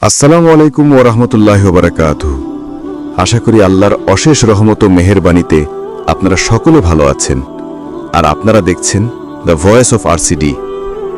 আসসালামু আলাইকুম ওয়া রাহমাতুল্লাহি ওয়া বারাকাতুহু। আশা করি আল্লাহর অশেষ রহমত ও মেহেরবানিতে আপনারা সকলে ভালো আছেন। আর আপনারা দেখছেন দ্য ভয়েস অফ আরসিডি।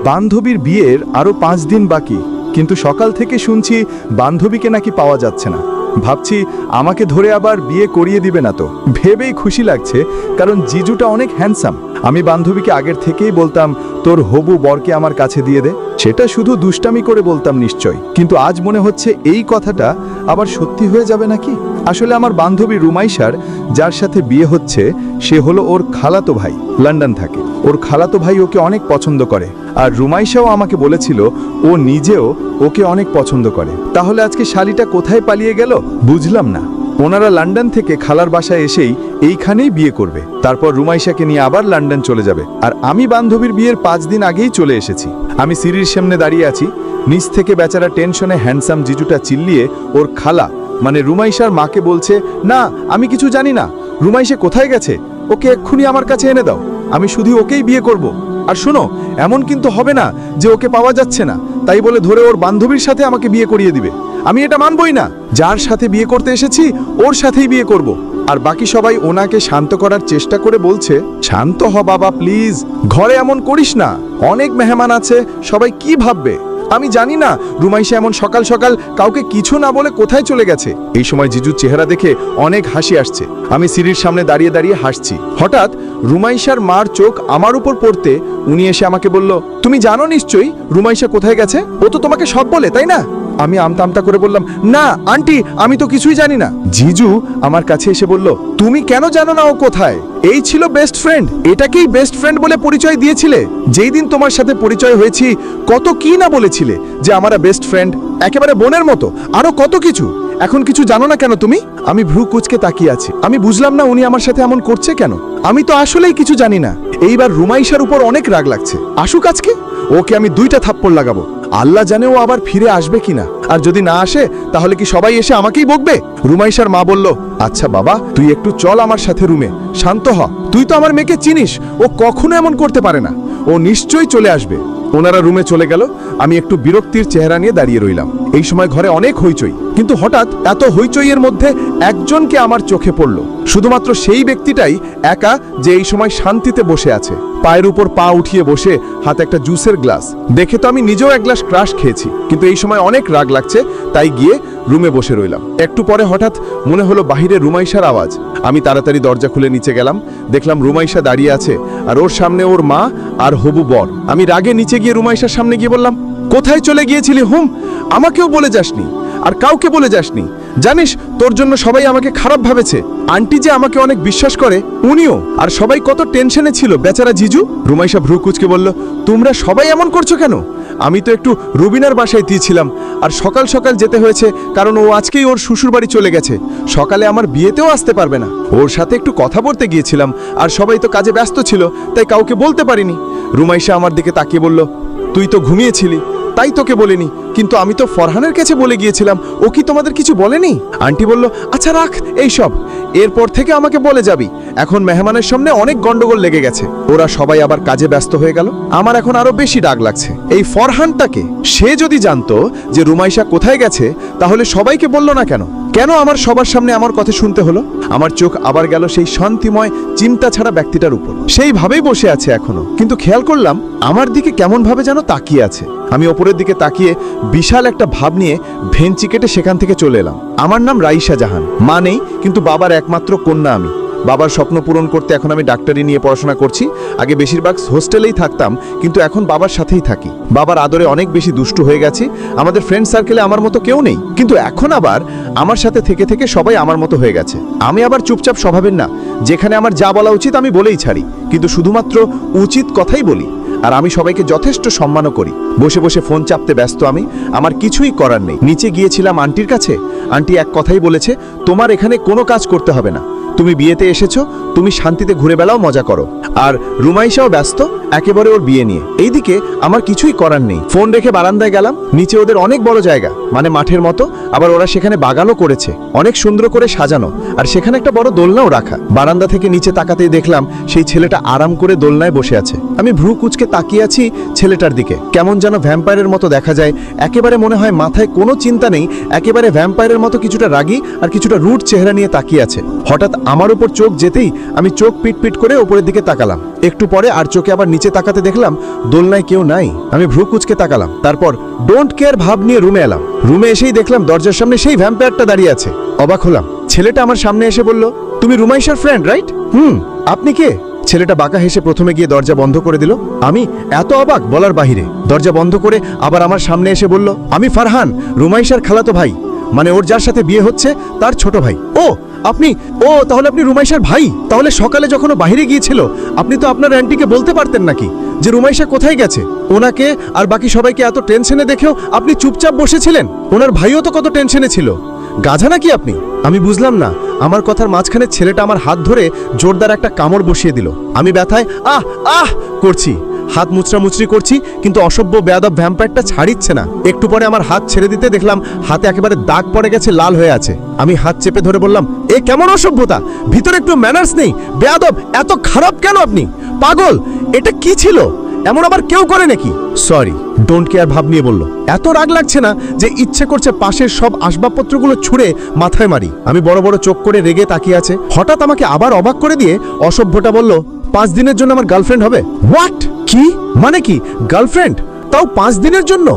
বান্ধবীর বিয়ের আরো 5 দিন বাকি, কিন্তু সকাল থেকে শুনছি বান্ধবীকে নাকি পাওয়া যাচ্ছে না। ভাবছি আমাকে ধরে আবার বিয়ে করিয়ে দিবে না তো। ভেবেই খুশি লাগছে, কারণ জিজুটা অনেক হ্যান্ডসাম। আমি বান্ধবীকে আগের থেকেই বলতাম তোর হবু বরকে আমার কাছে দিয়ে দে। সেটা শুধু দুষ্টামি করে বলতাম নিশ্চয়, কিন্তু আজ মনে হচ্ছে এই কথাটা আবার সত্যি হয়ে যাবে নাকি। আসলে আমার বান্ধবী রুমাইশার যার সাথে বিয়ে হচ্ছে সে হলো ওর খালাতো ভাই, লন্ডন থাকে। ওর খালাতো ভাই ওকে অনেক পছন্দ করে, আর রুমাইশাও আমাকে বলেছিল ও নিজেও ওকে অনেক পছন্দ করে। তাহলে আজকে শালিটা কোথায় পালিয়ে গেল বুঝলাম না। ওনারা লন্ডন থেকে খালার বাসায় এসেই এইখানেই বিয়ে করবে, তারপর রুমাইশাকে নিয়ে আবার লন্ডন চলে যাবে। আর আমি বান্ধবীর বিয়ের 5 দিন আগেই চলে এসেছি। আমি সিঁড়ির সামনে দাঁড়িয়ে আছি, নিচ থেকে বেচারা টেনশনে হ্যান্ডসাম জিজুটা চিল্লিয়ে ওর খালা মানে রুমাইশার মাকে বলছে, না আমি কিছু জানি না, রুমাইশা কোথায় গেছে, ওকে এক্ষুনি আমার কাছে এনে দাও, আমি শুধু ওকেই বিয়ে করব। আর শোনো, এমন কিন্তু হবে না যে ওকে পাওয়া যাচ্ছে না তাই বলে ধরে ওর বান্ধবীর সাথে আমাকে বিয়ে করিয়ে দিবে। আমি এটা মানবই না। যার সাথে বিয়ে করতে এসেছি ওর সাথেই বিয়ে করব। আর বাকি সবাই ওনাকে শান্ত করার চেষ্টা করে বলছে, শান্ত হ বাবা প্লিজ, ঘরে এমন করিস না, অনেক মেহমান আছে, সবাই কি ভাববে। আমি জানি না রুমাইশা এমন সকাল সকাল কাউকে কিছু না বলে কোথায় চলে গেছে। এই সময় জিজুর চেহারা দেখে অনেক হাসি আসছে। আমি সিঁড়ির সামনে দাঁড়িয়ে দাঁড়িয়ে হাসছি। হঠাৎ রুমাইশার মার চোখ আমার উপর পড়তে উনি এসে আমাকে বলল, তুমি জানো নিশ্চয়ই রুমাইশা কোথায় গেছে, ও তো তোমাকে সব বলে তাই না। আমি আমতা আমতা করে বললাম, না আন্টি আমি তো কিছুই জানি না। জিজু আমার কাছে এসে বলল, তুমি কেন জানো না ও কোথায়, এই ছিল বেস্ট ফ্রেন্ড, এটাকেই বেস্ট ফ্রেন্ড বলে পরিচয় দিয়েছিলে। যেই দিন তোমার সাথে পরিচয় হয়েছি কত কি না বলেছিলে, যে আমরা বেস্ট ফ্রেন্ড, একেবারে বোনের মতো, আরো কত কিছু। এখন কিছু জানো না কেন তুমি। আমি ভ্রু কুচকে তাকিয়ে আছি। আমি বুঝলাম না উনি আমার সাথে এমন করছে কেন। আমি তো আসলেই কিছু জানি না। এইবার রুমাইশার উপর অনেক রাগ লাগছে। আসুক আজকে, ওকে আমি 2টা থাপ্পড় লাগাবো। আল্লাহ জানে ও আবার ফিরে আসবে কিনা, আর যদি না আসে তাহলে কি সবাই এসে আমাকেই বকবে। রুমাইশার মা বলল, আচ্ছা বাবা তুই একটু চল আমার সাথে রুমে, শান্ত হ, তুই তো আমার মেয়েকে চিনিস, ও কখনো এমন করতে পারে না, ও নিশ্চয়ই চলে আসবে। ওনারা রুমে চলে গেল। আমি একটু বিরক্তির চেহারা নিয়ে দাঁড়িয়ে রইলাম। এই সময় ঘরে অনেক হইচই, কিন্তু হঠাৎ এত হইচইয়ের মধ্যে একজনকে আমার চোখে পড়ল। শুধুমাত্র সেই ব্যক্তিটাই একা যে এই সময় শান্তিতে বসে আছে, পায়ের উপর পা উঠিয়ে বসে, হাতে একটা জুসের গ্লাস। দেখে তো আমি নিজেও এক গ্লাস ক্রাশ খেয়েছি, কিন্তু এই সময় অনেক রাগ লাগছে তাই গিয়ে রুমে বসে রইলাম। একটু পরে হঠাৎ মনে হলো বাহিরে রুমাইশার আওয়াজ। আমি তাড়াতাড়ি দরজা খুলে নিচে গেলাম। দেখলাম রুমাইশা দাঁড়িয়ে আছে, আর ওর সামনে ওর মা আর হবু বর। আমি রাগে নিচে গিয়ে রুমাইশার সামনে গিয়ে বললাম, কোথায় চলে গিয়েছিলি হুম, আমাকেও বলে যাসনি আর কাউকে বলে যাসনি। জানিস তোর জন্য সবাই আমাকে খারাপ ভাবেছে। আন্টি যে আমাকে অনেক বিশ্বাস করে উনিও, আর সবাই কত টেনশনে ছিল বেচারা জিজু। রুমাইশা ভ্রু কুচকে বলল, তোমরা সবাই এমন করছো কেন। আমি তো একটু রুবিনার বাসায় দিয়েছিলাম, আর সকাল সকাল যেতে হয়েছে কারণ ও আজকেই ওর শ্বশুর বাড়ি চলে গেছে, সকালে আমার বিয়েতেও আসতে পারবে না। ওর সাথে একটু কথা বলতে গিয়েছিলাম, আর সবাই তো কাজে ব্যস্ত ছিল তাই কাউকে বলতে পারিনি। রুমাইশা আমার দিকে তাকিয়ে বলল, তুই তো ঘুমিয়েছিলি তাই তোকে বলিনি, কিন্তু আমি তো ফরহানের কাছে বলে গিয়েছিলাম, ও কি তোমাদের কিছু বলেনি। আন্টি বলল, আচ্ছা রাখ এইসব, এরপর থেকে আমাকে বলে যাবি। এখন মেহমানের সামনে অনেক গন্ডগোল লেগে গেছে, ওরা সবাই আবার কাজে ব্যস্ত হয়ে গেল। আমার এখন আরো বেশি রাগ লাগছে। এই ফরহানটাকে, সে যদি জানতো যে রুমাইশা কোথায় গেছে তাহলে সবাইকে বলল না কেন, কেন আমার সবার সামনে আমার কথা শুনতে হলো। আমার চোখ আবার গেল সেই শান্তিময় চিন্তা ছাড়া ব্যক্তিটার উপর। সেইভাবেই বসে আছে এখনো, কিন্তু খেয়াল করলাম আমার দিকে কেমন ভাবে যেন তাকিয়ে আছে। আমি ওপরের দিকে তাকিয়ে বিশাল একটা ভাব নিয়ে ভেঞ্চি কেটে সেখান থেকে চলে এলাম। আমার নাম রাইসা জাহান, মা নেই কিন্তু বাবার একমাত্র কন্যা আমি। বাবার স্বপ্ন পূরণ করতে এখন আমি ডাক্তারি নিয়ে পড়াশোনা করছি। আগে বেশিরভাগ হোস্টেলেই থাকতাম, কিন্তু এখন বাবার সাথেই থাকি। বাবার আদরে অনেক বেশি দুষ্টু হয়ে গেছি। আমাদের ফ্রেন্ড সার্কেলে আমার মতো কেউ নেই, কিন্তু এখন আবার আমার সাথে থেকে থেকে সবাই আমার মতো হয়ে গেছে। আমি আবার চুপচাপ স্বভাবের না, যেখানে আমার যা বলা উচিত আমি বলেই ছাড়ি, কিন্তু শুধুমাত্র উচিত কথাই বলি। আর আমি সবাইকে যথেষ্ট সম্মানও করি। বসে বসে ফোন চাপতে ব্যস্ত আমি, আমার কিছুই করার নেই। নিচে গিয়েছিলাম আন্টির কাছে, আন্টি এক কথাই বলেছে, তোমার এখানে কোনো কাজ করতে হবে না, তুমি বিয়েতে এসেছো, তুমি শান্তিতে ঘুরে বেড়াও, মজা করো। আর রুমাইশাও ব্যস্ত একেবারে ওর বিয়ে নিয়ে। এইদিকে আমার কিছুই করার নেই। ফোন রেখে বারান্দায় গেলাম, নিচে ওদের অনেক বড় জায়গা, মানে মাঠের মতো, আবার ওরা সেখানে বাগানও করেছে, অনেক সুন্দর করে সাজানো, আর সেখানে একটা বড় দোলনাও রাখা। বারান্দা থেকে নিচে তাকাতেই দেখলাম সেই ছেলেটা আরাম করে দোলনায় বসে আছে। আমি ভ্রু কুঁচকে তাকিয়ে আছি ছেলেটার দিকে, কেমন যেন ভ্যাম্পায়ারের মতো দেখা যায়, একেবারে মনে হয় মাথায় কোনো চিন্তা নেই, একেবারে ভ্যাম্পায়ারের মতো কিছুটা রাগী আর কিছুটা রুট চেহারা নিয়ে তাকিয়ে আছে। হঠাৎ আমার উপর চোখ যেতেই আমি চোখ পিট করে উপরের দিকে তাকালাম। একটু পরে আর চোখে আবার নিচে তাকাতে দেখলাম দোলনায় কেউ নাই। আমি ভ্রু কুঁচকে তাকালাম, তারপর ডোন্ট কেয়ার ভাব নিয়ে রুমে এলাম। রুমে এসেই দেখলাম দরজার সামনে সেই ভ্যাম্পায়ারটা দাঁড়িয়ে আছে। অবাক হলাম। ছেলেটা আমার সামনে এসে বলল, তুমি রুমাইশার ফ্রেন্ড রাইট? আপনি কে? ছেলেটা বাঁকা হেসে প্রথমে গিয়ে দরজা বন্ধ করে দিল। আমি এত অবাক বলার বাহিরে। দরজা বন্ধ করে আবার আমার সামনে এসে বলল, আমি ফারহান, রুমাইশার খালাতো ভাই, মানে ওর যার সাথে বিয়ে হচ্ছে তার ছোট ভাই। তাহলে আপনি রুমাইশার ভাই? তাহলে সকালে যখন ও বাইরে গিয়েছিল আপনি তো আপনার আন্টিকে বলতে পারতেন নাকি যে রুমাইশা কোথায় গেছে? ওনাকে আর বাকি সবাইকে এত টেনশনে দেখেও আপনি চুপচাপ বসেছিলেন। ওনার ভাইও তো কত টেনশনে ছিল। গাধা নাকি আপনি? আমি বুঝলাম না। আমার কথার মাঝখানে ছেলেটা আমার হাত ধরে জোরদার একটা কামড় বসিয়ে দিল। আমি ব্যথায় আহ আহ করছি, হাত মুচড়ামুচড়ি করছি, কিন্তু অসভ্য বেয়াদব ভ্যাম্পায়ারটা ছাড়িচ্ছে না। একটু পরে আমার হাত ছেড়ে দিতে দেখলাম হাতে একেবারে দাগ পড়ে গেছে, লাল হয়ে আছে। আমি হাত চেপে ধরে বললাম, এ কেমন অসভ্যতা? ভিতরে একটু ম্যানার্স নেই? বেয়াদব, এত খারাপ কেন আপনি? পাগল, এটা কি ছিল? এমন আবার কেউ করে নাকি? সরি, ডোন্ট কেয়ার ভাব নিয়ে বলল। এত রাগ লাগছে না যে ইচ্ছে করছে পাশের সব আসবাবপত্রগুলো ছুঁড়ে মাথায় মারি। আমি বড় বড় চোখ করে রেগে তাকিয়ে আছে। হঠাৎ আমাকে আবার অবাক করে দিয়ে অসভ্যটা বলল, 5 দিনের জন্য আমার গার্লফ্রেন্ড হবে। হোয়াট? কি মানে? কি গার্লফ্রেন্ড? তাও 5 দিনের জন্য?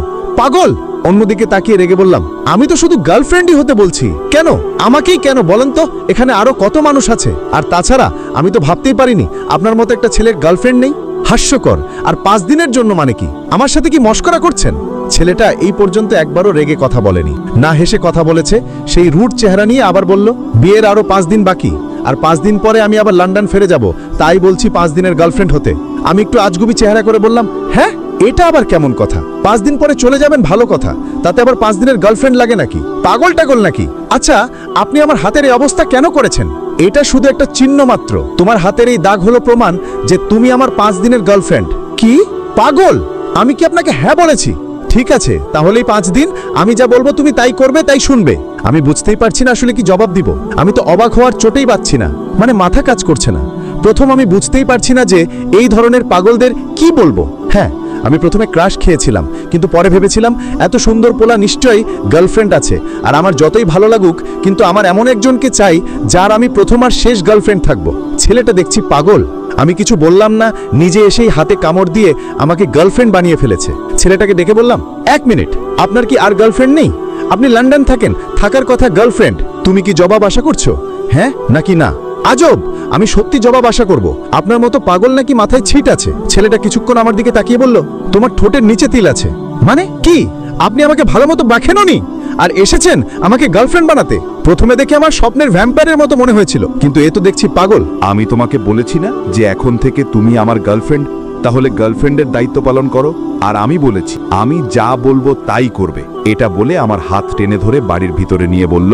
পাগল! অন্যদিকে তাকিয়ে রেগে বললাম, আমি তো শুধু গার্লফ্রেন্ডই হতে বলছি। কেন? আমাকেই কেন বলেন তো? এখানে আরো কত মানুষ আছে। আর তাছাড়া আমি তো ভাবতেই পারিনি আপনার মতো একটা ছেলের গার্লফ্রেন্ড নেই। হাস্যকর। আর 5 দিনের জন্য মানে কি? আমার সাথে কি মস্করা করছেন? ছেলেটা এই পর্যন্ত একবারও রেগে কথা বলেনি, না হেসে কথা বলেছে। সেই রুট চেহারা নিয়ে আবার বলল, বিয়ের আরো 5 দিন বাকি, আর 5 দিন পরে আমি আবার লন্ডন ফিরে যাব, তাই বলছি 5 দিনের গার্লফ্রেন্ড হতে। আমি একটু আজগুবি চেহারা করে বললাম, হ্যাঁ, এটা আবার কেমন কথা? 5 দিন পরে চলে যাবেন ভালো কথা, তাতে আবার 5 দিনের গার্লফ্রেন্ড লাগে নাকি? পাগল টাগল নাকি? আচ্ছা, আপনি আমার হাতের এই অবস্থা কেন করেছেন? এটা শুধু একটা চিহ্ন মাত্র। তোমার হাতের এই দাগ হলো প্রমাণ যে তুমি আমার 5 দিনের গার্লফ্রেন্ড। কি? পাগল! আমি কি আপনাকে হ্যাঁ বলেছি? ঠিক আছে, তাহলেই 5 দিন। আমি যা বলবো তুমি তাই করবে, তাই শুনবে। আমি বুঝতেই পারছি না আসলে কি জবাব দিব। আমি তো অবাক হওয়ার চোটেই পাচ্ছি না, মানে মাথা কাজ করছে না। প্রথম আমি বুঝতেই পারছি না যে এই ধরনের পাগলদের কি বলবো। হ্যাঁ, আমি প্রথমে ক্রাশ খেয়েছিলাম, কিন্তু পরে ভেবেছিলাম এত সুন্দর পোলা নিশ্চয়ই গার্লফ্রেন্ড আছে। আর আমার যতই ভালো লাগুক, কিন্তু আমার এমন একজনকে চাই যার আমি প্রথম আর শেষ গার্লফ্রেন্ড থাকবো। ছেলেটা দেখছি পাগল। আমি কিছু বললাম না, নিজে এসেই হাতে কামড় দিয়ে আমাকে গার্লফ্রেন্ড বানিয়ে ফেলেছে। ছেলেটাকে ডেকে বললাম, 1 মিনিট, আপনার কি আর গার্লফ্রেন্ড নেই? আপনি লন্ডন থাকেন, থাকার কথা গার্লফ্রেন্ড। তুমি কি জবাব আশা করছো? হ্যাঁ নাকি না? আজব! আমি সত্যি জবাব আশা করব। আপনার মতো পাগল নাকি মাথায় ছিট আছে? ছেলেটা কিছুক্ষণ আমার দিকে তাকিয়ে বলল, তোমার ঠোঁটের নিচে তিল আছে। মানে কি? আপনি আমাকে ভালো মতো বাখেননি আর এসেছেন আমাকে গার্লফ্রেন্ড বানাতে? প্রথমে দেখে আমার স্বপ্নের ভ্যাম্পায়ারের মতো মনে হয়েছিল, কিন্তু এ তো দেখছি পাগল। আমি তোমাকে বলেছি না যে এখন থেকে তুমি আমার গার্লফ্রেন্ড? তাহলে গার্লফ্রেন্ডের দায়িত্ব পালন করো। আর আমি বলেছি আমি যা বলবো তাই করবে। এটা বলে আমার হাত টেনে ধরে বাড়ির ভিতরে নিয়ে বলল,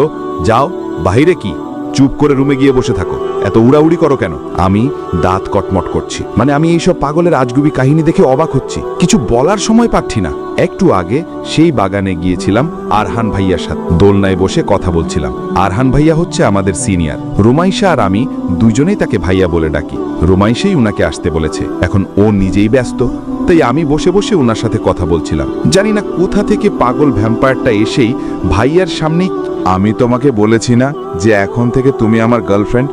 যাও বাইরে। কি? চুপ করে রুমে গিয়ে বসে থাকো, এত উড়াউড়ি করো কেন? আমি দাঁত কটমট করছি, মানে আমি এইসব পাগলের আজগুবি কাহিনী দেখে অবাক হচ্ছি, কিছু বলার সময় পাচ্ছি না। একটু আগে সেই বাগানে গিয়েছিলাম আরহান ভাইয়ার সাথে, দোলনায় বসে কথা বলছিলাম। আরহান ভাইয়া হচ্ছে আমাদের সিনিয়র। রুমাইশা আর আমি দুজনেই তাকে ভাইয়া বলে ডাকি। রুমাইশাই উনাকে আসতে বলেছে, এখন ও নিজেই ব্যস্ত, তাই আমি বসে বসে ওনার সাথে কথা বলছিলাম। জানি না কোথা থেকে পাগল ভ্যাম্পায়ারটা এসেই ভাইয়ার সামনেই, আমি তোমাকে বলেছি না যে এখন থেকে তুমি আমার গার্লফ্রেন্ড?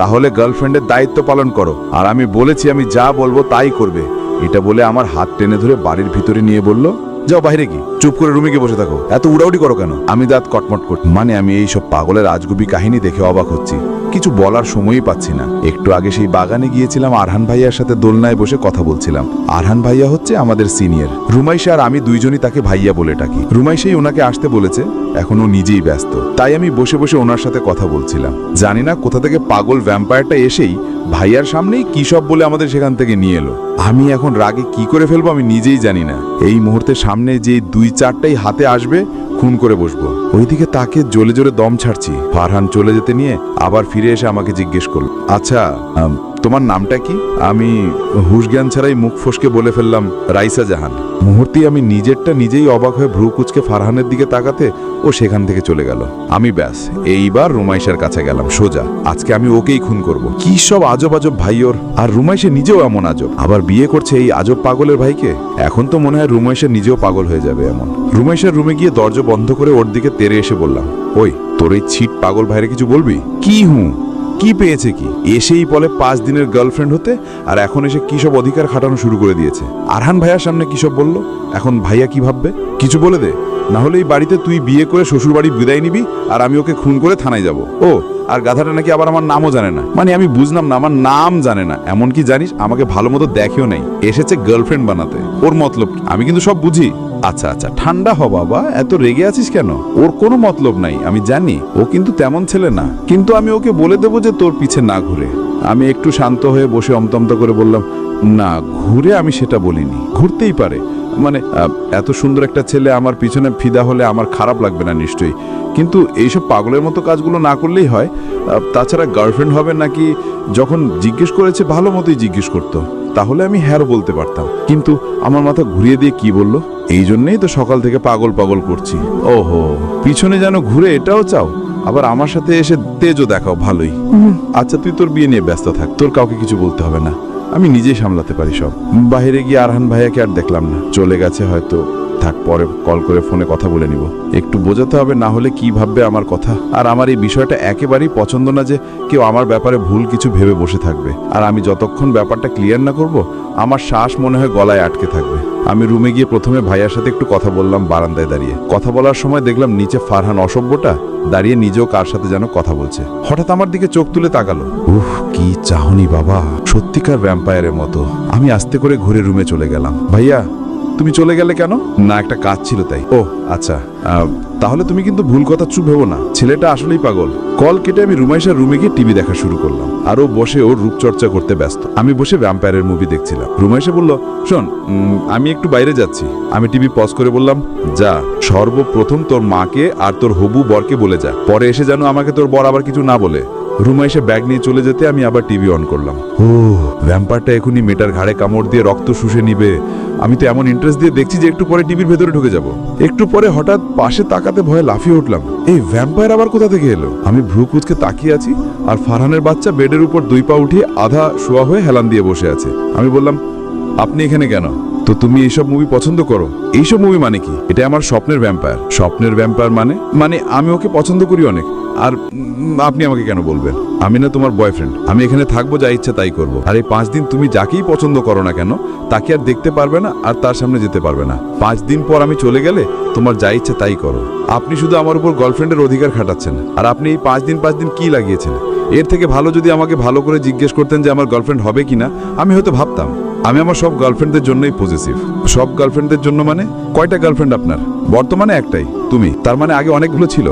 তাহলে গার্লফ্রেন্ডের দায়িত্ব পালন করো। আর আমি বলেছি আমি যা বলবো তাই করবে। এটা বলে আমার হাত টেনে ধরে বাড়ির ভিতরে নিয়ে বলল, যাও বাইরে। কি? চুপ করে রুমে গিয়ে বসে থাকো, এত উড়াউড়ি করো কেন? আমি দাঁত কটমট করছি, মানে আমি এইসব পাগলের আজগুবি কাহিনী দেখে অবাক হচ্ছি, কিছু বলার সময়ই পাচ্ছি না। একটু আগে সেই বাগানে গিয়েছিলাম, আরহান ভাইয়ার সাথে দোলনায় বসে কথা বলছিলাম। আরহান ভাইয়া হচ্ছে আমাদের সিনিয়র। রুমাইশা আর আমি দুইজনই তাকে ভাইয়া বলে ডাকি। রুমাইশাই ওনাকে আসতে বলেছে, এখন ও নিজেই ব্যস্ত, তাই আমি বসে বসে ওনার সাথে কথা বলছিলাম। জানি না কোথা থেকে পাগল ভ্যাম্পায়ারটা এসেই ভাইয়ার সামনেই কি সব বলে আমাদের সেখান থেকে নিয়ে এলো। আমি এখন রাগে কি করে ফেলবো আমি নিজেই জানি না। এই মুহূর্তে সামনে যে 2-4টাই হাতে আসবে, খুন করে বসবো। ওইদিকে তাকে জোরে জোরে দম ছাড়ছি। ফারহান চলে যেতে নিয়ে আবার ফিরে এসে আমাকে জিজ্ঞেস করল, আচ্ছা তোমার নামটা কি? আমি হুশ জ্ঞান ছাড়াই মুখ ফসকে বলে ফেললাম, রাইসা জাহান। মুহূর্তেই আমি নিজেরটা নিজেই অবাক হয়ে ভ্রু কুচকে ফারহানের দিকে তাকাতে ও সেখান থেকে চলে গেল। আমি ব্যাস এইবার রুমাইশার কাছে গেলাম সোজা। আজকে আমি ওকেই খুন করব। কি সব আজব আজব ভাই ওর। আর রুমাইশা নিজেও এমন আজব, আবার বিয়ে করছে এই আজব পাগলের ভাইকে। এখন তো মনে হয় রুমাইশা নিজেও পাগল হয়ে যাবে এমন। রুমাইশার রুমে গিয়ে দরজা বন্ধ করে ওর দিকে তেড়ে এসে বললাম, ওই তোর এই ছিট পাগল ভাইরে কিছু বলবি? কি পেয়েছে কি? এসেই বলে 5 দিনের গার্লফ্রেন্ড হতে, আর এখন এসে কি সব অধিকার খাটানো শুরু করে দিয়েছে। আরহান ভাইয়ার সামনে কি সব বললো, এখন ভাইয়া কি ভাববে? কিছু বলে দে, না হলে এই বাড়িতে তুই বিয়ে করে শ্বশুর বাড়ি বিদায় নিবি আর আমি ওকে খুন করে থানায় যাব। ও আর গাধাটা নাকি আবার আমার নামও জানে না। মানে আমি বুঝলাম না, আমার নাম জানে না। এমন কি জানিস, আমাকে ভালো মতো দেখেও নাই, এসেছে গার্লফ্রেন্ড বানাতে। ওর মতলব কি? আমি কিন্তু সব বুঝি। আচ্ছা আচ্ছা, ঠান্ডা হ বাবা, এত রেগে আছিস কেন? ওর কোনো মতলব নাই, আমি জানি ও কিন্তু তেমন ছেলে না, কিন্তু আমি ওকে বলে দেবো যে তোর পিছে না ঘুরে। আমি একটু শান্ত হয়ে বসে আমতমতা করে বললাম, না ঘুরে আমি সেটা বলিনি, ঘুরতেই পারে। মানে এত সুন্দর একটা ছেলে আমার পিছনে ফিদা হলে আমার খারাপ লাগবে না নিশ্চয়ই, কিন্তু এইসব পাগলের মতো কাজগুলো না করলেই হয়। তাছাড়া গার্লফ্রেন্ড হবে নাকি যখন জিজ্ঞেস করেছে ভালো মতোই জিজ্ঞেস করতো, তাহলে আমি হ্যাঁ বলতে পারতাম। কিন্তু আমার মাথা ঘুরিয়ে দিয়ে কি বললো, এই জন্যই তো সকাল থেকে পাগল পাগল করছি। ওহো, পিছনে যেন ঘুরে এটাও চাও, আবার আমার সাথে এসে তেজও দেখাও, ভালোই। আচ্ছা তুই তোর বিয়ে নিয়ে ব্যস্ত থাক, তোর কাউকে কিছু বলতে হবে না, আমি নিজেই সামলাতে পারি সব। বাইরে গিয়ে আরহান ভাইয়াকে আর দেখলাম না, চলে গেছে হয়তো। থাক, পরে কল করে ফোনে কথা বলে নিব। একটু বোঝাতে হবে, না হলে কি ভাববে আমার কথা। আর আমার এই বিষয়টা একেবারেই পছন্দ না যে কেউ আমার ব্যাপারে ভুল কিছু ভেবে বসে থাকবে। আর আমি যতক্ষণ ব্যাপারটা ক্লিয়ার না করব, আমার শ্বাস মনে হয় গলায় আটকে থাকবে। আমি রুমে গিয়ে প্রথমে ভাইয়ার সাথে একটু কথা বললাম বারান্দায় দাঁড়িয়ে। কথা বলার সময় দেখলাম নিচে ফারহান অসভ্যটা দাঁড়িয়ে নিজেও কার সাথে যেন কথা বলছে। হঠাৎ আমার দিকে চোখ তুলে তাকালো। কি চাহনি বাবা, সত্যিকার ভ্যাম্পায়ারের মতো। আমি আস্তে করে ঘুরে রুমে চলে গেলাম। ভাইয়া তুমি চলে গেলে কেন? না একটা কাজ ছিল তাই। ও আচ্ছা, তাহলে তুমি কিন্তু ভুল কথা চুপ ভেবো না, ছেলেটা আসলেই পাগল। কল কেটে আমি রুমাইশার রুমে গিয়ে টিভি দেখা শুরু করলাম, আর ও বসে ওর রূপচর্চা করতে ব্যস্ত। আমি বসে ভ্যাম্পায়ারের মুভি দেখছিলাম। রুমাইশা বলল, শোন আমি একটু বাইরে যাচ্ছি। আমি টিভি পজ করে বললাম, যা, সর্বপ্রথম তোর মাকে আর তোর হবু বরকে বলে যা, পরে এসে যেন আমাকে তোর বর আবার কিছু না বলে। রুমাইশা ব্যাগ নিয়ে চলে যেতে আমি আবার টিভি অন করলাম। ও ভ্যাম্পায়ারটা এখনই মেটার ঘাড়ে কামড় দিয়ে রক্ত শুষে নিবে। আমি তো এমন ইন্টারেস্ট দিয়ে দেখছি যে একটু পরে টিভির ভেতরে ঢুকে যাব। একটু পরে হঠাৎ পাশে তাকাতে ভয়ে লাফিয়ে উঠলাম, এই ভ্যাম্পায়ার আবার কোথা থেকে এলো? আমি ভ্রু কুচকে তাকিয়ে আছি, আর ফারহানের বাচ্চা বেডের উপর 2 পা উঠিয়ে আধা শোয়া হয়ে হেলান দিয়ে বসে আছে। আমি বললাম, আপনি এখানে কেন? তো তুমি এইসব মুভি পছন্দ করো? এইসব মুভি মানে কি? এটা আমার স্বপ্নের ভ্যাম্পায়ার। স্বপ্নের ভ্যাম্পায়ার মানে আমি ওকে পছন্দ করি অনেক। আর আপনি আমাকে কেন বলবেন? আমি না তোমার বয়ফ্রেন্ড, আমি এখানে থাকবো, যা ইচ্ছা তাই করবো। আর এই 5 দিন তুমি যাকেই পছন্দ করো না কেন তাকে আর দেখতে পারবে না, আর তার সামনে যেতে পারবে না। 5 দিন পর আমি চলে গেলে তোমার যা ইচ্ছা তাই করো। আপনি শুধু আমার উপর গার্লফ্রেন্ডের অধিকার খাটাচ্ছেন, আর আপনি এই 5 দিন কি লাগিয়েছেন? এর থেকে ভালো যদি আমাকে ভালো করে জিজ্ঞেস করতেন যে আমার গার্লফ্রেন্ড হবে কিনা, আমি হয়তো ভাবতাম। আমি আমার সব গার্লফ্রেন্ডদের জন্যই পজিটিভ। সব গার্লফ্রেন্ডদের জন্য মানে? কয়টা গার্লফ্রেন্ড আপনার? বর্তমানে একটাই, তুমি। তার মানে আগে অনেকগুলো ছিল?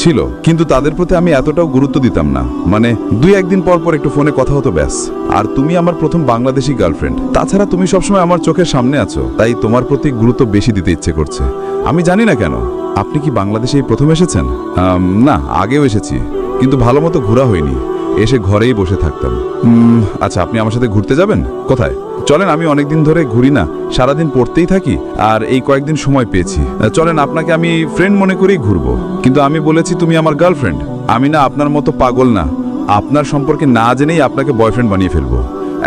ছিল, কিন্তু তাদের প্রতি আমি এতটাও গুরুত্ব দিতাম না। মানে 2-1 দিন পর পর একটু ফোনে কথা হতো ব্যাস। আর তুমি আমার প্রথম বাংলাদেশি গার্লফ্রেন্ড। তাছাড়া তুমি সবসময় আমার চোখের সামনে আছো, তাই তোমার প্রতি গুরুত্ব বেশি দিতে ইচ্ছে করছে। আমি জানি না কেন। আপনি কি বাংলাদেশে এই প্রথম এসেছেন? না, আগেও এসেছি, কিন্তু ভালো মতো ঘোরা হয়নি। এসে ঘরেই বসে থাকতাম। আচ্ছা, আপনি আমার সাথে ঘুরতে যাবেন? কোথায়? চলেন, আমি অনেকদিন ধরে ঘুরি না, সারাদিন পড়তেই থাকি, আর এই কয়েকদিন সময় পেয়েছি। চলেন, আপনাকে আমি ফ্রেন্ড মনে করেই ঘুরবো। কিন্তু আমি বলেছি তুমি আমার গার্লফ্রেন্ড। আমি না আপনার মতো পাগল না, আপনার সম্পর্কে না জেনেই আপনাকে বয়ফ্রেন্ড বানিয়ে ফেলবো।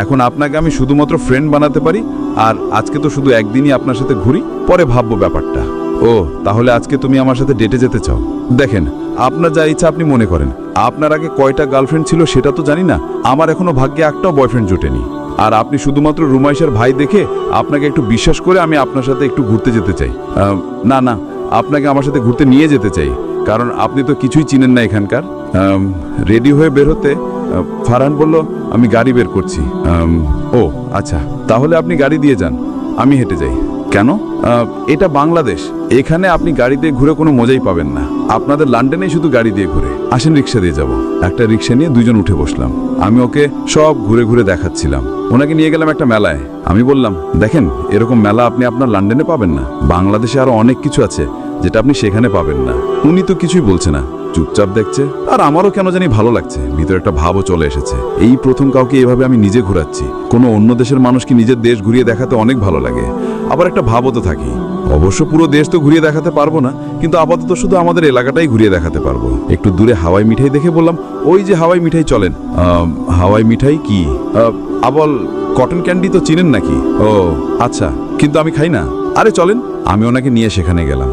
এখন আপনাকে আমি শুধুমাত্র ফ্রেন্ড বানাতে পারি, আর আজকে তো শুধু একদিনই আপনার সাথে ঘুরি, পরে ভাববো ব্যাপারটা। ও তাহলে আজকে তুমি আমার সাথে ডেটে যেতে চাও? দেখেন, আপনার যা ইচ্ছা আপনি মনে করেন। আপনার আগে কয়টা গার্লফ্রেন্ড ছিল সেটা তো জানি না, আমার এখনো ভাগ্যে একটাও বয়ফ্রেন্ড জোটেনি। আর আপনি শুধুমাত্র রুমাইশার ভাই দেখে আপনাকে একটু বিশ্বাস করে আমি আপনার সাথে একটু ঘুরতে যেতে চাই। না, আপনাকে আমার সাথে ঘুরতে নিয়ে যেতে চাই, কারণ আপনি তো কিছুই চিনেন না এখানকার। রেডি হয়ে বের হতে ফারহান বলল, আমি গাড়ি বের করছি। ও আচ্ছা, তাহলে আপনি গাড়ি দিয়ে যান, আমি হেঁটে যাই। কেন? এটা বাংলাদেশ, এখানে আপনি গাড়িতে ঘুরে কোনো মজাই পাবেন না। আপনাদের লন্ডনেই শুধু গাড়ি দিয়ে ঘুরে। আসেন, রিক্সা দিয়ে যাব। একটা রিক্সা নিয়ে 2 জন উঠে বসলাম। আমি ওকে সব ঘুরে ঘুরে দেখাচ্ছিলাম। ওনাকে নিয়ে গেলাম একটা মেলায়। আমি বললাম, দেখেন, এরকম মেলা আপনি আপনার লন্ডনে পাবেন না। বাংলাদেশে আরো অনেক কিছু আছে যেটা আপনি সেখানে পাবেন না। উনি তো কিছুই বলছে না, চুপচাপ দেখছে। আর আমারও কেন জানি ভালো লাগছে, ভিতরে একটা ভাবও চলে এসেছে। এই প্রথম কাউকে এভাবে আমি নিজে ঘোরাচ্ছি। কোনো অন্য দেশের মানুষকে নিজের দেশ ঘুরিয়ে দেখাতে অনেক ভালো লাগে, আবার একটা ভাবও তো থাকি। অবশ্য পুরো দেশ তো ঘুরিয়ে দেখাতে পারবো না, কিন্তু আপাতত শুধু আমাদের এলাকাটাই ঘুরিয়ে দেখাতে পারবো। একটু দূরে হাওয়াই মিঠাই দেখে বললাম, ওই যে হাওয়াই মিঠাই চলেন। হাওয়াই মিঠাই কি? আবল কটন ক্যান্ডি তো চিনেন নাকি? ও আচ্ছা, কিন্তু আমি খাই না। আরে চলেন। আমি ওনাকে নিয়ে সেখানে গেলাম।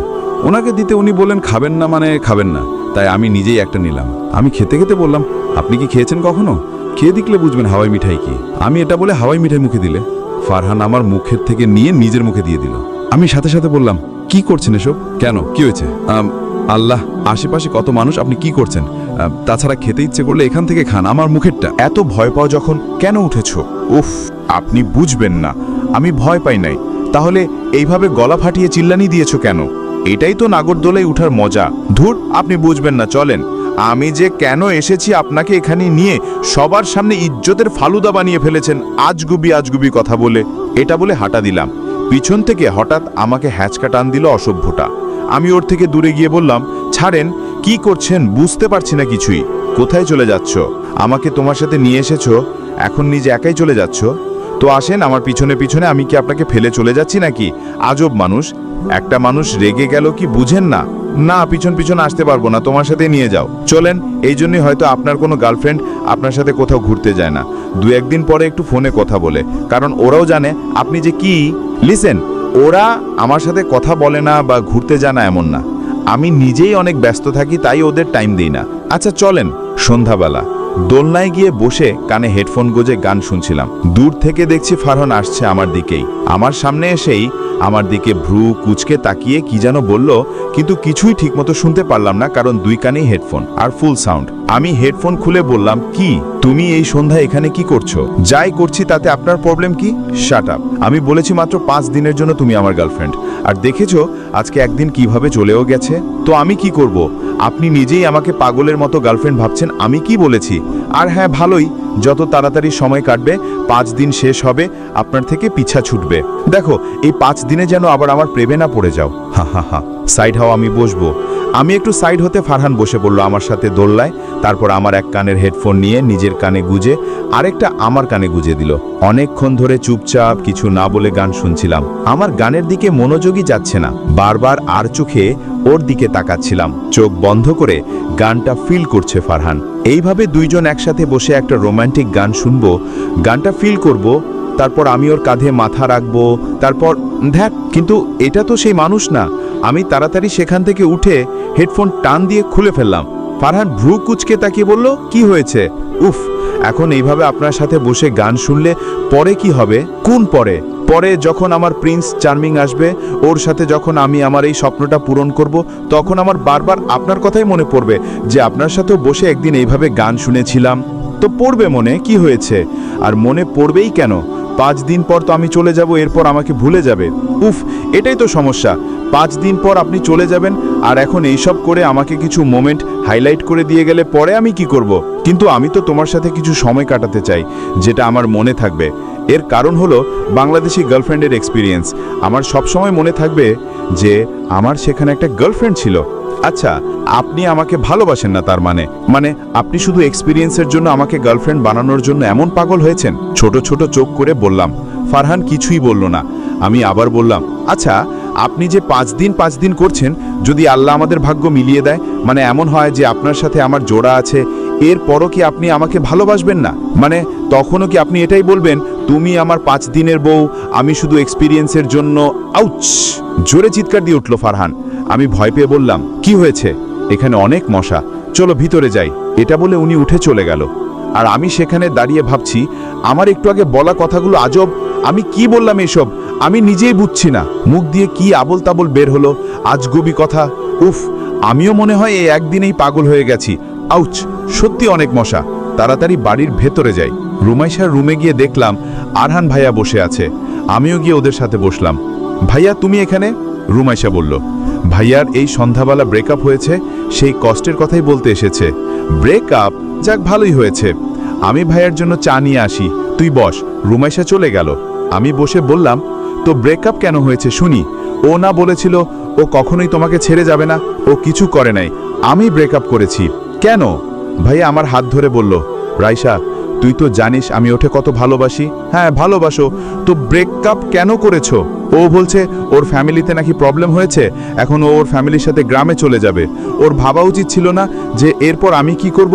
ওনাকে দিতে উনি বললেন খাবেন না, মানে খাবেন না। তাই আমি নিজেই একটা নিলাম। আমি খেতে খেতে বললাম, আপনি কি খেয়েছেন কখনো? খেয়ে দেখলে বুঝবেন হাওয়াই মিঠাই কি। আমি এটা বলে হাওয়াই মিঠাই মুখে দিলে ফারহান আমার মুখের থেকে নিয়ে নিজের মুখে দিয়ে দিল। আমি সাথে সাথে বললাম, কি করছেন এসব? কেন, কি হয়েছে? আল্লাহ, আশেপাশে কত মানুষ, আপনি কি করছেন? তাছাড়া খেতে ইচ্ছে করলে এখান থেকে খান, আমার মুখেরটা। এত ভয় পাও যখন কেন উঠেছো? উফ, আপনি বুঝবেন না, আমি ভয় পাই নাই। তাহলে এইভাবে গলা ফাটিয়ে চিল্লানি দিয়েছো কেন? এটাই তো নাগরদোলায় উঠার মজা। ধুর, আপনি বুঝবেন না, চলেন। আমি যে কেন এসেছি আপনাকে এখানে নিয়ে সবার সামনে ইজ্জতের ফালুদা বানিয়ে ফেলেছেন আজগুবি কথা বলে। এটা বলে হাঁটা দিলাম। পিছন থেকে হঠাৎ আমাকে হ্যাঁচকা টান দিল অসভ্যটা। আমি ওর থেকে দূরে গিয়ে বললাম, ছাড়েন, কি করছেন বুঝতে পারছি না কিছুই। কোথায় চলে যাচ্ছ? আমাকে তোমার সাথে নিয়ে এসেছো, এখন নিজে একাই চলে যাচ্ছ? তো আসেন আমার পিছনে পিছনে, আমি কি আপনাকে ফেলে চলে যাচ্ছি নাকি? আজব মানুষ, একটা মানুষ রেগে গেল কি বুঝেন না? না, পিছন পিছন আসতে পারবো না, তোমার সাথে নিয়ে যাও, চলেন। এই জন্যই হয়তো আপনার কোনো গার্লফ্রেন্ড আপনার সাথে কোথাও ঘুরতে যায় না, দু একদিন পরে একটু ফোনে কথা বলে, কারণ ওরাও জানে আপনি যে কি। লিসেন, ওরা আমার সাথে কথা বলে না বা ঘুরতে যায় না এমন না, আমি নিজেই অনেক ব্যস্ত থাকি, তাই ওদের টাইম দিই না। আচ্ছা চলেন। সন্ধ্যাবেলা দোলনায় গিয়ে বসে কানে হেডফোন গুঁজে গান শুনছিলাম। দূর থেকে দেখছি ফারহান আসছে আমার দিকেই। আমার সামনে এসেই আমার দিকে ভ্রু কুচকে তাকিয়ে কি যেন বলল, কিন্তু কিছুই ঠিকমতো শুনতে পারলাম না, কারণ দুই কানেই হেডফোন আর ফুল সাউন্ড। আমি হেডফোন খুলে বললাম, কি তুমি এই সন্ধ্যায় এখানে কি করছো? যাই করছি তাতে আপনার প্রবলেম কি? Shut up. আমি বলেছি মাত্র 5 দিনের জন্য তুমি আমার গার্লফ্রেন্ড, আর দেখেছো আজকে একদিন কিভাবে চলেও গেছে। তো আমি কি করব? আপনি নিজেই আমাকে পাগলের মতো গার্লফ্রেন্ড ভাবছেন, আমি কি বলেছি? আর হ্যাঁ, ভালোই, যত তাড়াতাড়ি সময় কাটবে 5 দিন শেষ হবে, আপনার থেকে পিছা ছুটবে। দেখো, এই 5 দিনে যেন আবার আমার প্রেমে না পড়ে যাও। হা হা হা। সাইড হও, আমি বসবো। আমি একটু সাইড হতে ফারহান বসে পড়ল আমার সাথে দোলনায়। তারপর আমার এক কানের হেডফোন নিয়ে নিজের কানে গুজে আরেকটা আমার কানে গুজে দিল। অনেকক্ষণ ধরে চুপচাপ কিছু না বলে গান শুনছিলাম। আমার গানের দিকে মনোযোগই যাচ্ছে না, বারবার আর চোখে ওর দিকে তাকাচ্ছিলাম। চোখ বন্ধ করে গানটা ফিল করছে ফারহান। এইভাবে দুইজন একসাথে বসে একটা রোমান্টিক গান শুনবো, গানটা ফিল করব, তারপর আমি ওর কাঁধে মাথা রাখবো, তারপর ধ্যাত, কিন্তু এটা তো সেই মানুষ না। আমি তাড়াতাড়ি সেখান থেকে উঠে হেডফোন টান দিয়ে খুলে ফেললাম। ফারহান ভ্রু কুচকে তাকিয়ে বলল, কি হয়েছে? উফ, এখন এইভাবে আপনার সাথে বসে গান শুনলে পরে কি হবে? কোন পরে? পরে যখন আমার প্রিন্স চার্মিং আসবে, ওর সাথে যখন আমি আমার এই স্বপ্নটা পূরণ করব, তখন আমার বারবার আপনার কথাই মনে পড়বে যে আপনার সাথেও বসে একদিন এইভাবে গান শুনেছিলাম। তো পড়বে মনে, কি হয়েছে? আর মনে পড়বেই কেন? 5 দিন পর তো আমি চলে যাব, এরপর আমাকে ভুলে যাবে। উফ, এটাই তো সমস্যা। 5 দিন পর আপনি চলে যাবেন, আর এখন এইসব করে আমাকে কিছু মোমেন্ট হাইলাইট করে দিয়ে গেলে পরে আমি কি করব? কিন্তু আমি তো তোমার সাথে কিছু সময় কাটাতে চাই, যেটা আমার মনে থাকবে। এর কারণ হলো বাংলাদেশি গার্লফ্রেন্ডের এক্সপিরিয়েন্স। আমার সব সময় মনে থাকবে যে আমার সেখানে একটা গার্লফ্রেন্ড ছিল। আচ্ছা, আপনি আমাকে ভালোবাসেন না তার মানে আপনি শুধু এক্সপিরিয়েন্সের জন্য আমাকে গার্লফ্রেন্ড বানানোর জন্য এমন পাগল হয়েছেন? ছোট ছোট চোখ করে বললাম। ফারহান কিছুই বলল না। আমি আবার বললাম, আচ্ছা, আপনি যে 5 দিন করছেন, যদি আল্লাহ আমাদের ভাগ্য মিলিয়ে দেয়, মানে এমন হয় যে আপনার সাথে আমার জোড়া আছে, এরপরও কি আপনি আমাকে ভালোবাসবেন না? মানে তখনও কি আপনি এটাই বলবেন, তুমি আমার 5 দিনের বউ, আমি শুধু এক্সপিরিয়েন্সের জন্য? আউচ! জোরে চিৎকার দিয়ে উঠল ফারহান। আমি ভয় পেয়ে বললাম, কি হয়েছে? এখানে অনেক মশা, চলো ভিতরে যাই। এটা বলে উনি উঠে চলে গেল। আর আমি সেখানে দাঁড়িয়ে ভাবছি, আমার একটু আগে বলা কথাগুলো আজব। আমি কি বললাম এসব? আমি নিজেই বুঝছি না। মুখ দিয়ে কি আবল তাবল বের হলো, আজগুবি কথা। উফ, আমিও মনে হয় এই একদিনেই পাগল হয়ে গেছি। আউচ! সত্যি অনেক মশা। তাড়াতাড়ি বাড়ির ভেতরে যাই। রুমাইশার রুমে গিয়ে দেখলাম আরহান ভাইয়া বসে আছে। আমিও গিয়ে ওদের সাথে বসলাম। ভাইয়া, তুমি এখানে? রুমাইশা বলল, ভাইয়ার এই সন্ধ্যাবেলা ব্রেকআপ হয়েছে, সেই কষ্টের কথাই বলতে এসেছে। ব্রেকআপ? যাক, ভালোই হয়েছে। আমি ভাইয়ার জন্য চা নিয়ে আসি, তুই বস। রুমাইশা চলে গেল। আমি বসে বললাম, তো ব্রেকআপ কেন হয়েছে শুনি। ও না বলেছিল ও কখনোই তোমাকে ছেড়ে যাবে না? ও কিছু করে নাই, আমি ব্রেকআপ করেছি। কেন? ভাইয়া আমার হাত ধরে বলল, রাইসা তুই তো জানিস আমি ওঠে কত ভালোবাসি। হ্যাঁ ভালোবাসো, তো ব্রেকআপ কেন করেছো? ও বলছে ওর ফ্যামিলিতে নাকি প্রবলেম হয়েছে, এখন ও ওর ফ্যামিলির সাথে গ্রামে চলে যাবে। ওর ভাবা উচিত ছিল না যে এরপর আমি কি করব?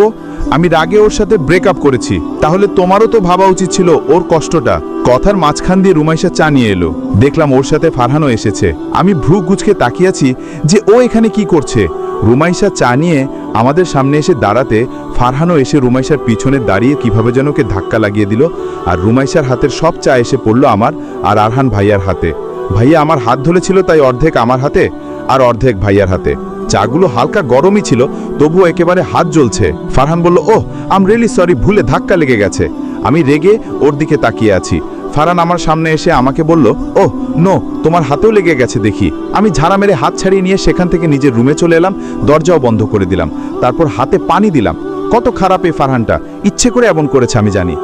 আমি রাগে ওর সাথে ব্রেকআপ করেছি। তাহলে তোমারও তো ভাবা উচিত ছিল ওর কষ্টটা। কথার মাঝখান দিয়ে রুমাইশা চা নিয়ে এলো। দেখলাম ওর সাথে ফারহানও এসেছে। আমি ভ্রু কুঁচকে তাকিয়েছি যে ও এখানে কি করছে। রুমাইশা চা নিয়ে আমাদের সামনে এসে দাঁড়াতে ফারহানও এসে রুমাইশার পিছনে দাঁড়িয়ে কিভাবে যেন ওকে ধাক্কা লাগিয়ে দিল, আর রুমাইশার হাতের সব চা এসে পড়ল আমার আর আরহান ভাইয়ার হাতে। ভাইয়া আমার হাত ধরেছিল, তাই অর্ধেক আমার হাতে আর অর্ধেক ভাইয়ার হাতে। চাগুলো হালকা গরমই ছিল, তবুও একেবারে হাত জ্বলছে। ফারহান বলল, ওহ আম রিয়েলি সরি, ভুলে ধাক্কা লেগে গেছে। আমি রেগে ওর দিকে তাকিয়ে আছি। ফারহান আমার সামনে এসে আমাকে বলল, ওহ নো, তোমার হাতেও লেগে গেছে দেখি। আমি ঝাড়া মেরে হাত ছাড়িয়ে নিয়ে সেখান থেকে নিজের রুমে চলে এলাম, দরজাও বন্ধ করে দিলাম। তারপর হাতে পানি দিলাম। কত খারাপ এই ফারহানটা, ইচ্ছে করে এমন করেছে আমি জানি।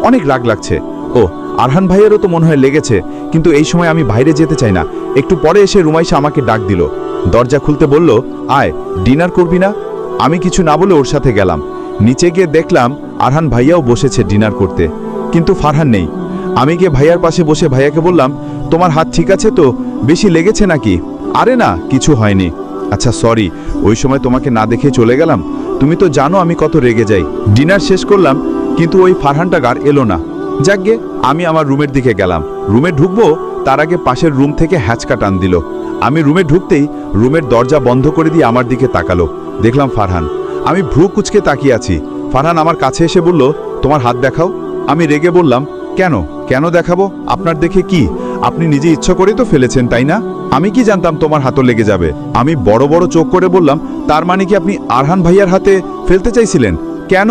অনেক রাগ লাগছে। ও আরহান ভাইয়েরও তো মনে হয় লেগেছে, কিন্তু এই সময় আমি বাইরে যেতে চাই না। একটু পরে এসে রুমাইশা আমাকে ডাক দিল। দরজা খুলতে বলল, আয় ডিনার করবি না? আমি কিছু না বলে ওর সাথে গেলাম। নিচে গিয়ে দেখলাম আরহান ভাইয়াও বসেছে ডিনার করতে, কিন্তু ফারহান নেই। আমি গিয়ে ভাইয়ার পাশে বসে ভাইয়াকে বললাম, তোমার হাত ঠিক আছে তো? বেশি লেগেছে নাকি? আরে না, কিছু হয়নি। আচ্ছা সরি, ওই সময় তোমাকে না দেখে চলে গেলাম। তুমি তো জানো আমি কত রেগে যাই। ডিনার শেষ করলাম, কিন্তু ওই ফারহানটা গার এলো না। যাকগে, আমি আমার রুমের দিকে গেলাম। রুমে ঢুকবো তার আগে পাশের রুম থেকে হ্যাচকা টান দিল। আমি রুমে ঢুকতেই রুমের দরজা বন্ধ করে দিয়ে আমার দিকে তাকালো। দেখলাম ফারহান। আমি ভ্রু কুচকে তাকিয়ে আছি। ফারহান আমার কাছে এসে বলল, তোমার হাত দেখাও। আমি রেগে বললাম, কেন কেন দেখাবো? আপনার দেখে কি? আপনি নিজে ইচ্ছা করে তো ফেলেছেন, তাই না? আমি কি জানতাম তোমার হাতও লেগে যাবে? আমি বড় বড় চোখ করে বললাম, তার মানে কি আপনি আরহান ভাইয়ার হাতে ফেলতে চাইছিলেন? কেন?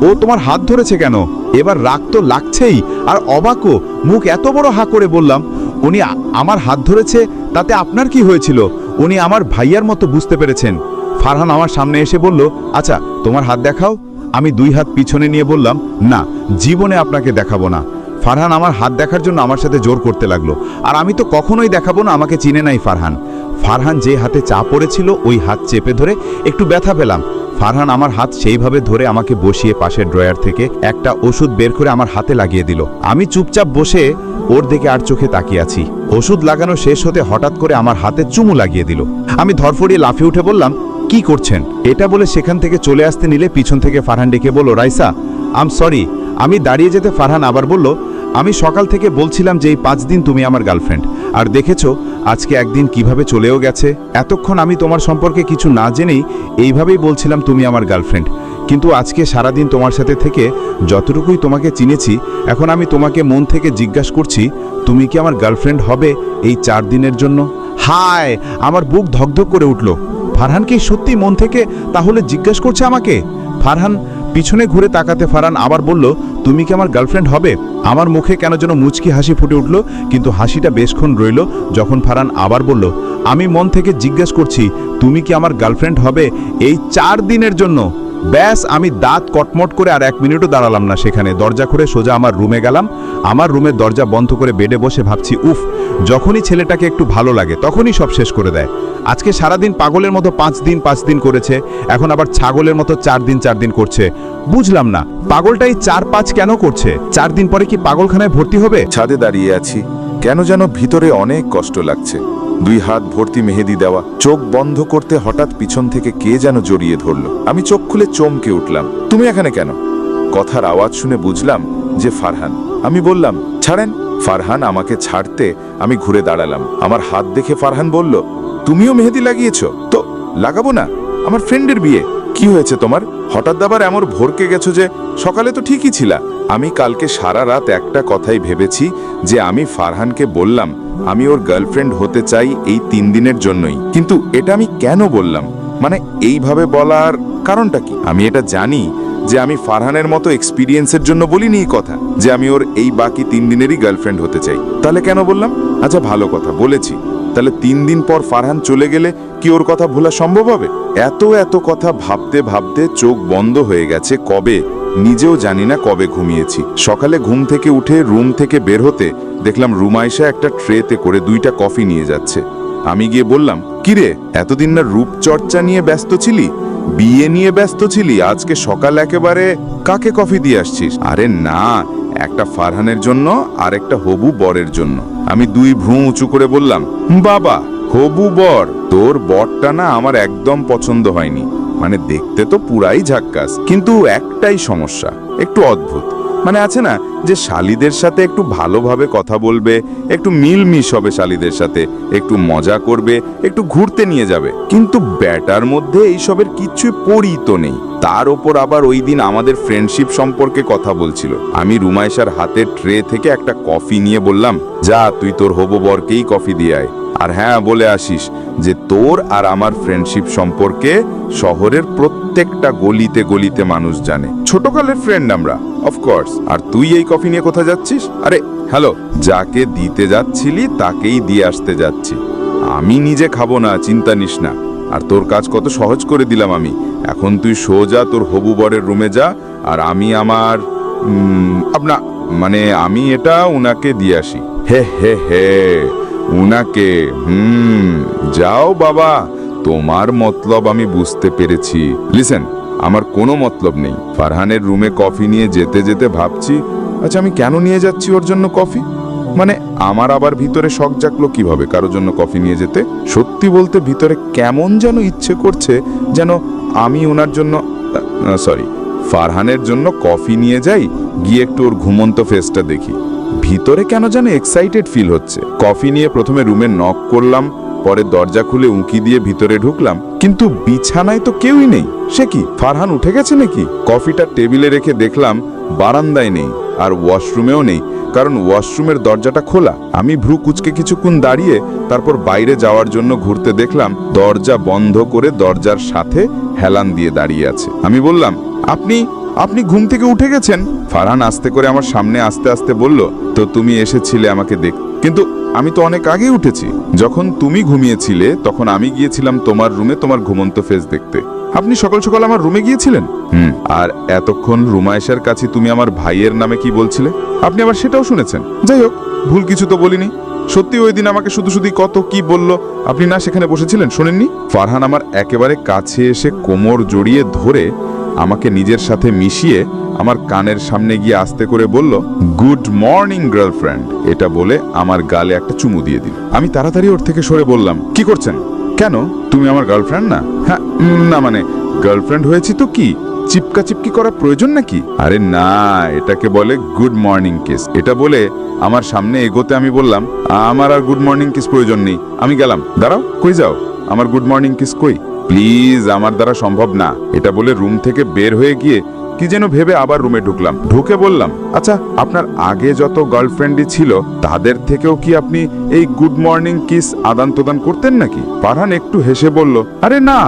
ও তোমার হাত ধরেছে কেন? এবার রাগ তো লাগছেই, আর অবাকও। মুখ এত বড় হা করে বললাম, উনি আমার হাত ধরেছে, তাতে আপনার কি হয়েছিল? উনি আমার ভাইয়ার মতো বুঝতে পেরেছেন। ফারহান আমার সামনে এসে বলল, আচ্ছা তোমার হাত দেখাও। আমি দুই হাত পিছনে নিয়ে বললাম, না, জীবনে আপনাকে দেখাবো না। ফারহান আমার হাত দেখার জন্য আমার সাথে জোর করতে লাগলো, আর আমি তো কখনোই দেখাবো না, আমাকে চিনে নাই ফারহান। ফারহান যে হাতে চা পড়েছিল ওই হাত চেপে ধরে একটু ব্যথা পেলাম। ফারহান আমার হাত সেইভাবে ধরে আমাকে বসিয়ে পাশের ড্রয়ার থেকে একটা ওষুধ বের করে আমার হাতে লাগিয়ে দিল। আমি চুপচাপ বসে ওর দিকে আর চোখে তাকিয়ে আছি। ওষুধ লাগানো শেষ হতে হঠাৎ করে আমার হাতে চুমু লাগিয়ে দিল। আমি ধরফড়িয়ে লাফিয়ে উঠে বললাম, কি করছেন? এটা বলে সেখান থেকে চলে আসতে নিলে পিছন থেকে ফারহান ডেকে বলল, রাইসা আম সরি। আমি দাঁড়িয়ে যেতে ফারহান আবার বলল, আমি সকাল থেকে বলছিলাম যে এই 5 দিন তুমি আমার গার্লফ্রেন্ড, আর দেখেছো আজকে একদিন কিভাবে চলেও গেছে। এতক্ষণ আমি তোমার সম্পর্কে কিছু না জেনেই এইভাবেই বলছিলাম তুমি আমার গার্লফ্রেন্ড, কিন্তু আজকে সারাদিন তোমার সাথে থেকে যতটুকুই তোমাকে চিনেছি, এখন আমি তোমাকে মন থেকে জিজ্ঞাসা করছি, তুমি কি আমার গার্লফ্রেন্ড হবে এই 4 দিনের জন্য? হায়, আমার বুক ধকধক করে উঠল। ফারহান কি সত্যি মন থেকে তাহলে জিজ্ঞাসা করছে আমাকে? ফারহান পিছনে ঘুরে তাকাতে ফারহান আবার বলল, তুমি কি আমার গার্লফ্রেন্ড হবে? আমার মুখে কেন যেন মুচকি হাসি ফুটে উঠল, কিন্তু হাসিটা বেশক্ষণ রইল যখন ফারহান আবার বলল, আমি মন থেকে জিজ্ঞাসা করছি, তুমি কি আমার গার্লফ্রেন্ড হবে এই 4 দিনের জন্য? ব্যাস, আমি দাঁত কটমট করে আর 1 মিনিটও দাঁড়ালাম না সেখানে। দরজা খুলে সোজা আমার রুমে গেলাম। আমার রুমের দরজা বন্ধ করে বেডে বসে ভাবছি, উফ, যখনই ছেলেটাকে একটু ভালো লাগে তখনই সব শেষ করে দেয়। আজকে সারাদিন পাগলের মতো 5 দিন করেছে, এখন আবার ছাগলের মতো 4 দিন করছে। বুঝলাম না পাগলটাই 4-5 কেন করছে? 4 দিন পরে কি পাগলখানায় ভর্তি হবে? ছাদে দাঁড়িয়ে আছি, কেন যেন ভিতরে অনেক কষ্ট লাগছে। 2 হাত ভর্তি মেহেদি দেওয়া। চোখ বন্ধ করতে হঠাৎ পিছন থেকে কে যেন জড়িয়ে ধরল। আমি চোখ খুলে চমকে উঠলাম। তুমি এখানে কেন? কথার আওয়াজ শুনে বুঝলাম যে ফারহান। আমি বললাম, ছাড়েন। ফারহান আমাকে ছাড়তে আমি ঘুরে দাঁড়ালাম। আমার হাত দেখে ফারহান বলল, তুমিও মেহেদি লাগিয়েছো? তো লাগাবো না, আমার ফ্রেন্ডের বিয়ে। কি হয়েছে তোমার? হঠাৎ আবার এমন ভরকে গেছো যে? সকালে তো ঠিকই ছিলা। আমি কালকে সারা রাত একটা কথাই ভেবেছি, যে আমি ফারহানকে বললাম আমি ওর গার্লফ্রেন্ড হতে চাই এই 3 দিনের জন্যই। কিন্তু এটা আমি কেন বললাম? মানে এইভাবে বলার কারণটা কি? আমি এটা জানি যে আমি ফারহানের মতো এক্সপিরিয়েন্সের জন্য বলিনি এই কথা, যে আমি ওর এই বাকি 3 দিনেরই গার্লফ্রেন্ড হতে চাই। তাহলে কেন বললাম? আচ্ছা ভালো কথা বলেছি, তাহলে 3 দিন পর ফারহান চলে গেলে কি ওর কথা ভোলা সম্ভব হবে? এত কথা ভাবতে ভাবতে চোখ বন্ধ হয়ে গেছে কবে, নিজেও জানি না কবে ঘুমিয়েছি। সকালে ঘুম থেকে উঠে রুম থেকে বের হতে দেখলাম রুমাইশা একটা ট্রেতে করে 2টা কফি নিয়ে যাচ্ছে। আমি গিয়ে বললাম, কিরে, এতদিন না রূপচর্চা নিয়ে ব্যস্ত ছিলি, বিয়ে নিয়ে ব্যস্ত ছিলি, আজকে সকাল একেবারে কাকে কফি দিয়ে আসছিস? আরে না, একটা ফারহানের জন্য আর একটা হবু বরের জন্য। আমি দুই ভ্রু উঁচু করে বললাম, বাবা, হবু বর? তোর বরটা না আমার একদম পছন্দ হয়নি। মানে দেখতে তো পুরাই ঝাক্কাস, কিন্তু একটাই সমস্যা, একটু অদ্ভুত। মানে আছে না যে শালিদের সাথে একটু ভালোভাবে কথা বলবে, একটু মিলমিশ হবে শালিদের সাথে, একটু মজা করবে, একটু ঘুরতে নিয়ে যাবে, কিন্তু ব্যাটার মধ্যে এইসবের কিছুই পরিত নেই। তার ওপর আবার ওই দিন আমাদের ফ্রেন্ডশিপ সম্পর্কে কথা বলছিল। আমি রুমাইশার হাতের ট্রে থেকে একটা কফি নিয়ে বললাম, যা তুই তোর হবু বরকেই কফি দিয়ে আয়। আর হ্যাঁ, বলে আসিস যে তোর আর আমার ফ্রেন্ডশিপ সম্পর্কে শহরের প্রত্যেকটা গলিতে গলিতে মানুষ জানে। ছোটকালের ফ্রেন্ড আমরা, অফকোর্স। আর তুই এই কফি নিয়ে কোথায় যাচ্ছিস? আরে হ্যালো, যাকে দিতে যাচ্ছিলি তাকেই দিয়ে আসতে যাচ্ছি। আমি নিজে খাবো না, চিন্তা নিস না। আর তোর কাজ কত সহজ করে দিলাম আমি। এখন তুই সোজা তোর হবু বরের রুমে যা, আর আমি আমার আমি এটা উনাকে দিয়ে আসি। হে হে হে, উনাকে? যাও বাবা, তোমার মতলব আমি বুঝতে পেরেছি। লিসেন, আমার কোনো মতলব নেই। ফারহানের রুমে কফি নিয়ে যেতে যেতে ভাবছি, আচ্ছা আমি কেন নিয়ে যাচ্ছি ওর জন্য কফি? মানে আমার আবার ভিতরে শখ জাগলো কিভাবে কারোর জন্য কফি নিয়ে যেতে। সত্যি বলতে ভিতরে কেমন যেন ইচ্ছে করছে যেন আমি ওনার জন্য, ফারহানের জন্য কফি নিয়ে যাই, গিয়ে একটু ওর ঘুমন্ত ফেসটা দেখি। ভিতরে কেন যেন এক্সাইটেড ফিল হচ্ছে। কফি নিয়ে প্রথমে রুমে নক করলাম, পরে দরজা খুলে উঁকি দিয়ে ভিতরে ঢুকলাম, কিন্তু বিছানায় তো কেউই নেই। সে কি, ফারহান উঠে গেছে নাকি? কফিটা টেবিলে রেখে দেখলাম বারান্দায় নেই, আর ওয়াশরুমেও নেই, কারণ ওয়াশরুমের দরজাটা খোলা। আমি ভ্রু কুচকে কিছুক্ষণ দাঁড়িয়ে তারপর বাইরে যাওয়ার জন্য ঘুরতে দেখলাম দরজা বন্ধ করে দরজার সাথে হেলান দিয়ে দাঁড়িয়ে আছে। আমি বললাম, আপনি ঘুম থেকে উঠে গেছেন? ফারহান আস্তে করে আমার সামনে আস্তে আস্তে বলল, তো তুমি এসেছিলে আমাকে দেখ, কিন্তু আমি তো অনেক আগে উঠেছি। যখন তুমি ঘুমিয়েছিলে তখন আমি গিয়েছিলাম তোমার রুমে তোমার ঘুমন্ত ফেস দেখতে। আপনি সকাল সকাল আমার রুমে গিয়েছিলেন? আর এতক্ষণ রুমাইশার কাছে তুমি আমার ভাইয়ের নামে কি বলছিলে? আপনি আবার সেটাও শুনেছেন। যাই হোক, ভুল কিছু তো বলিনি। সত্যি ওই দিন আমাকে শুধু শুধু কত কি বলল, আপনি না সেখানে বসেছিলেন, শোনেননি? ফারহান আমার একেবারে কাছে এসে কোমর জড়িয়ে ধরে আমাকে নিজের সাথে মিশিয়ে আমার কানের সামনে গিয়ে আস্তে করে বলল, গুড মর্নিং গার্লফ্রেন্ড। এটা বলে আমার গালে একটা চুমু দিয়ে দিল। আমি তাড়াতাড়ি ওর থেকে সরে বললাম, কি করছেন? কেন, তুমি আমার গার্লফ্রেন্ড না? হ্যাঁ, না মানে গার্লফ্রেন্ড হয়েছি তো কি চিপকা চিপকি করা প্রয়োজন নাকি? আরে না, এটাকে বলে গুড মর্নিং কিস। এটা বলে আমার সামনে এগোতে আমি বললাম, আমার আর গুড মর্নিং কিস প্রয়োজন নেই, আমি গেলাম। দাঁড়াও, কই যাও? আমার গুড মর্নিং কিস কই? প্লিজ, আমার দ্বারা সম্ভব না। এটা বলে রুম থেকে বের হয়ে গিয়ে কি যেন ভেবে আবার রুমে ঢুকলাম। ঢুকে বললাম, আচ্ছা আপনার আগে যত গার্লফ্রেন্ডই ছিল তাদের থেকেও কি আপনি এই গুড মর্নিং কিস আদান প্রদান করতেন নাকি? ফারহান একটু হেসে বলল, আরে না,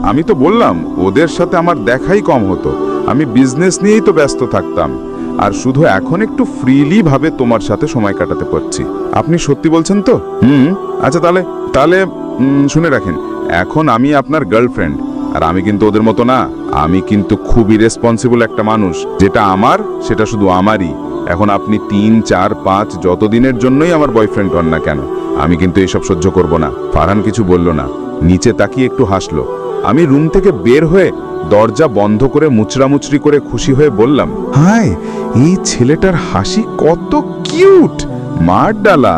আমি তো বললাম ওদের সাথে আমার দেখাই কম হতো, আমি বিজনেস নিয়েই তো ব্যস্ত থাকতাম, আর শুধু এখন একটু ফ্রিলি ভাবে তোমার সাথে সময় কাটাতে পারছি। আপনি সত্যি বলছেন তো? আচ্ছা তাহলে শুনে রাখেন, এখন আমি আপনার গার্লফ্রেন্ড, আর আমি কিন্তু ওদের মতো না। আমি কিন্তু খুবই রেসপন্সিবল একটা মানুষ। যেটা আমার সেটা শুধু আমারই। এখন আপনি 3, 4, 5 যতদিনের জন্যই আমার বয়ফ্রেন্ড হন না কেন, আমি কিন্তু এসব সহ্য করব না। ফারহান কিছু বলল না, নিচে তাকিয়ে একটু হাসলো। আমি রুম থেকে বের হয়ে দরজা বন্ধ করে মুচড়ামুচড়ি করে খুশি হয়ে বললাম, হায়, এই ছেলেটার হাসি কত কিউট, মার ডালা।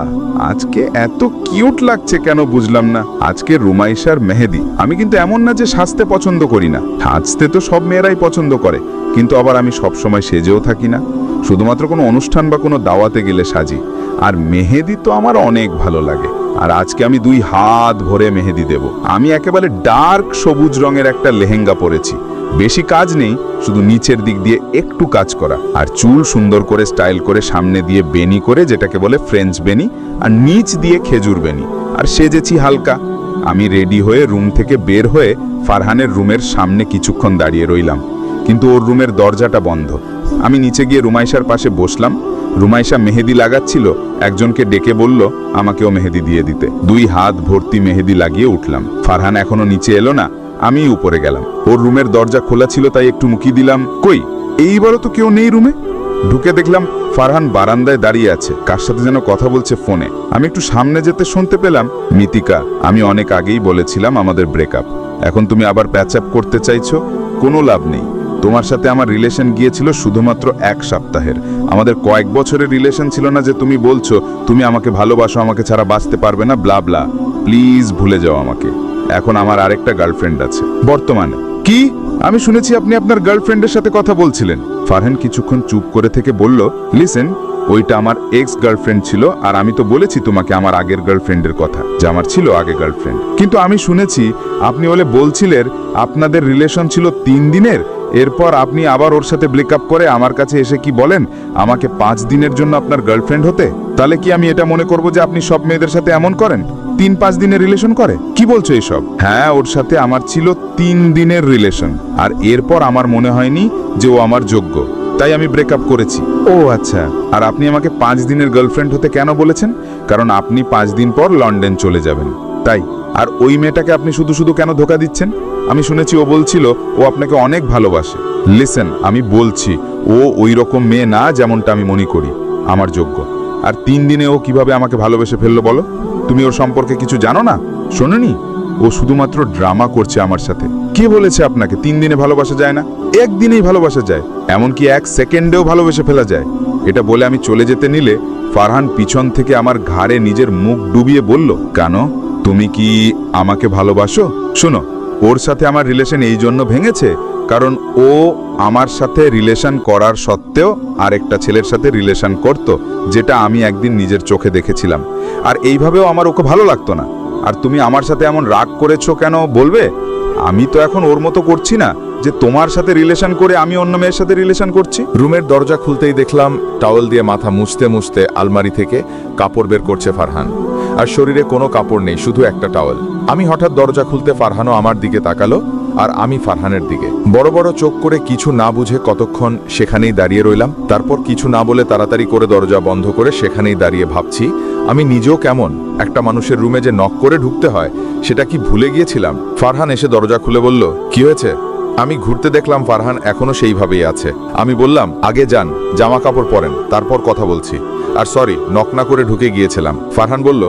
আজকে এত কিউট লাগছে কেন বুঝলাম না। আজকে রুমাইশার মেহেদি। আমি কিন্তু এমন না যে সাজতে পছন্দ করি না, সাজতে তো সব মেয়েরাই পছন্দ করে, কিন্তু আবার আমি সব সময় সেজেও থাকি না, শুধুমাত্র কোনো অনুষ্ঠান বা কোনো দাওয়াতে গেলে সাজি। আর মেহেদি তো আমার অনেক ভালো লাগে, আর আজকে আমি 2 হাত ভরে মেহেদি দেব। আমি একেবারে ডার্ক সবুজ রঙের একটা লেহেঙ্গা পরেছি, বেশি কাজ নেই, শুধু নিচের দিক দিয়ে একটু কাজ করা, আর চুল সুন্দর করে স্টাইল করে সামনে দিয়ে বেনি করে, যেটাকে বলে ফ্রেঞ্চ বেনি, আর নিচ দিয়ে খেজুর বেনি, আর সেজেছি হালকা। আমি রেডি হয়ে রুম থেকে বের হয়ে ফারহানের রুমের সামনে কিছুক্ষণ দাঁড়িয়ে রইলাম, কিন্তু ওর রুমের দরজাটা বন্ধ। আমি নিচে গিয়ে রুমাইশার পাশে বসলাম। রুমাইশা মেহেদি লাগাচ্ছিল, একজনকে ডেকে বলল আমাকেও মেহেদি দিয়ে দিতে। 2 হাত ভর্তি মেহেদি লাগিয়ে উঠলাম। ফারহান এখনো নিচে এলো না, আমি উপরে গেলাম। ওর রুমের দরজা খোলা ছিল, তাই একটু মুখি দিলাম, কই এইবারও তো কেউ নেই রুমে। ঢুকে দেখলাম ফারহান বারান্দায় দাঁড়িয়ে আছে, কার সাথে যেন কথা বলছে ফোনে। আমি একটু সামনে যেতে শুনতে পেলাম, মিতিকা, আমি অনেক আগেই বলেছিলাম আমাদের ব্রেকআপ, এখন তুমি আবার প্যাচ আপ করতে চাইছো? কোনো লাভ নেই। তোমার সাথে আমার রিলেশন গিয়েছিল শুধুমাত্র 1 সপ্তাহের। আমাদের কয়েক বছরের রিলেশন ছিল না যে তুমি বলছো তুমি আমাকে ভালোবাসো, আমাকে ছাড়া বাঁচতে পারবে না, ব্লা ব্লা। প্লিজ ভুলে যাও আমাকে। এখন আমার আরেকটা গার্লফ্রেন্ড আছে বর্তমানে। কি? আমি শুনেছি আপনি আপনার গার্লফ্রেন্ডের সাথে কথা বলছিলেন। ফারহান কিছুক্ষণ চুপ করে থেকে বলল, লিসেন, ওইটা আমার এক্স গার্লফ্রেন্ড ছিল, আর আমি তো বলেছি তোমাকে আমার আগের গার্লফ্রেন্ডের কথা, যে আমার ছিল আগে গার্লফ্রেন্ড। কিন্তু আমি শুনেছি আপনি বলছিলেন আপনাদের রিলেশন ছিল 3 দিনের, এরপর আপনি আবার ওর সাথে ব্রেকআপ করে আমার কাছে এসে কি বলেন আমাকে 5 দিনের জন্য আপনার গার্লফ্রেন্ড হতে। তাহলে কি আমি এটা মনে করব যে আপনি সব মেয়েদের সাথে এমন করেন, 3-5 দিনের রিলেশন করে? কি বলছো এইসব? হ্যাঁ, ওর সাথে আমার ছিল 3 দিনের রিলেশন, আর এরপর আমার মনে হয়নি যে ও আমার যোগ্য, তাই আমি ব্রেকআপ করেছি। ও আচ্ছা। আর আপনি আমাকে 5 দিনের গার্লফ্রেন্ড হতে কেন বলেছেন? কারণ আপনি 5 দিন পর লন্ডন চলে যাবেন, তাই। আর ওই মেয়েটাকে আপনি শুধু শুধু কেন ধোকা দিচ্ছেন? আমি শুনেছি ও বলছিল ও আপনাকে অনেক ভালোবাসে। লিসেন, আমি বলছি ও ওই রকম মেয়ে না যেমনটা আমি মনে করি আমার যোগ্য। আর 3 দিনে ও কিভাবে আমাকে ভালোবেসে ফেললো বলো? তুমি ওর সম্পর্কে কিছু জানো না? শোনোনি? ও শুধুমাত্র ড্রামা করছে আমার সাথে। কে বলেছে আপনাকে 3 দিনে ভালোবাসা যায় না? 1 দিনেই ভালোবাসা যায়, এমনকি 1 সেকেন্ডেও ভালোবেসে ফেলা যায়। এটা বলে আমি চলে যেতে নিলে ফারহান পিছন থেকে আমার ঘাড়ে নিজের মুখ ডুবিয়ে বলল, কেন, তুমি কি আমাকে ভালোবাসো? শোনো, ওর সাথে আমার রিলেশন এই জন্য ভেঙেছে কারণ ও আমার সাথে রিলেশন করার সত্ত্বেও আরেকটা ছেলের সাথে রিলেশন করত, যেটা আমি একদিন নিজের চোখে দেখেছিলাম। আর এইভাবেও আমার ওকে ভালো লাগতো না। আর তুমি আমার সাথে এমন রাগ করেছো কেন বলবে? আমি তো এখন ওর মতো করছি না যে তোমার সাথে রিলেশন করে আমি অন্য মেয়ের সাথে রিলেশন করছি। রুমের দরজা খুলতেই দেখলাম টাওয়েল দিয়ে মাথা মুছতে মুছতে আলমারি থেকে কাপড় বের করছে ফারহান। আর শরীরে কোনো কাপড় নেই, শুধু একটা টাওয়েল। আমি হঠাৎ দরজা খুলতে ফারহানও আমার দিকে তাকালো, আর আমি ফারহানের দিকে। বড় বড় চোখ করে কিছু না বুঝে কতক্ষণ সেখানেই দাঁড়িয়ে রইলাম। তারপর কিছু না বলে তাড়াতাড়ি করে দরজা বন্ধ করে সেখানেই দাঁড়িয়ে ভাবছি আমি নিজেও কেমন একটা মানুষের রুমে যে নক করে ঢুকতে হয় সেটা কি ভুলে গিয়েছিলাম। ফারহান এসে দরজা খুলে বলল, কি হয়েছে? আমি ঘুরতে দেখলাম ফারহান এখনো সেইভাবেই আছে। আমি বললাম, আগে যান, জামা কাপড় পরেন, তারপর কথা বলছি। আর সরি, নক না করে ঢুকে গিয়েছিলাম। ফারহান বলল,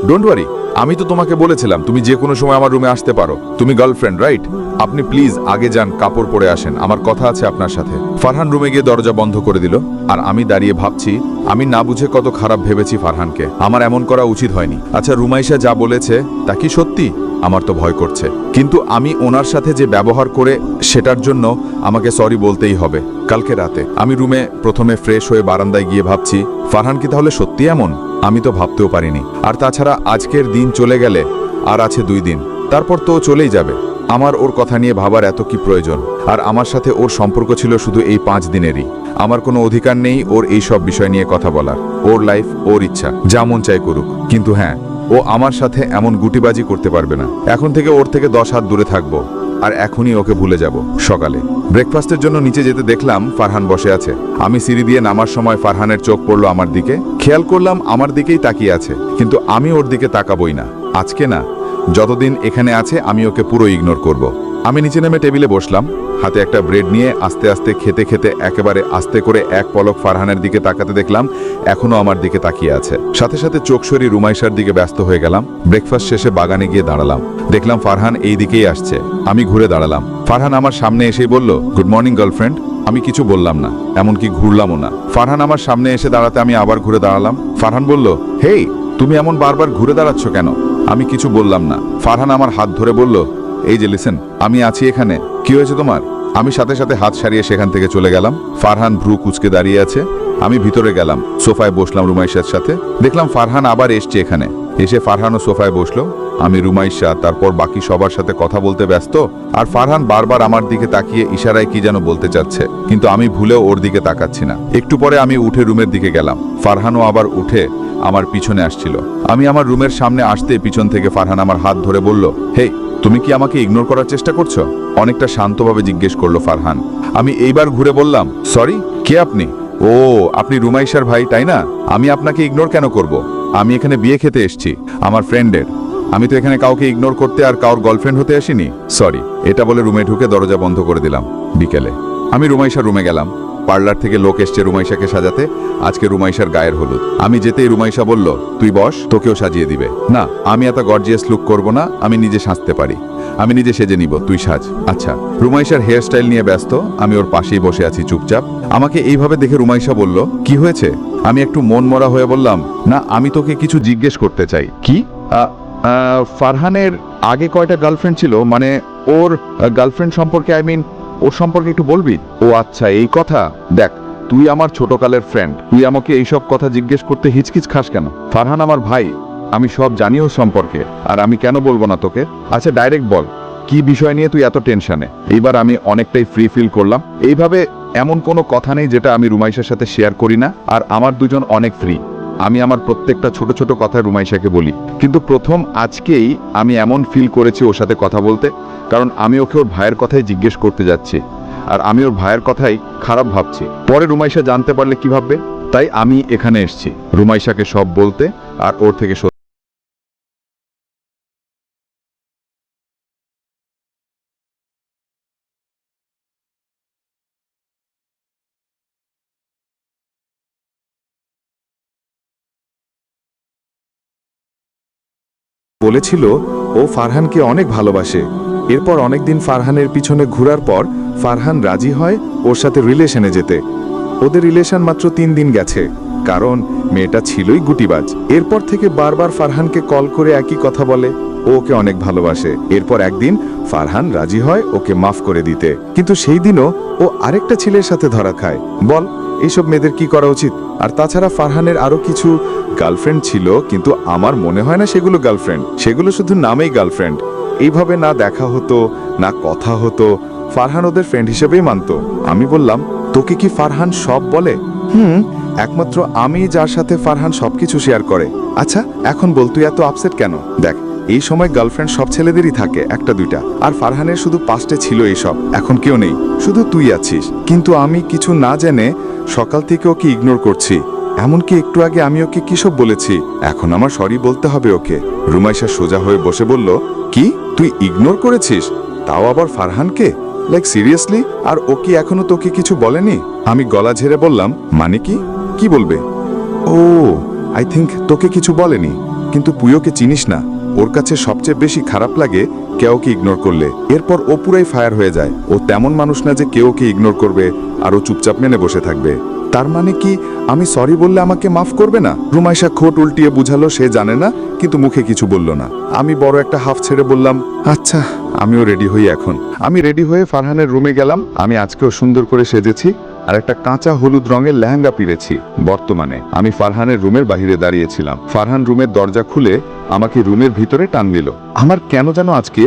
ডোন্ট ওয়ারি, আমি তো তোমাকে বলেছিলাম তুমি যে কোনো সময় আমার রুমে আসতে পারো। তুমি গার্লফ্রেন্ড, রাইট? আপনি প্লিজ আগে যান, কাপড় পরে আসেন, আমার কথা আছে আপনার সাথে। ফারহান রুমে গিয়ে দরজা বন্ধ করে দিল, আর আমি দাঁড়িয়ে ভাবছি আমি না বুঝে কত খারাপ ভেবেছি ফারহানকে। আমার এমন করা উচিত হয়নি। আচ্ছা, রুমাইশা যা বলেছে তা কি সত্যি? আমার তো ভয় করছে, কিন্তু আমি ওনার সাথে যে ব্যবহার করে সেটার জন্য আমাকে সরি বলতেই হবে। কালকে রাতে আমি রুমে প্রথমে ফ্রেশ হয়ে বারান্দায় গিয়ে ভাবছি ফারহান কি তাহলে সত্যি এমন? আমি তো ভাবতেও পারিনি। আর তাছাড়া আজকের দিন চলে গেলে আর আছে 2 দিন, তারপর তো চলেই যাবে। আমার ওর কথা নিয়ে ভাবার এত কি প্রয়োজন? আর আমার সাথে ওর সম্পর্ক ছিল শুধু এই 5 দিনেরই। আমার কোনো অধিকার নেই ওর এই সব বিষয় নিয়ে কথা বলার। ওর লাইফ, ওর ইচ্ছা, যা মন চাই করুক। কিন্তু হ্যাঁ, ও আমার সাথে এমন গুটিবাজি করতে পারবে না। এখন থেকে ওর থেকে 10 হাত দূরে থাকবো, আর এখনই ওকে ভুলে যাব। সকালে ব্রেকফাস্টের জন্য নিচে যেতে দেখলাম ফারহান বসে আছে। আমি সিঁড়ি দিয়ে নামার সময় ফারহানের চোখ পড়লো আমার দিকে। খেয়াল করলাম আমার দিকেই তাকিয়ে আছে, কিন্তু আমি ওর দিকে তাকাবই না। আজকে না, যতদিন এখানে আছে আমি ওকে পুরো ইগনোর করব। আমি নিচে নেমে টেবিলে বসলাম, হাতে একটা ব্রেড নিয়ে আস্তে আস্তে খেতে খেতে একেবারে আস্তে করে এক পলক ফারহানের দিকে তাকাতে দেখলাম এখনো আমার দিকে তাকিয়ে আছে। সাথে সাথে চোখ সরিয়ে রুমাইশার দিকে ব্যস্ত হয়ে গেলাম। ব্রেকফাস্ট শেষে বাগানে গিয়ে দাঁড়ালাম, দেখলাম ফারহান এই দিকেই আসছে। আমি ঘুরে দাঁড়ালাম। ফারহান আমার সামনে এসেই বলল, গুড মর্নিং গার্লফ্রেন্ড। আমি কিছু বললাম না, এমনকি ঘুরলামও না। ফারহান আমার সামনে এসে দাঁড়াতে আমি আবার ঘুরে দাঁড়ালাম। ফারহান বলল, হেই, তুমি এমন বারবার ঘুরে দাঁড়াচ্ছ কেন? আমি কিছু বললাম না। ফারহান আমার হাত ধরে বলল, এই যে লিসেন, আমি আছি এখানে, কি হয়েছে তোমার? আমি সাথে সাথে হাত সারিয়ে সেখান থেকে চলে গেলাম। ফারহান ভ্রু কুচকে দাঁড়িয়ে আছে। আমি ভিতরে গেলাম, সোফায় বসলাম রুমাইশার সাথে। দেখলাম ফারহান আবার এসছে এখানে। এসে ফারহানও সোফায় বসলো। আমি রুমাইশা, তারপর বাকি সবার সাথে কথা বলতে ব্যস্ত। আর ফারহান বারবার আমার দিকে তাকিয়ে ইশারায় কি যেন বলতে চাচ্ছে, কিন্তু আমি ভুলেও ওর দিকে তাকাচ্ছি না। একটু পরে আমি উঠে রুমের দিকে গেলাম। ফারহানও আবার উঠে আমার পিছনে আসছিল। আমি আমার রুমের সামনে আসতে পিছন থেকে ফারহান আমার হাত ধরে বলল, হেই, তুমি কি আমাকে ইগনোর করার চেষ্টা করছো? অনেকটা শান্তভাবে জিজ্ঞেস করলো ফারহান। আমি এইবার ঘুরে বললাম, সরি, কে আপনি? ও, আপনি রুমাইশার ভাই, তাই না? আমি আপনাকে ইগনোর কেন করব? আমি এখানে বিয়ে খেতে এসেছি আমার ফ্রেন্ডের। আমি তো এখানে কাউকে ইগনোর করতে আর কাউর গার্লফ্রেন্ড হতে আসিনি। সরি। এটা বলে রুমে ঢুকে দরজা বন্ধ করে দিলাম। বিকেলে আমি রুমাইশার রুমে গেলাম। পার্লার থেকে লোক এসছে রুমাইশাকে সাজাতে। আজকে রুমাইশার গায়ের হলুদ। আমি যেতেই রুমাইশা বলল, তুই বস, তোকেও সাজিয়ে দিবে। না, আমি এত গর্জিয়াস লুক করব না, আমি নিজে সাজতে পারি। আমি নিজে সেজে নিব, তুই সাজ। আচ্ছা। রুমাইশার হেয়ার স্টাইল নিয়ে ব্যস্ত, আমি ওর পাশেই বসে আছি চুপচাপ। আমাকে এইভাবে দেখে রুমাইশা বলল, কি হয়েছে? আমি একটু মন মরা হয়ে বললাম, না আমি তোকে কিছু জিজ্ঞেস করতে চাই। কি? ফারহানের আগে কয়টা গার্লফ্রেন্ড ছিল, মানে ওর গার্লফ্রেন্ড সম্পর্কে, ওর সম্পর্কে একটু বলবি? ও আচ্ছা, এই কথা। দেখ, তুই আমার ছোটকালের ফ্রেন্ড, তুই আমাকে এইসব কথা জিজ্ঞেস করতে হিচকিচ খাস কেন? ফারহান আমার ভাই, আমি সব জানি ওর সম্পর্কে, আর আমি কেন বলবো না তোকে? আচ্ছা ডাইরেক্ট বল, কি বিষয় নিয়ে তুই এত টেনশনে? এইবার আমি অনেকটাই ফ্রি ফিল করলাম। এইভাবে এমন কোনো কথা নেই যেটা আমি রুমাইশার সাথে শেয়ার করি না, আর আমার দুজন অনেক ফ্রি। আমি আমার প্রত্যেকটা ছোট ছোট কথা রুমাইশাকে বলি, কিন্তু প্রথম আজকেই আমি এমন ফিল করেছি ওর সাথে কথা বলতে, কারণ আমি ওকে ওর ভাইয়ের কথাই জিজ্ঞেস করতে যাচ্ছি, আর আমি ওর ভাইয়ের কথাই খারাপ ভাবছি। পরে রুমাইশা জানতে পারলে কি ভাববে, তাই আমি এখানে এসেছি রুমাইশাকে সব বলতে, আর ওর থেকে বলেছিল ও ফারহানকে অনেক ভালোবাসে। এরপর অনেকদিন ফারহানের পিছনে ঘোরার পর ফারহান রাজি হয় ওর সাথে রিলেশনে যেতে। ওদের রিলেশন মাত্র 3 দিন গেছে, কারণ মেয়েটা ছিলই গুটিবাজ। এরপর থেকে বারবার ফারহানকে কল করে একই কথা বলে, ও ওকে অনেক ভালোবাসে। এরপর একদিন ফারহান রাজি হয় ওকে মাফ করে দিতে, কিন্তু সেই দিনও ও আরেকটা ছেলের সাথে ধরা খায়। বল, এইসব মেয়েদের কি করা উচিত? আর তাছাড়া ফারহানের আরো কিছু গার্লফ্রেন্ড ছিল, কিন্তু আমার মনে হয় না সেগুলো গার্লফ্রেন্ড, সেগুলো শুধু নামেই গার্লফ্রেন্ড। এইভাবে না দেখা হতো, না কথা হতো, ফারহান ওদের ফ্রেন্ড হিসেবেই মানতো। আমি বললাম, তোকে কি ফারহান সব বলে? একমাত্র আমি যার সাথে ফারহান সবকিছু শেয়ার করে। আচ্ছা এখন বল, তুই এত আপসেট কেন? দেখ, এই সময় গার্লফ্রেন্ড সব ছেলেদেরই থাকে, একটা দুইটা, আর ফারহানের শুধু পাস্টে ছিল এইসব, এখন কেউ নেই, শুধু তুই আছিস। কিন্তু আমি কিছু না জেনে সকাল থেকে ওকে ইগনোর করছি। এমনকি একটু আগে আমি ওকে কিসব বলেছি, এখন আমার সরি বলতে হবে ওকে। রুমাইশা সোজা হয়ে বসে বলল, কি তুই ইগনোর করেছিস? তাও আবার ফারহানকে? Like seriously? আর ও কি এখনো তোকে কিছু বলেনি? আমি গলা ঝেড়ে বললাম, মানে কি? কি বলবে? ও, আই থিঙ্ক তোকে কিছু বলেনি, কিন্তু তুই ওকে চিনিস না। ওর কাছে সবচেয়ে বেশি খারাপ লাগে কেউ ওকে ইগনোর করলে। এরপর ও পুরাই ফায়ার হয়ে যায়। ও তেমন মানুষ না যে কেউ ওকে ইগনোর করবে আর ও চুপচাপ মেনে বসে থাকবে। তার মানে কি আমি সরি বললে আমাকে মাফ করবে না? রুমাইশা খোট উল্টিয়ে বুঝালো সে জানে না, কিন্তু মুখে কিছু বলল না। আমি বড় একটা হাফ ছেড়ে বললাম, আচ্ছা আমিও রেডি হই এখন। আমি রেডি হয়ে ফারহানের রুমে গেলাম। আমি আজকেও সুন্দর করে সেজেছি আর একটা কাঁচা হলুদ রঙের লেহেঙ্গা পরেছি। বর্তমানে আমি ফারহানের রুমের বাইরে দাঁড়িয়েছিলাম। ফারহান রুমের দরজা খুলে আমাকে রুমের ভিতরে টান দিল। আমার কেন যেন আজকে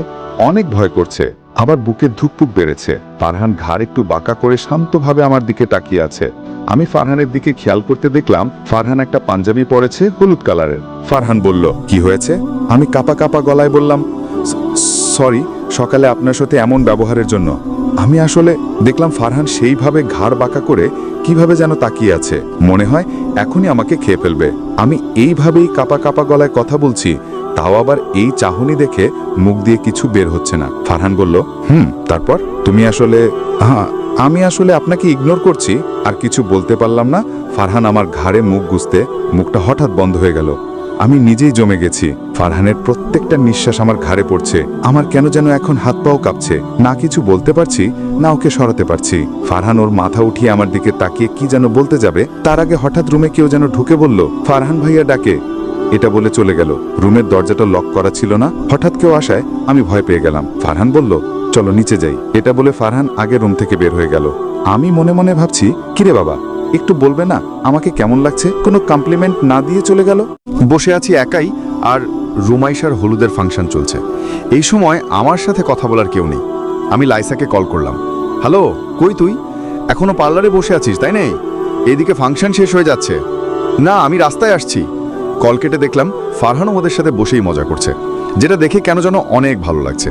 অনেক ভয় করছে, আবার বুকের ধুকপুক বেড়েছে। ফারহান ঘাড় একটু বাঁকা করে শান্তভাবে আমার দিকে তাকিয়ে আছে। আমি ফারহানের দিকে খেয়াল করতে দেখলাম ফারহান একটা পাঞ্জাবি পরেছে হলুদ কালারের। ফারহান বলল, কি হয়েছে? আমি কাপা কাপা গলায় বললাম, সরি সকালে আপনার সাথে এমন ব্যবহারের জন্য। আমি আসলে দেখলাম ফারহান সেইভাবে ঘাড় বাঁকা করে কিভাবে যেন তাকিয়ে আছে, মনে হয় এখনই আমাকে খেয়ে ফেলবে। আমি এইভাবেই কাপা কাপা গলায় কথা বলছি, তাও আবার এই চাহনি দেখে মুখ দিয়ে কিছু বের হচ্ছে না। ফারহান বলল, তারপর? তুমি আসলে? হ্যাঁ, আমি আসলে আপনাকে ইগনোর করছি। আর কিছু বলতে পারলাম না। ফারহান আমার ঘাড়ে মুখ গুজতে মুখটা হঠাৎ বন্ধ হয়ে গেল। আমি নিজেই জমে গেছি। ফারহানের প্রত্যেকটা নিঃশ্বাস আমার ঘাড়ে পড়ছে। আমার কেন যেন এখন হাত পাও কাঁপছে, না কিছু বলতে পারছি না ওকে সরাতে পারছি। ফারহান ওর মাথা উঠিয়ে আমার দিকে তাকিয়ে কি যেন বলতে যাবে, তার আগে হঠাৎ রুমে কেউ যেন ঢুকে বলল, ফারহান ভাইয়া ডাকে। এটা বলে চলে গেল। রুমের দরজাটা লক করা ছিল না। হঠাৎ কেউ আসায় আমি ভয় পেয়ে গেলাম। ফারহান বলল, চলো নিচে যাই। এটা বলে ফারহান আগে রুম থেকে বের হয়ে গেল। আমি মনে মনে ভাবছি, কিরে বাবা, একটু বলবে না আমাকে কেমন লাগছে? কোনো কমপ্লিমেন্ট না দিয়ে চলে গেল। বসে আছি একাই, আর রুমাইশার হলুদের ফাংশন চলছে। এই সময় আমার সাথে কথা বলার কেউ নেই। আমি লাইসাকে কল করলাম, হ্যালো, কই তুই? এখনো পার্লারে বসে আছিস তাই নেই? এদিকে ফাংশন শেষ হয়ে যাচ্ছে। না, আমি রাস্তায় আসছি। কল কেটে দেখলাম ফারহানও ওদের সাথে বসেই মজা করছে, যেটা দেখে কেন যেন অনেক ভালো লাগছে।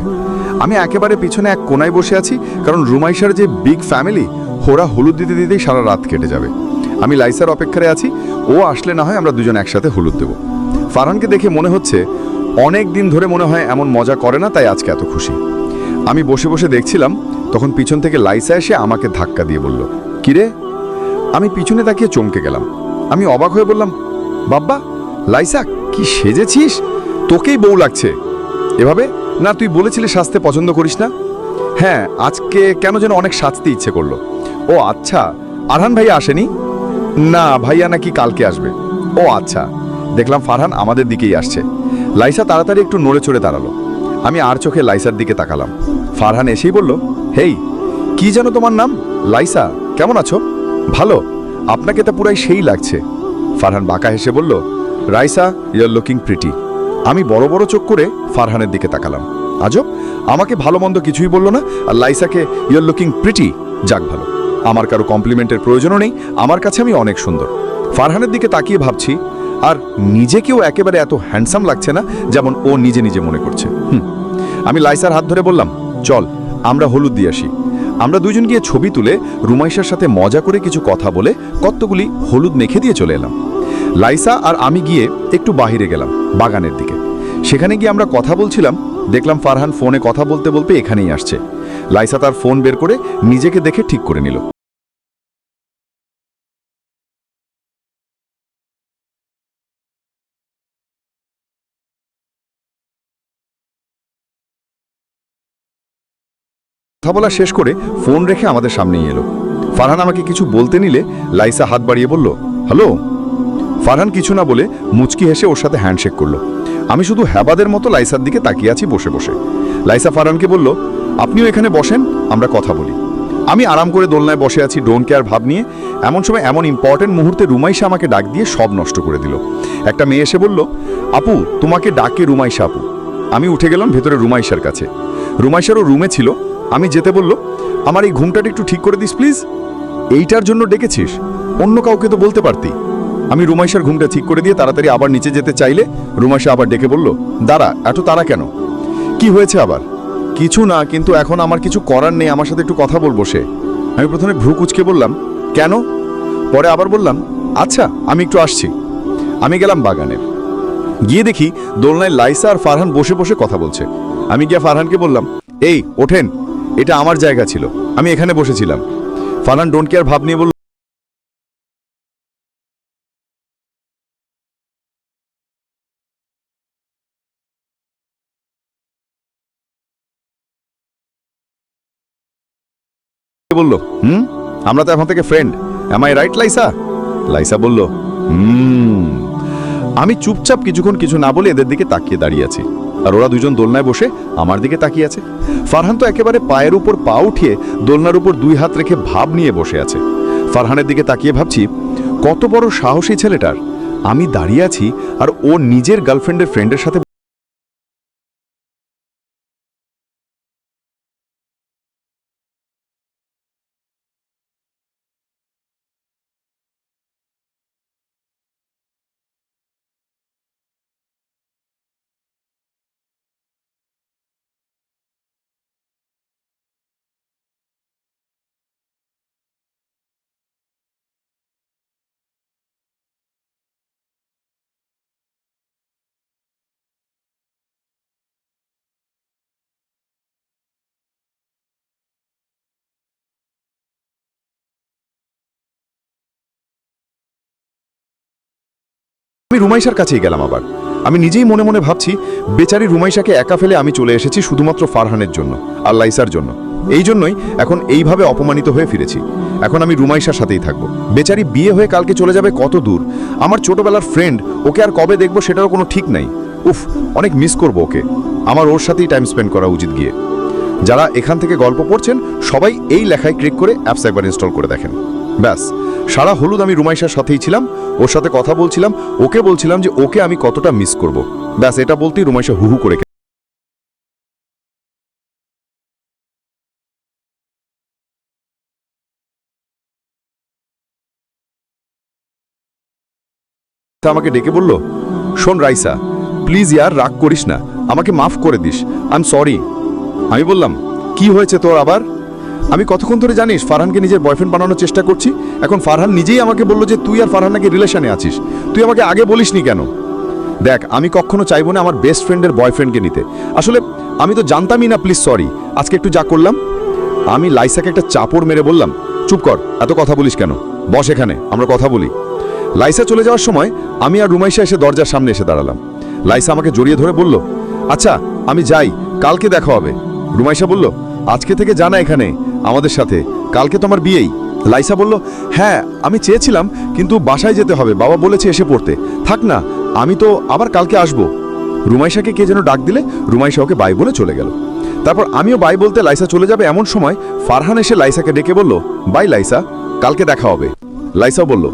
আমি একেবারে পিছনে এক কোনায় বসে আছি, কারণ রুমাইশার যে বিগ ফ্যামিলি, ওরা হলুদ দিতে দিতেই সারা রাত কেটে যাবে। আমি লাইসার অপেক্ষায় আছি, ও আসলে না হয় আমরা দুজন একসাথে হলুদ দেব। ফারহানকে দেখে মনে হচ্ছে অনেক দিন ধরে মনে হয় এমন মজা করে না, তাই আজকে এত খুশি। আমি বসে বসে দেখছিলাম, তখন পিছন থেকে লাইসা এসে আমাকে ধাক্কা দিয়ে বলল, কিরে? আমি পিছনে তাকিয়ে চমকে গেলাম। আমি অবাক হয়ে বললাম, বাব্বা, লাইসা কি সেজেছিস? তোকেই বউ লাগছে। এভাবে না, তুই বলেছিলি সাজতে পছন্দ করিস না। হ্যাঁ, আজকে কেন যেন অনেক সাজতে ইচ্ছে করলো। ও আচ্ছা, আরহান ভাইয়া আসেনি? না, ভাইয়া নাকি কালকে আসবে। ও আচ্ছা। দেখলাম ফারহান আমাদের দিকেই আসছে। লাইসা তাড়াতাড়ি একটু নড়ে চড়ে দাঁড়ালো। আমি আর চোখে লাইসার দিকে তাকালাম। ফারহান এসেই বলল, হেই, কি যেন তোমার নাম? লাইসা, কেমন আছো? ভালো, আপনাকে তা পুরাই সেই লাগছে। ফারহান বাঁকা হেসে বলল, Raisa, you are looking pretty. আমি বড় বড় চোখ করে ফারহানের দিকে তাকালাম। আজব, আমাকে ভালো মন্দ কিছুই বলল না, আর লাইসাকে ইউ আর লুকিং প্রিটি। যাক ভালো, আমার কারো কমপ্লিমেন্টের প্রয়োজনও নেই, আমার কাছে আমি অনেক সুন্দর। ফারহানের দিকে তাকিয়ে ভাবছি, আর নিজেকেও একেবারে এত হ্যান্ডসাম লাগছে না যেমন ও নিজে নিজে মনে করছে। আমি লাইসার হাত ধরে বললাম, চল আমরা হলুদ দিয়ে আসি। আমরা দুজন গিয়ে ছবি তুলে রুমাইশার সাথে মজা করে কিছু কথা বলে কতগুলি হলুদ মেখে দিয়ে চলে এলাম। লাইসা আর আমি গিয়ে একটু বাহিরে গেলাম, বাগানের দিকে। সেখানে গিয়ে আমরা কথা বলছিলাম, দেখলাম ফারহান ফোনে কথা বলতে বলতে এখানেই আসছে। লাইসা তার ফোন বের করে নিজেকে দেখে ঠিক করে নিল। কথা বলা শেষ করে ফোন রেখে আমাদের সামনেই এলো। ফারহান আমাকে কিছু বলতে নিলে লাইসা হাত বাড়িয়ে বলল, হ্যালো। ফারহান কিছু না বলে মুচকি হেসে ওর সাথে হ্যান্ডশেক করলো। আমি শুধু হ্যাবাদের মতো লাইসার দিকে তাকিয়ে আছি বসে বসে। লাইসা ফারহানকে বলল, আপনিও এখানে বসেন, আমরা কথা বলি। আমি আরাম করে দোলনায় বসে আছি ডোন্ট কেয়ার ভাব নিয়ে। এমন সময় এমন ইম্পর্টেন্ট মুহূর্তে রুমাইশা আমাকে ডাক দিয়ে সব নষ্ট করে দিল। একটা মেয়ে এসে বলল, আপু, তোমাকে ডাকে রুমাইশা আপু। আমি উঠে গেলাম ভেতরে রুমাইশার কাছে। রুমাইশারও রুমে ছিল। আমি যেতে বলল, আমার এই ঘুমটাটা একটু ঠিক করে দিস প্লিজ। এইটার জন্য ডেকেছিস? অন্য কাউকে তো বলতে পারতি। আমি রুমাইশার ঘুমটা ঠিক করে দিয়ে তাড়াতাড়ি আবার নিচে যেতে চাইলে রুমাইশা আবার ডেকে বলল, দাঁড়া, এত তাড়া কেন? কি হয়েছে আবার? কিছু না, কিন্তু এখন আমার কিছু করার নেই, আমার সাথে একটু কথা বলবো সে। আমি প্রথমে ভ্রু কুচকে বললাম, কেন? পরে আবার বললাম, আচ্ছা আমি একটু আসছি। আমি গেলাম বাগানে। গিয়ে দেখি দোলনায় লাইসা আর ফারহান বসে বসে কথা বলছে। আমি গিয়ে ফারহানকে বললাম, এই ওঠেন, এটা আমার জায়গা ছিল, আমি এখানে বসেছিলাম। ফারহান ডোন্ট কেয়ার ভাব নিয়ে বলল, আমরা তো এখন থেকে ফ্রেন্ড, এম আই রাইট লাইসা? লাইসা বলল, আমি চুপচাপ কিছুক্ষণ কিছু না বলে এদের দিকে তাকিয়ে দাঁড়িয়ে আছি, আর ওরা দুজন দোলনায় বসে আমার দিকে তাকিয়ে আছে। ফারহান তো একেবারে পায়ের উপর পা উঠিয়ে দোলনার উপর দুই হাত রেখে ভাব নিয়ে বসে আছে। ফারহানের দিকে তাকিয়ে ভাবছি, কত বড় সাহসী ছেলেটার। আমি দাঁড়িয়ে আছি আর ও নিজের গার্লফ্রেন্ডের ফ্রেন্ডের সাথে আমি রুমাইশার কাছেই গেলাম। আবার আমি নিজেই মনে মনে ভাবছি, বেচারি রুমাইশাকে একা ফেলে আমি চলে এসেছি শুধুমাত্র ফারহানের জন্য আর লাইসার জন্য। এই জন্যই এখন এইভাবে অপমানিত হয়ে ফিরেছি। এখন আমি রুমাইশার সাথেই থাকবো। বেচারি বিয়ে হয়ে কালকে চলে যাবে কত দূর। আমার ছোটবেলার ফ্রেন্ড, ওকে আর কবে দেখবো সেটারও কোনো ঠিক নাই। উফ, অনেক মিস করবো ওকে। আমার ওর সাথেই টাইম স্পেন্ড করা উচিত গিয়ে। যারা এখান থেকে গল্প পড়ছেন সবাই এই লেখায় ক্লিক করে অ্যাপস একবার ইনস্টল করে দেখেন। ব্যাস, সারা হলুদ আমি রুমাইশার সাথেই ছিলাম, ওর সাথে কথা বলছিলাম, ওকে বলছিলাম যে ওকে আমি কতটা মিস করব। ব্যাস, এটা বলতেই রুমাইশা হুহু করে আমাকে ডেকে বলল, শোন রাইসা, প্লিজ ইয়ার রাগ করিস না, আমাকে মাফ করে দিস, আই এম সরি। আমি বললাম, কি হয়েছে তোর আবার? আমি কতক্ষণ ধরে জানিস ফারহানকে নিজের বয়ফ্রেন্ড বানানোর চেষ্টা করছি। এখন ফারহান নিজেই আমাকে বলল যে তুই আর ফারহান নাকি রিলেশনে আছিস। তুই আমাকে আগে বলিসনি কেন? দেখ, আমি কখনো চাইবো না আমার বেস্ট ফ্রেন্ডের বয়ফ্রেন্ডকে নিতে। আসলে আমি তো জানতামই না, প্লিজ সরি। আজকে একটু যা করলাম। আমি লাইসাকে একটা চাপড় মেরে বললাম, চুপ কর, এত কথা বলিস কেন, বস এখানে, আমরা কথা বলি। লাইসা চলে যাওয়ার সময় আমি আর রুমাইশা এসে দরজার সামনে এসে দাঁড়ালাম। লাইসা আমাকে জড়িয়ে ধরে বলল, আচ্ছা আমি যাই, কালকে দেখা হবে। রুমাইশা বলল, আজকে থেকে জানা এখানে আমাদের সাথে, কালকে তোমার বিয়েই। লাইসা বলল, হ্যাঁ আমি চেয়েছিলাম, কিন্তু বাসায় যেতে হবে, বাবা বলেছে এসে পড়তে। থাক না, আমি তো আবার কালকে আসব। রুমাইশাকে কে যেন ডাক দিলে রুমাইশা ওকে বাই বলে চলে গেল। তারপর আমিও বাই বলতে লাইসা চলে যাবে, এমন সময় ফারহান এসে লাইসাকে ডেকে বলল, বাই লাইসা, কালকে দেখা হবে। লাইসা বলল,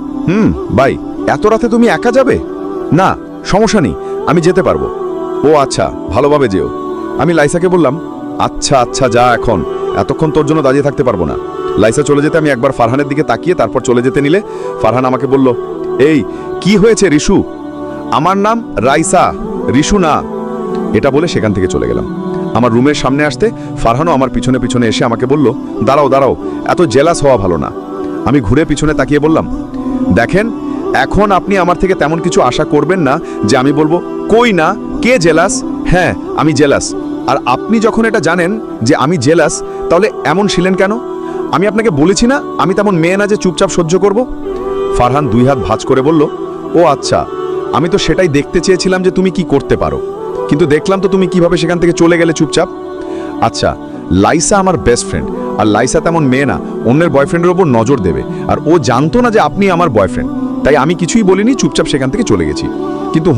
বাই। এত রাতে তুমি একা যাবে? না সমস্যা নেই, আমি যেতে পারবো। ও আচ্ছা, ভালোভাবে যেও। আমি লাইসাকে বললাম, আচ্ছা আচ্ছা যা, এখন এতক্ষণ তোর জন্য দাঁড়িয়ে থাকতে পারবো না। লাইসা চলে যেতে আমি একবার ফারহানের দিকে তাকিয়ে তারপর চলে যেতে নিলে ফারহান আমাকে বলল, এই কি হয়েছে রিশু? আমার নাম রাইসা, রিশু না। এটা বলে সেখান থেকে চলে গেলাম। আমার রুমের সামনে আসতে ফারহানও আমার পিছনে পিছনে এসে আমাকে বলল, দাঁড়াও দাঁড়াও, এত জেলাস হওয়া ভালো না। আমি ঘুরে পিছনে তাকিয়ে বললাম, দেখেন এখন আপনি আমার থেকে তেমন কিছু আশা করবেন না যে আমি বলবো, কই না, কে জেলাস? হ্যাঁ আমি জেলাস। আর আপনি যখন এটা জানেন যে আমি জেলাস, তাহলে এমন ছিলেন কেন? আমি আপনাকে বলেছি না আমি তেমন মেয়ে না যে চুপচাপ সহ্য করব। ফারহান দুই হাত ভাঁজ করে বলল, ও আচ্ছা, আমি তো সেটাই দেখতে চেয়েছিলাম যে তুমি কি করতে পারো, কিন্তু দেখলাম তো তুমি কিভাবে সেখান থেকে চলে গেলে চুপচাপ। আচ্ছা, লাইসা আমার বেস্ট ফ্রেন্ড, আর লাইসা তেমন মেয়ে না অন্যের বয়ফ্রেন্ডের ওপর নজর দেবে, আর ও জানতো না যে আপনি আমার বয়ফ্রেন্ড, তাই আমি কিছুই বলিনি, চুপচাপ সেখান থেকে চলে গেছি। কিন্তু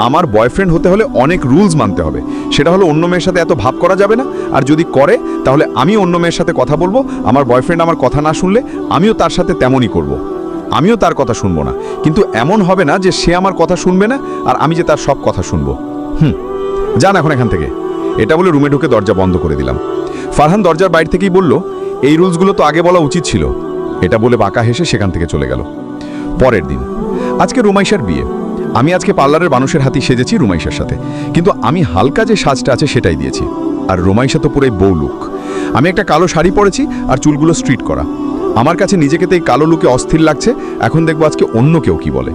আমার বয়ফ্রেন্ড হতে হলে অনেক রুলস মানতে হবে। সেটা হলো অন্য মেয়ের সাথে এত ভাব করা যাবে না, আর যদি করে তাহলে আমি অন্য মেয়ের সাথে কথা বলবো, আমার বয়ফ্রেন্ড আমার কথা না শুনলে আমিও তার সাথে তেমনই করব। আমিও তার কথা শুনবো না, কিন্তু এমন হবে না যে সে আমার কথা শুনবে না আর আমি যে তার সব কথা শুনবো। যান এখন এখান থেকে। এটা বলে রুমে ঢুকে দরজা বন্ধ করে দিলাম। ফারহান দরজার বাইরে থেকেই বলল, এই রুলসগুলো তো আগে বলা উচিত ছিল। এটা বলে বাঁকা হেসে সেখান থেকে চলে গেল। পরের দিন, আজকে রুমাইশার বিয়ে। আমি আজকে পার্লারের মানুষের হাতি সেজেছি রুমাইশার সাথে, কিন্তু আমি হালকা যে সাজটা আছে সেটাই দিয়েছি। আর রুমাইশা তো পুরোই বউ লুক। আমি একটা কালো শাড়ি পরেছি আর চুলগুলো স্ট্রিট করা। আমার কাছে নিজেকে তো এই কালো লুকে অস্থির লাগছে। এখন দেখবো আজকে অন্য কেউ কি বলে।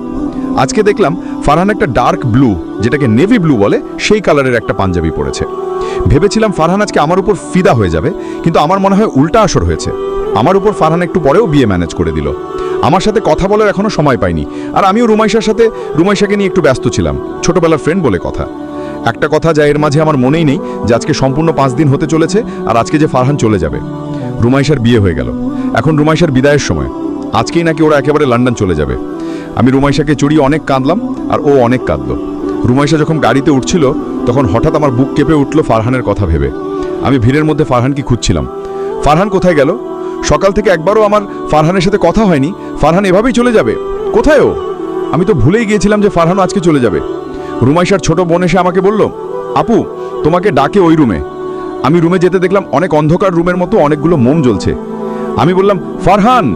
আজকে দেখলাম ফারহান একটা ডার্ক ব্লু, যেটাকে নেভি ব্লু বলে, সেই কালারের একটা পাঞ্জাবি পরেছে। ভেবেছিলাম ফারহান আজকে আমার উপর ফিদা হয়ে যাবে, কিন্তু আমার মনে হয় উল্টা আসর হয়েছে। আমার উপর ফারহান একটু পরেও বিয়ে ম্যানেজ করে দিল। আমার সাথে কথা বলার এখনো সময় পাইনি, আর আমিও রুমাইশাকে নিয়ে একটু ব্যস্ত ছিলাম, ছোটবেলার ফ্রেন্ড বলে কথা। একটা কথা যা এর মাঝে আমার মনেই নেই যে আজকে সম্পূর্ণ 5 দিন হতে চলেছে, আর আজকে যে ফারহান চলে যাবে। রুমাইশার বিয়ে হয়ে গেল, এখন রুমাইশার বিদায়ের সময়। আজকেই নাকি ওরা একেবারে লন্ডন চলে যাবে। আমি রুমাইশাকে চড়িয়ে অনেক কাঁদলাম, আর ও অনেক কাঁদল। রুমাইশা যখন গাড়িতে উঠছিল তখন হঠাৎ আমার বুক কেঁপে উঠল ফারহানের কথা ভেবে। আমি ভিড়ের মধ্যে ফারহানকে খুঁজছিলাম। ফারহান কোথায় গেল? সকাল থেকে একবারও আমার ফারহানের সাথে কথা হয়নি। ফারহান এভাবেই চলে যাবে? কোথায় ও? আমি তো ভুলেই গিয়েছিলাম যে ফারহানও আজকে চলে যাবে। রুমাইশার ছোট বোন এসে আমাকে বলল, আপু তোমাকে ডাকে ওই রুমে। আমি রুমে যেতে দেখলাম অনেক অন্ধকার রুমের মতো অনেকগুলো মোম জ্বলছে। আমি বললাম, ফারহান।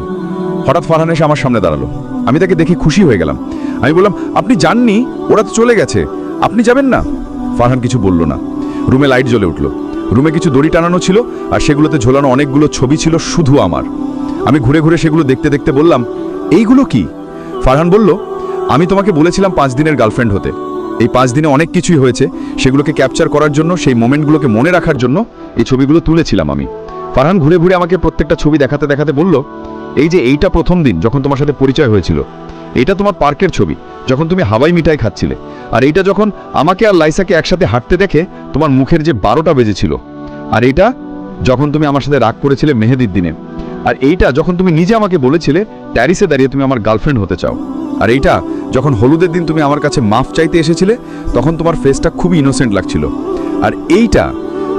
হঠাৎ ফারহান এসে আমার সামনে দাঁড়ালো। আমি তাকে দেখে খুশি হয়ে গেলাম। আমি বললাম, আপনি যাননি? ওরা তো চলে গেছে, আপনি যাবেন না? ফারহান কিছু বলল না। রুমে লাইট জ্বলে উঠল। রুমে কিছু দড়ি টানানো ছিল, আর সেগুলোতে ঝোলানো অনেকগুলো ছবি ছিল শুধু আমার। আমি ঘুরে ঘুরে সেগুলো দেখতে দেখতে বললাম, এইগুলো কি? ফারহান বলল, আমি তোমাকে বলেছিলাম 5 দিনের গার্লফ্রেন্ড হতে। এই 5 দিনে অনেক কিছুই হয়েছে, সেগুলোকে ক্যাপচার করার জন্য, সেই মোমেন্টগুলোকে মনে রাখার জন্য এই ছবিগুলো তুলেছিলাম আমি। ফারহান ঘুরে ঘুরে আমাকে প্রত্যেকটা ছবি দেখাতে দেখাতে বলল, এই যে এইটা প্রথম দিন যখন তোমার সাথে পরিচয় হয়েছিল, এটা তোমার পার্কের ছবি যখন তুমি হাওয়াই মিঠাই খাচ্ছিলে, আর এইটা যখন আমাকে আর লাইসাকে একসাথে হাঁটতে দেখে তোমার মুখের যে 12টা বেজেছিল, আর এইটা যখন তুমি আমার সাথে রাগ করেছিলে মেহেদির দিনে, আর এইটা যখন তুমি নিজে আমাকে বলেছিলে ট্যারিসে দাঁড়িয়ে তুমি আমার গার্লফ্রেন্ড হতে চাও, আর এইটা যখন হলুদের দিন তুমি আমার কাছে মাফ চাইতে এসেছিলে তখন তোমার ফেসটা খুবই ইনোসেন্ট লাগছিল, আর এইটা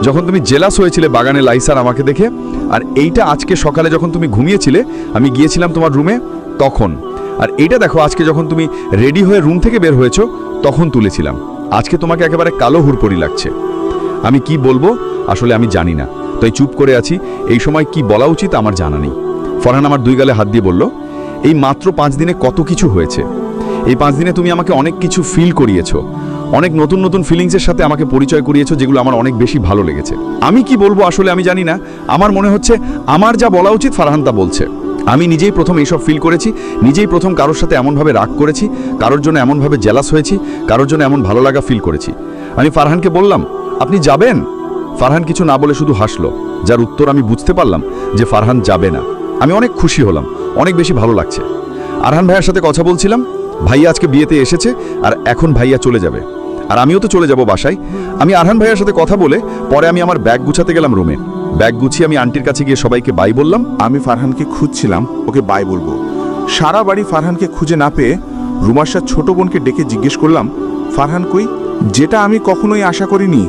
যখন তুমি জেলাস হয়েছিলে বাগানে লাইসার আমাকে দেখে, আর এইটা আজকে সকালে যখন তুমি ঘুমিয়েছিলে আমি গিয়েছিলাম তোমার রুমে তখন, আর এইটা দেখো আজকে যখন তুমি রেডি হয়ে রুম থেকে বের হয়েছো তখন তুলেছিলাম। আজকে তোমাকে একেবারে কালো হুড়পড়ি লাগছে। আমি কি বলবো আসলে আমি জানি না, তাই চুপ করে আছি। এই সময় কি বলা উচিত আমার জানা নেই। ফরহান আমার 2 গালে হাত দিয়ে বলল, এই মাত্র 5 দিনে কত কিছু হয়েছে। এই 5 দিনে তুমি আমাকে অনেক কিছু ফিল করিয়েছো, অনেক নতুন নতুন ফিলিংসের সাথে আমাকে পরিচয় করিয়েছো, যেগুলো আমার অনেক বেশি ভালো লেগেছে। আমি কি বলবো আসলে আমি জানি না। আমার মনে হচ্ছে আমার যা বলা উচিত ফারহান তা বলছে। আমি নিজেই প্রথম এইসব ফিল করেছি, নিজেই প্রথম কারোর সাথে এমনভাবে রাগ করেছি, কারোর জন্য এমনভাবে জেলাস হয়েছি, কারোর জন্য এমন ভালো লাগা ফিল করেছি। আমি ফারহানকে বললাম, আপনি যাবেন? ফারহান কিছু না বলে শুধু হাসলো, যার উত্তর আমি বুঝতে পারলাম যে ফারহান যাবে না। আমি অনেক খুশি হলাম, অনেক বেশি ভালো লাগছে। আরহান ভাইয়ার সাথে কথা বলছিলাম। ভাইয়া আজকে বিয়েতে এসেছে, আর এখন ভাইয়া চলে যাবে। আর আমিও তো চলে যাব বাসায়। আমি আরহান ভাইয়ের সাথে কথা বলে পরে আমি আমার ব্যাগ গুছাতে গেলাম রুমে। ব্যাগ গুছিয়ে আমি আন্টির কাছে গিয়ে সবাইকে বাই বললাম। আমি ফারহানকে খুঁজছিলাম, ওকে বাই বলবো। সারা বাড়ি ফারহানকে খুঁজে না পেয়ে রুমাশার ছোট বোনকে ডেকে জিজ্ঞেস করলাম, ফারহান কই? যেটা আমি কখনোই আশা করিনি,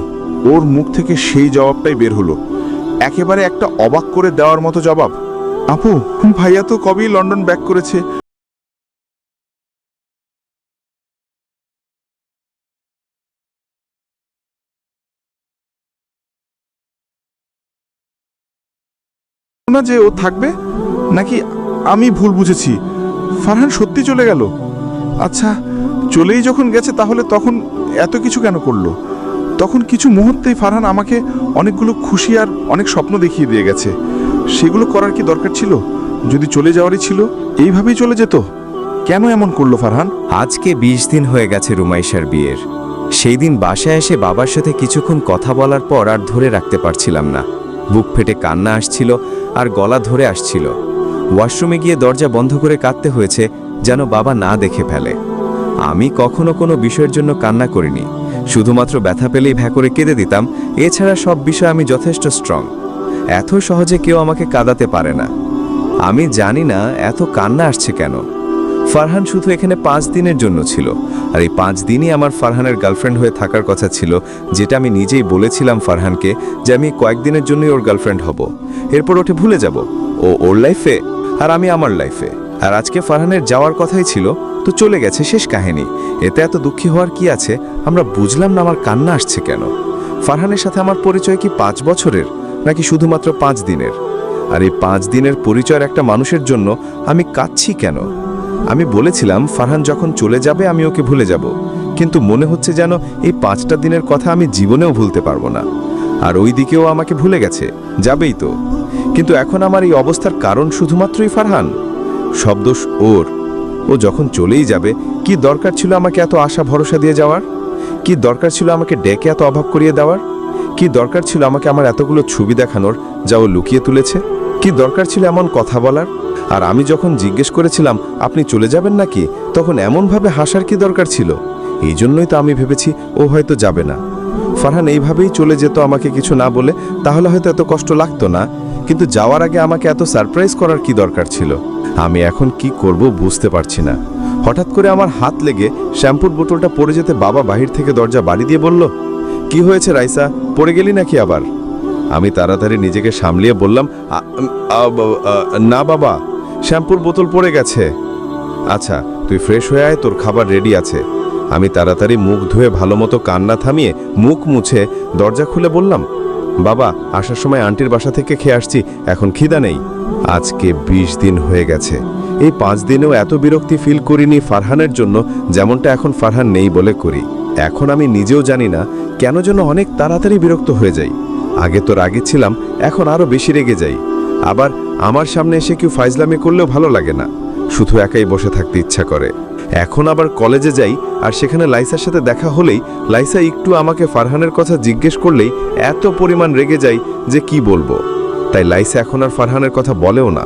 ওর মুখ থেকে সেই জবাবটাই বের হলো। একেবারে একটা অবাক করে দেওয়ার মতো জবাব। আপু, ভাইয়া তো কবেই লন্ডন ব্যাক করেছে। না যে ও থাকবে, নাকি আমি ভুল বুঝেছি? ফারহান সত্যি চলে গেল? আচ্ছা, চলেই যখন গেছে তাহলে তখন এত কিছু কেন করলো? তখন কিছু মুহূর্তেই ফারহান আমাকে অনেকগুলো খুশি আর অনেক স্বপ্ন দেখিয়ে দিয়ে গেছে। সেগুলো করার কি দরকার ছিল? যদি চলে যাওয়ারই ছিল, এইভাবেই চলে যেত। কেন এমন করলো ফারহান? আজকে 20 দিন হয়ে গেছে রুমাইশার বিয়ের। সেই দিন বাসায় এসে বাবার সাথে কিছুক্ষণ কথা বলার পর আর ধরে রাখতে পারছিলাম না। বুক ফেটে কান্না আসছিল আর গলা ধরে আসছিল। ওয়াশরুমে গিয়ে দরজা বন্ধ করে কাঁদতে হয়েছে যেন বাবা না দেখে ফেলে। আমি কখনো কোনো বিষয়ের জন্য কান্না করিনি, শুধুমাত্র ব্যথা পেলেই ভ্যা করে কেঁদে দিতাম। এছাড়া সব বিষয়ে আমি যথেষ্ট স্ট্রং। এত সহজে কেউ আমাকে কাঁদাতে পারে না। আমি জানি না এত কান্না আসছে কেন। ফারহান শুধু এখানে 5 দিনের জন্য ছিল, আর এই 5 দিনই আমার ফারহানের গার্লফ্রেন্ড হয়ে থাকার কথা ছিল, যেটা আমি নিজেই বলেছিলাম ফারহানকে যে আমি কয়েকদিনের জন্যই ওর গার্লফ্রেন্ড হব। এরপর ওঠে ভুলে যাব, ও ওর লাইফে আর আমি আমার লাইফে। আর আজকে ফারহানের যাওয়ার কথাই ছিল, তো চলে গেছে, শেষ কাহিনী। এতে এত দুঃখী হওয়ার কি আছে? আমরা বুঝলাম না আমার কান্না আসছে কেন। ফারহানের সাথে আমার পরিচয় কি 5 বছরের, নাকি শুধুমাত্র 5 দিনের? আর এই 5 দিনের পরিচয়ের একটা মানুষের জন্য আমি কাঁদছি কেন? আমি বলেছিলাম ফারহান যখন চলে যাবে আমি ওকে ভুলে যাব, কিন্তু মনে হচ্ছে যেন এই 5টা দিনের কথা আমি জীবনেও ভুলতে পারবো না। আর ওই দিকেও আমাকে ভুলে গেছে, যাবেই তো। কিন্তু এখন আমার এই অবস্থার কারণ শুধুমাত্রই ফারহান। সব দোষ ওর। ও যখন চলেই যাবে, কি দরকার ছিল আমাকে এত আশা ভরসা দিয়ে যাওয়ার? কি দরকার ছিল আমাকে ডেকে এত অভাব করিয়ে দেওয়ার? কি দরকার ছিল আমাকে আমার এতগুলো ছবি দেখানোর, যা ও লুকিয়ে তুলেছে? কি দরকার ছিল এমন কথা বলার? আর আমি যখন জিজ্ঞেস করেছিলাম আপনি চলে যাবেন নাকি, তখন এমনভাবে হাসার কি দরকার ছিল? এই জন্যই তো আমি ভেবেছি ও হয়তো যাবে না। ফারহান এইভাবেই চলে যেত আমাকে কিছু না বলে, তাহলে হয়তো এত কষ্ট লাগতো না। কিন্তু যাওয়ার আগে আমাকে এত সারপ্রাইজ করার কি দরকার ছিল? আমি এখন কি করব বুঝতে পারছি না। হঠাৎ করে আমার হাত লেগে শ্যাম্পুর বোতলটা পড়ে যেতে বাবা বাহির থেকে দরজা বাড়ি দিয়ে বলল, কি হয়েছে রাইসা, পড়ে গেলি নাকি আবার? আমি তাড়াতাড়ি নিজেকে সামলিয়ে বললাম, না বাবা, শ্যাম্পুর বোতল পড়ে গেছে। আচ্ছা, তুই ফ্রেশ হয়ে আয়, তোর খাবার রেডি আছে। আমি তাড়াতাড়ি মুখ ধুয়ে ভালো মতো কান্না থামিয়ে মুখ মুছে দরজা খুলে বললাম, বাবা, আসার সময় আন্টির বাসা থেকে খেয়ে আসছি, এখন খিদা নেই। আজকে 20 দিন হয়ে গেছে। এই 5 দিনেও এত বিরক্তি ফিল করিনি ফারহানের জন্য, যেমনটা এখন ফারহান নেই বলে করি। এখন আমি নিজেও জানি না কেন যেন অনেক তাড়াতাড়ি বিরক্ত হয়ে যাই। আগে তো রাগে ছিলাম, এখন আরও বেশি রেগে যাই। আবার আমার সামনে এসে কেউ ফাইজলামি করলেও ভালো লাগে না, শুধু একাই বসে থাকতে ইচ্ছা করে। এখন আবার কলেজে যাই, আর সেখানে লাইসার সাথে দেখা হলেই লাইসা একটু আমাকে ফারহানের কথা জিজ্ঞেস করলেই এত পরিমাণ রেগে যাই যে কি বলবো। তাই লাইসা এখন আর ফারহানের কথা বলেও না।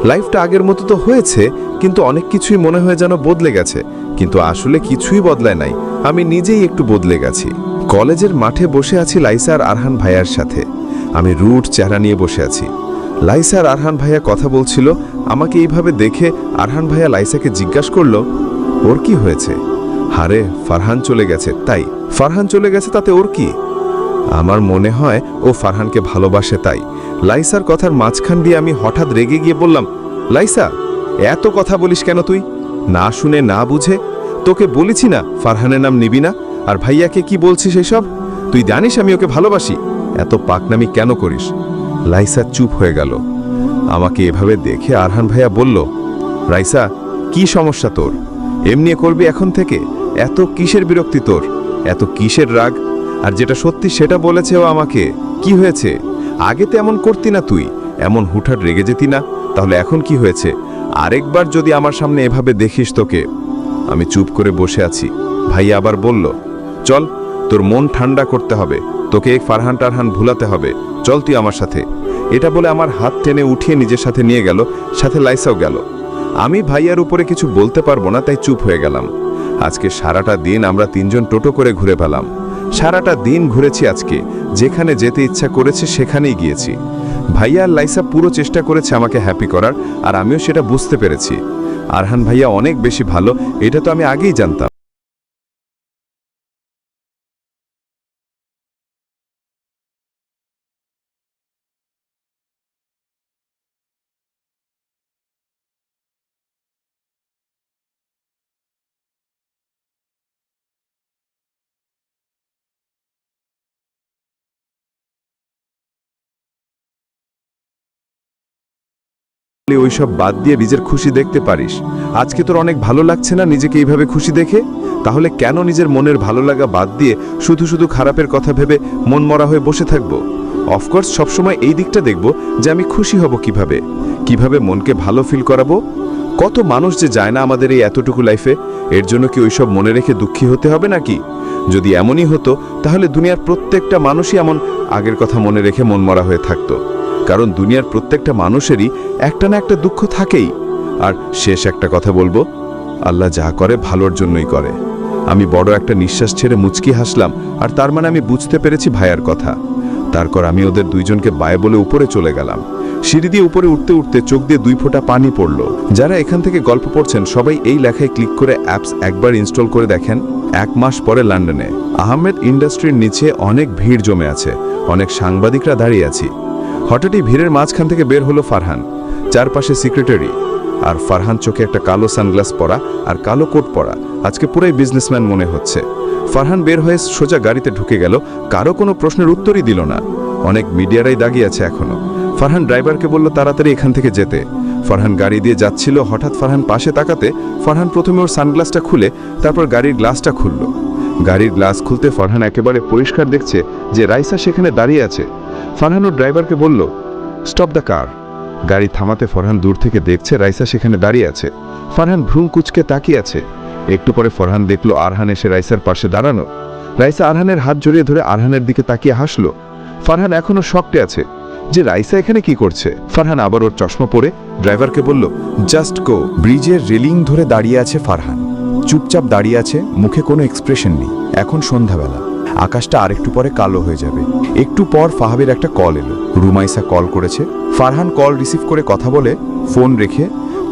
লাইফটা আগের মতো তো হয়েছে, কিন্তু অনেক কিছুই মনে হয় যেন বদলে গেছে, কিন্তু আসলে কিছুই বদলায় নাই। আমি নিজেই একটু বদলে গেছি। কলেজের মাঠে বসে আছি লাইসা আর আরহান ভাইয়ার সাথে। আমি রুট চেহারা নিয়ে বসে আছি। লাইসা আর আরহান ভাইয়া কথা বলছিল। আমাকে এইভাবে দেখে আরহান ভাইয়া লাইসাকে জিজ্ঞাসা করলো, ওর কি হয়েছে? হারে, ফারহান চলে গেছে। তাই ফারহান চলে গেছে, তাতে ওর কি? আমার মনে হয় ও ফারহানকে ভালোবাসে। তাই লাইসার কথার মাঝখান দিয়ে আমি হঠাৎ রেগে গিয়ে বললাম, লাইসা, এত কথা বলিস কেন তুই? না শুনে না বুঝে? তোকে বলেছি না ফারহানের নাম নিবি না, আর ভাইয়াকে কি বলছিস এসব? তুই জানিস আমি ওকে ভালোবাসি, এত পাকনামি কেন করিস? লাইসা চুপ হয়ে গেল। আমাকে এভাবে দেখে আরহান ভাইয়া বলল, রাইসা, কি সমস্যা তোর? এমনি করবি এখন থেকে? এত কিসের বিরক্তি তোর? এত কিসের রাগ? আর যেটা সত্যি সেটা বলেছে ও আমাকে। কি হয়েছে? আগে তো এমন করতি না তুই, এমন হুটহাট রেগে যেতি না, তাহলে এখন কি হয়েছে? আরেকবার যদি আমার সামনে এভাবে দেখিস তোকে। আমি চুপ করে বসে আছি। ভাইয়া আবার বলল, চল, তোর মন ঠান্ডা করতে হবে, তোকে এক ফারহান টারহান ভুলাতে হবে, চল তুই আমার সাথে। এটা বলে আমার হাত টেনে উঠিয়ে নিজের সাথে নিয়ে গেল, সাথে লাইসাও গেল। আমি ভাইয়ার উপরে কিছু বলতে পারবো না, তাই চুপ হয়ে গেলাম। আজকে সারাটা দিন আমরা তিনজন টোটো করে ঘুরে পেলাম। সারাটা দিন ঘুরেছি আজকে, যেখানে যেতে ইচ্ছা করেছে সেখানেই গিয়েছি। ভাইয়া আর লাইসা পুরো চেষ্টা করেছে আমাকে হ্যাপি করার, আর আমিও সেটা বুঝতে পেরেছি। আরহান ভাইয়া অনেক বেশি ভালো, এটা তো আমি আগেই জানতাম। ওইসব বাদ দিয়ে নিজের খুশি দেখতে পারিস। আজকে তোর অনেক ভালো লাগছে না নিজেকে এইভাবে খুশি দেখে? তাহলে কেন নিজের মনের ভালো লাগা বাদ দিয়ে শুধু শুধু খারাপের কথা ভেবে মন মরা হয়ে বসে থাকবো? অফকোর্স সবসময় এই দিকটা দেখব যে আমি খুশি হব কিভাবে মনকে ভালো ফিল করাবো। কত মানুষ যে যায় না আমাদের এই এতটুকু লাইফে, এর জন্য কি ওইসব মনে রেখে দুঃখী হতে হবে নাকি? যদি এমনই হতো তাহলে দুনিয়ার প্রত্যেকটা মানুষই এমন আগের কথা মনে রেখে মন মরা হয়ে থাকতো। কারণ দুনিয়ার প্রত্যেকটা মানুষেরই একটা না একটা দুঃখ থাকেই। আর শেষ একটা কথা বলবো, আল্লাহ যা করে ভালোর জন্যই করে। আমি বড় একটা নিঃশ্বাস ছেড়ে মুচকি হাসলাম, আর তার মানে আমি বুঝতে পেরেছি ভাইয়ার কথা। তারপর আমি ওদের দুইজনকে বায়ে বলে উপরে চলে গেলাম। সিঁড়ি দিয়ে উপরে উঠতে উঠতে চোখ দিয়ে 2 ফোঁটা পানি পড়ল। যারা এখান থেকে গল্প পড়ছেন সবাই এই লেখায় ক্লিক করে অ্যাপস একবার ইনস্টল করে দেখেন। 1 মাস পরে লন্ডনে আহমেদ ইন্ডাস্ট্রির নিচে অনেক ভিড় জমে আছে, অনেক সাংবাদিকরা দাঁড়িয়ে আছি। হঠাৎই ভিড়ের মাঝখান থেকে বের হলো ফারহান, চারপাশে সেক্রেটারি। আর ফারহান চোখে একটা কালো সানগ্লাস পরা আর কালো কোট পরা, আজকে পুরাই বিজনেসম্যান মনে হচ্ছে। ফারহান বের হয়ে সোজা গাড়িতে ঢুকে গেল, কারো কোনো প্রশ্নের উত্তরই দিল না। অনেক মিডিয়ারাই দাগিয়ে আছে এখনো। ফারহান ড্রাইভারকে বলল তাড়াতাড়ি এখান থেকে যেতে। ফারহান গাড়ি দিয়ে যাচ্ছিল, হঠাৎ ফারহান পাশে তাকাতে ফারহান প্রথমে ওর সানগ্লাসটা খুলে তারপর গাড়ির গ্লাসটা খুলল। গাড়ির গ্লাস খুলতে ফারহান একেবারে পরিষ্কার দেখছে যে রাইসা সেখানে দাঁড়িয়ে আছে। ফারহান ওর ড্রাইভারকে বলল, স্টপ দ্য কার। গাড়ি থামাতে ফারহান দূর থেকে দেখছে রাইসা সেখানে দাঁড়িয়ে আছে। ফারহান ভ্রুম কুচকে তাকিয়ে আছে। একটু পরে ফারহান দেখলো আরহান এসে রাইসার পাশে দাঁড়ানো। রাইসা আরহানের হাত জড়িয়ে ধরে আরহানের দিকে তাকিয়ে হাসলো। ফারহান এখনো শকটে আছে যে রাইসা এখানে কি করছে। ফারহান আবার ওর চশমা পরে ড্রাইভারকে বলল, জাস্ট গো। ব্রিজের রেলিং ধরে দাঁড়িয়ে আছে ফারহান, চুপচাপ দাঁড়িয়ে আছে, মুখে কোনো এক্সপ্রেশন নেই। এখন সন্ধ্যাবেলা, আকাশটা আরেকটু পরে কালো হয়ে যাবে। একটু পর ফাহাবের একটা কল এলো। রুমাইসা কল করেছে। ফারহান কল রিসিভ করে কথা বলে ফোন রেখে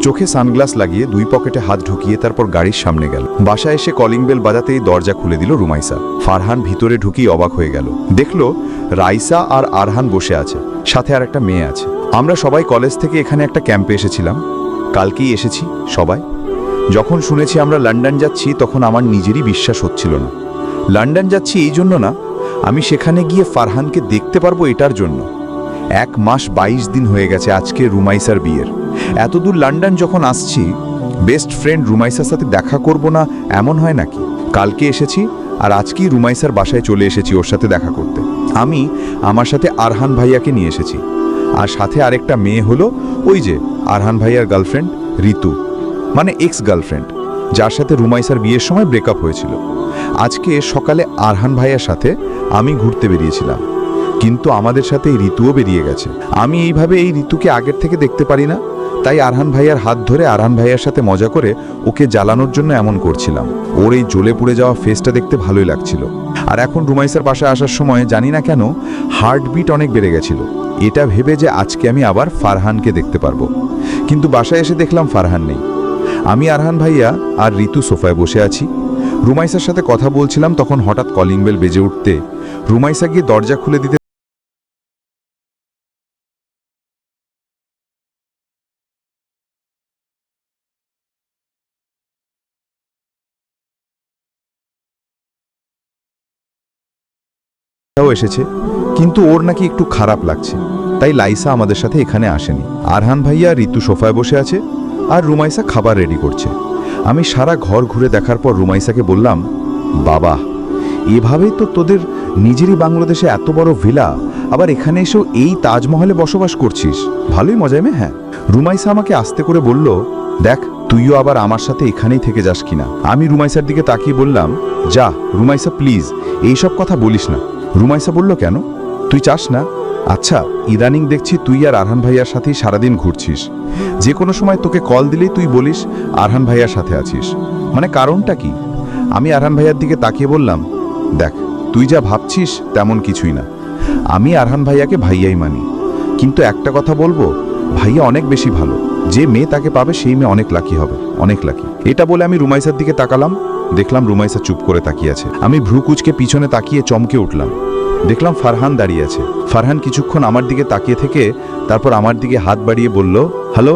চোখে সানগ্লাস লাগিয়ে 2 পকেটে হাত ঢুকিয়ে তারপর গাড়ির সামনে গেল। বাসায় এসে কলিং বেল বাজাতেই দরজা খুলে দিল রুমাইসা। ফারহান ভিতরে ঢুকিয়ে অবাক হয়ে গেল। দেখলো রাইসা আর আরহান বসে আছে, সাথে আর একটা মেয়ে আছে। আমরা সবাই কলেজ থেকে এখানে একটা ক্যাম্পে এসেছিলাম, কালকেই এসেছি সবাই। যখন শুনেছি আমরা লন্ডন যাচ্ছি তখন আমার নিজেরই বিশ্বাস হচ্ছিল না। লন্ডন যাচ্ছি এই জন্য না, আমি সেখানে গিয়ে ফারহানকে দেখতে পারবো এটার জন্য। 1 মাস 22 দিন হয়ে গেছে আজকে রুমাইসার বিয়ের। এতদূর লন্ডন যখন আসছি, বেস্ট ফ্রেন্ড রুমাইসার সাথে দেখা করব না এমন হয় নাকি? কালকে এসেছি আর আজকেই রুমাইসার বাসায় চলে এসেছি ওর সাথে দেখা করতে। আমি আমার সাথে আরহান ভাইয়াকে নিয়ে এসেছি, আর সাথে আরেকটা মেয়ে হলো ওই যে আরহান ভাইয়ার গার্লফ্রেন্ড ঋতু, মানে এক্স গার্লফ্রেন্ড, যার সাথে রুমাইসার বিয়ের সময় ব্রেকআপ হয়েছিল। আজকে সকালে আরহান ভাইয়ার সাথে আমি ঘুরতে বেরিয়েছিলাম, কিন্তু আমাদের সাথে এই ঋতুও বেরিয়ে গেছে। আমি এইভাবে এই ঋতুকে আগের থেকে দেখতে পারি না, তাই আরহান ভাইয়ার হাত ধরে আরহান ভাইয়ার সাথে মজা করে ওকে জ্বালানোর জন্য এমন করছিলাম। ওর এই জ্বলে পুড়ে যাওয়া ফেসটা দেখতে ভালোই লাগছিল। আর এখন রুমাইসার বাসায় আসার সময় জানি না কেন হার্টবিট অনেক বেড়ে গেছিল, এটা ভেবে যে আজকে আমি আবার ফারহানকে দেখতে পারবো। কিন্তু বাসায় এসে দেখলাম ফারহান নেই। আমি আরহান ভাইয়া আর ঋতু সোফায় বসে আছি, রুমাইসার সাথে কথা বলছিলাম। তখন হঠাৎ কলিং বেল বেজে উঠতে রুমাইসা গিয়ে দরজা খুলে দিতে এসেছে, কিন্তু ওর নাকি একটু খারাপ লাগছে, তাই লাইসা আমাদের সাথে এখানে আসেনি। আরহান ভাইয়া ঋতু সোফায় বসে আছে আর রুমাইসা খাবার রেডি করছে। আমি সারা ঘর ঘুরে দেখার পর রুমাইসাকে বললাম, বাবা, এভাবেই তো তোদের নিজেরই বাংলাদেশে এত বড় ভিলা, আবার এখানে এসেও এই তাজমহলে বসবাস করছিস, ভালোই মজায় মে। হ্যাঁ। রুমাইসা আমাকে আস্তে করে বলল, দেখ তুইও আবার আমার সাথে এখানেই থেকে যাস কিনা। আমি রুমাইসার দিকে তাকিয়ে বললাম, যা রুমাইসা প্লিজ, এইসব কথা বলিস না। রুমাইসা বলল, কেন, তুই চাস না? আচ্ছা, ইদানিং দেখছি তুই আর আরহান ভাইয়ার সাথেই সারাদিন ঘুরছিস, যে কোনো সময় তোকে কল দিলেই তুই বলিস আরহান ভাইয়ার সাথে আছিস, মানে কারণটা কি? আমি আরহান ভাইয়ার দিকে তাকিয়ে বললাম, দেখ, তুই যা ভাবছিস তেমন কিছুই না। আমি আরহান ভাইয়াকে ভাইয়াই মানি, কিন্তু একটা কথা বলবো, ভাইয়া অনেক বেশি ভালো। যে মেয়ে তাকে পাবে সেই মেয়ে অনেক লাকি হবে, অনেক লাকি। এটা বলে আমি রুমাইসার দিকে তাকালাম, দেখলাম রুমাইসা চুপ করে তাকিয়ে আছে। আমি ভ্রু কুচকে পিছনে তাকিয়ে চমকে উঠলাম, দেখলাম ফারহান দাঁড়িয়ে আছে। ফারহান কিছুক্ষণ আমার দিকে তাকিয়ে থেকে তারপর আমার দিকে হাত বাড়িয়ে বলল, হ্যালো,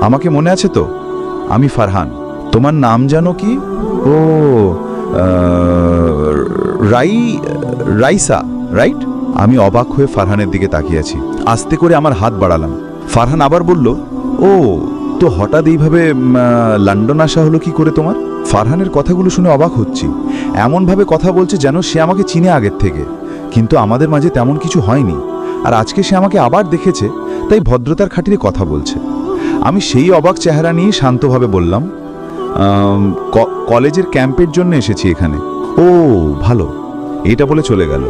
আমাকে মনে আছে তো? আমি ফারহান। তোমার নাম জানো কি? ও, রাইসা, রাইট? আমি অবাক হয়ে ফারহানের দিকে তাকিয়ে আছি। আস্তে করে আমার হাত বাড়ালাম। ফারহান আবার বলল, ও, তো হঠাৎ এইভাবে লন্ডন আসা হলো কি করে তোমার? ফারহানের কথাগুলো শুনে অবাক হচ্ছি। এমনভাবে কথা বলছে যেন সে আমাকে চিনে আগের থেকে, কিন্তু আমাদের মাঝে তেমন কিছু হয়নি। আর আজকে সে আমাকে আবার দেখেছে, তাই ভদ্রতার খাতিরে কথা বলছে। আমি সেই অবাক চেহারা নিয়ে শান্তভাবে বললাম, কলেজের ক্যাম্পের জন্য এসেছি এখানে। ও, ভালো। এটা বলে চলে গেল।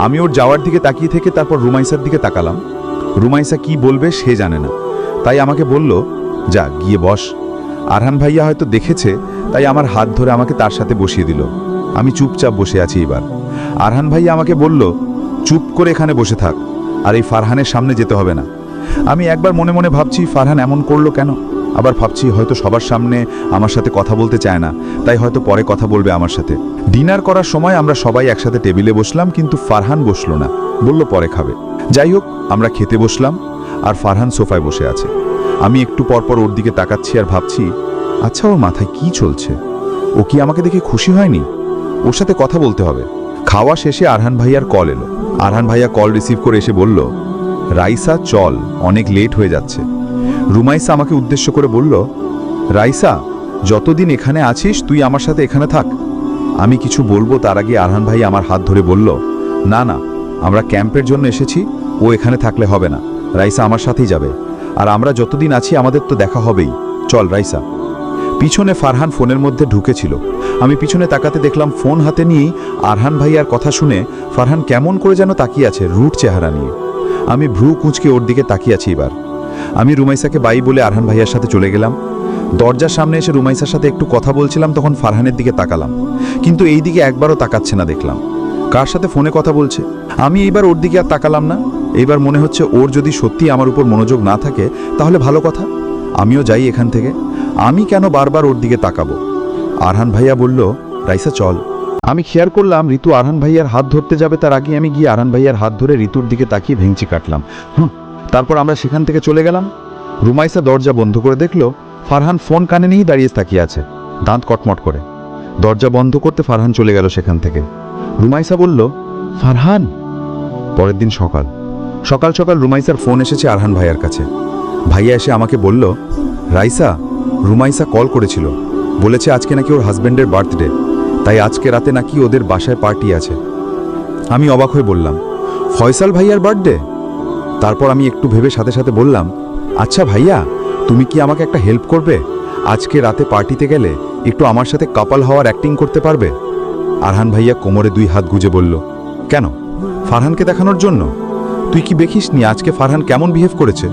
আমি ওর যাওয়ার দিকে তাকিয়ে থেকে তারপর রুমাইসার দিকে তাকালাম। রুমাইসা কি বলবে সে জানে না, তাই আমাকে বলল, যা গিয়ে বস। আরহান ভাইয়া হয়তো দেখেছে, তাই আমার হাত ধরে আমাকে তার সাথে বসিয়ে দিল। আমি চুপচাপ বসে আছি এবার। আরহান ভাইয়া আমাকে বলল, চুপ করে এখানে বসে থাক, আর এই ফারহানের সামনে যেতে হবে না। আমি একবার মনে মনে ভাবছি ফারহান এমন করলো কেন, আবার ভাবছি হয়তো সবার সামনে আমার সাথে কথা বলতে চায় না, তাই হয়তো পরে কথা বলবে আমার সাথে। ডিনার করার সময় আমরা সবাই একসাথে টেবিলে বসলাম, কিন্তু ফারহান বসলো না, বলল পরে খাবে। যাই হোক, আমরা খেতে বসলাম, আর ফারহান সোফায় বসে আছে। আমি একটু পরপর ওর দিকে তাকাচ্ছি আর ভাবছি, আচ্ছা, ওর মাথায় কি চলছে? ও কি আমাকে দেখে খুশি হয়নি? ওর সাথে কথা বলতে হবে। খাওয়া শেষে আরহান ভাইয়ার কল এলো। আরহান ভাইয়া কল রিসিভ করে এসে বলল, রাইসা চল, অনেক লেট হয়ে যাচ্ছে। রুমাইসা আমাকে উদ্দেশ্য করে বলল, রাইসা, যতদিন এখানে আছিস তুই আমার সাথে এখানে থাক। আমি কিছু বলবো তার আগে আরহান ভাই আমার হাত ধরে বলল, না না, আমরা ক্যাম্পের জন্য এসেছি, ও এখানে থাকলে হবে না। রাইসা আমার সাথেই যাবে, আর আমরা যতদিন আছি আমাদের তো দেখা হবেই। চল রাইসা। পিছনে ফারহান ফোনের মধ্যে ঢুকেছিল। আমি পিছনে তাকাতে দেখলাম ফোন হাতে নিয়েই আরহান ভাইয়ার কথা শুনে ফারহান কেমন করে যেন তাকিয়ে আছে রুট চেহারা নিয়ে। আমি ভ্রু কুঁচকে ওর দিকে তাকিয়ে আছি এবার। আমি রুমাইসাকে বাই বলে আরহান ভাইয়ার সাথে চলে গেলাম। দরজার সামনে এসে রুমাইসার সাথে একটু কথা বলছিলাম, তখন ফারহানের দিকে তাকালাম, কিন্তু এই দিকে একবারও তাকাচ্ছে না। দেখলাম কার সাথে ফোনে কথা বলছে। আমি এইবার ওর দিকে আর তাকালাম না। এইবার মনে হচ্ছে ওর যদি সত্যি আমার উপর মনোযোগ না থাকে তাহলে ভালো কথা, আমিও যাই এখান থেকে। আমি কেন বারবার ওর দিকে তাকাবো? আরহান ভাইয়া বলল, রাইসা চল। আমি খেয়াল করলাম ঋতু আরহান ভাইয়ার হাত ধরতে যাবে, তার আগে আমি গিয়ে আরহান ভাইয়ার হাত ধরে ঋতুর দিকে তাকিয়ে ভেঙচি কাটলাম। তারপর আমরা সেখান থেকে চলে গেলাম। রুমাইসা দরজা বন্ধ করে দেখলো ফারহান ফোন কানে নিয়েই দাঁড়িয়ে তাকিয়ে আছে, দাঁত কটমট করে। দরজা বন্ধ করতে ফারহান চলে গেল সেখান থেকে। রুমাইসা বলল, ফারহান। পরের দিন সকাল সকাল রুমাইসার ফোন এসেছে আরহান ভাইয়ার কাছে। ভাইয়া এসে আমাকে বলল, রাইসা, রুমাইসা কল করেছিল, বলেছে আজকে নাকি ওর হাজব্যান্ডের বার্থডে, তাই আজকে রাতে নাকি ওদের বাসায় পার্টি আছে। আমি অবাক হয়ে বললাম, ফয়সাল ভাইয়ার বার্থডে? তারপর আমি একটু ভেবে সাথে সাথে বললাম, আচ্ছা ভাইয়া, তুমি কি আমাকে একটা হেল্প করবে? আজকে রাতে পার্টিতে গেলে একটু আমার সাথে কাপাল হওয়ার অ্যাক্টিং করতে পারবে? আরহান ভাইয়া কোমরে 2 হাত গুজে বলল, কেন? ফারহানকে দেখানোর জন্য? তুই কি দেখিসনি আজকে ফারহান কেমন বিহেভ করেছে,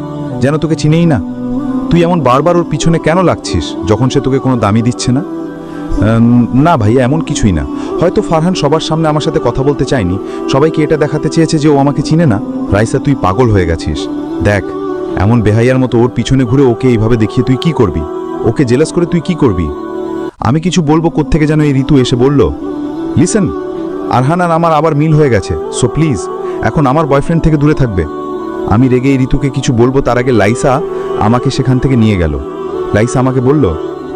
যেন তোকে চিনেই না? তুই এমন বারবার ওর পিছনে কেন লাগছিস যখন সে তোকে কোনো দামি দিচ্ছে না? না ভাইয়া, এমন কিছুই না। হয়তো ফারহান সবার সামনে আমার সাথে কথা বলতে চায়নি, সবাইকে এটা দেখাতে চেয়েছে যে ও আমাকে চিনে না। রাইসা, তুই পাগল হয়ে গেছিস। দেখ, এমন বেহাইয়ার মতো ওর পিছনে ঘুরে ওকে এইভাবে দেখিয়ে তুই কি করবি? ওকে জেলাস করে তুই কি করবি? আমি কিছু বলবো কোত্থেকে যেন এই ঋতু এসে বলল, লিসেন, আরহান আর আমার আবার মিল হয়ে গেছে, সো প্লিজ এখন আমার বয়ফ্রেন্ড থেকে দূরে থাকবে। আমি রেগে এই ঋতুকে কিছু বলবো তার আগে লাইসা আমাকে সেখান থেকে নিয়ে গেল। লাইসা আমাকে বলল,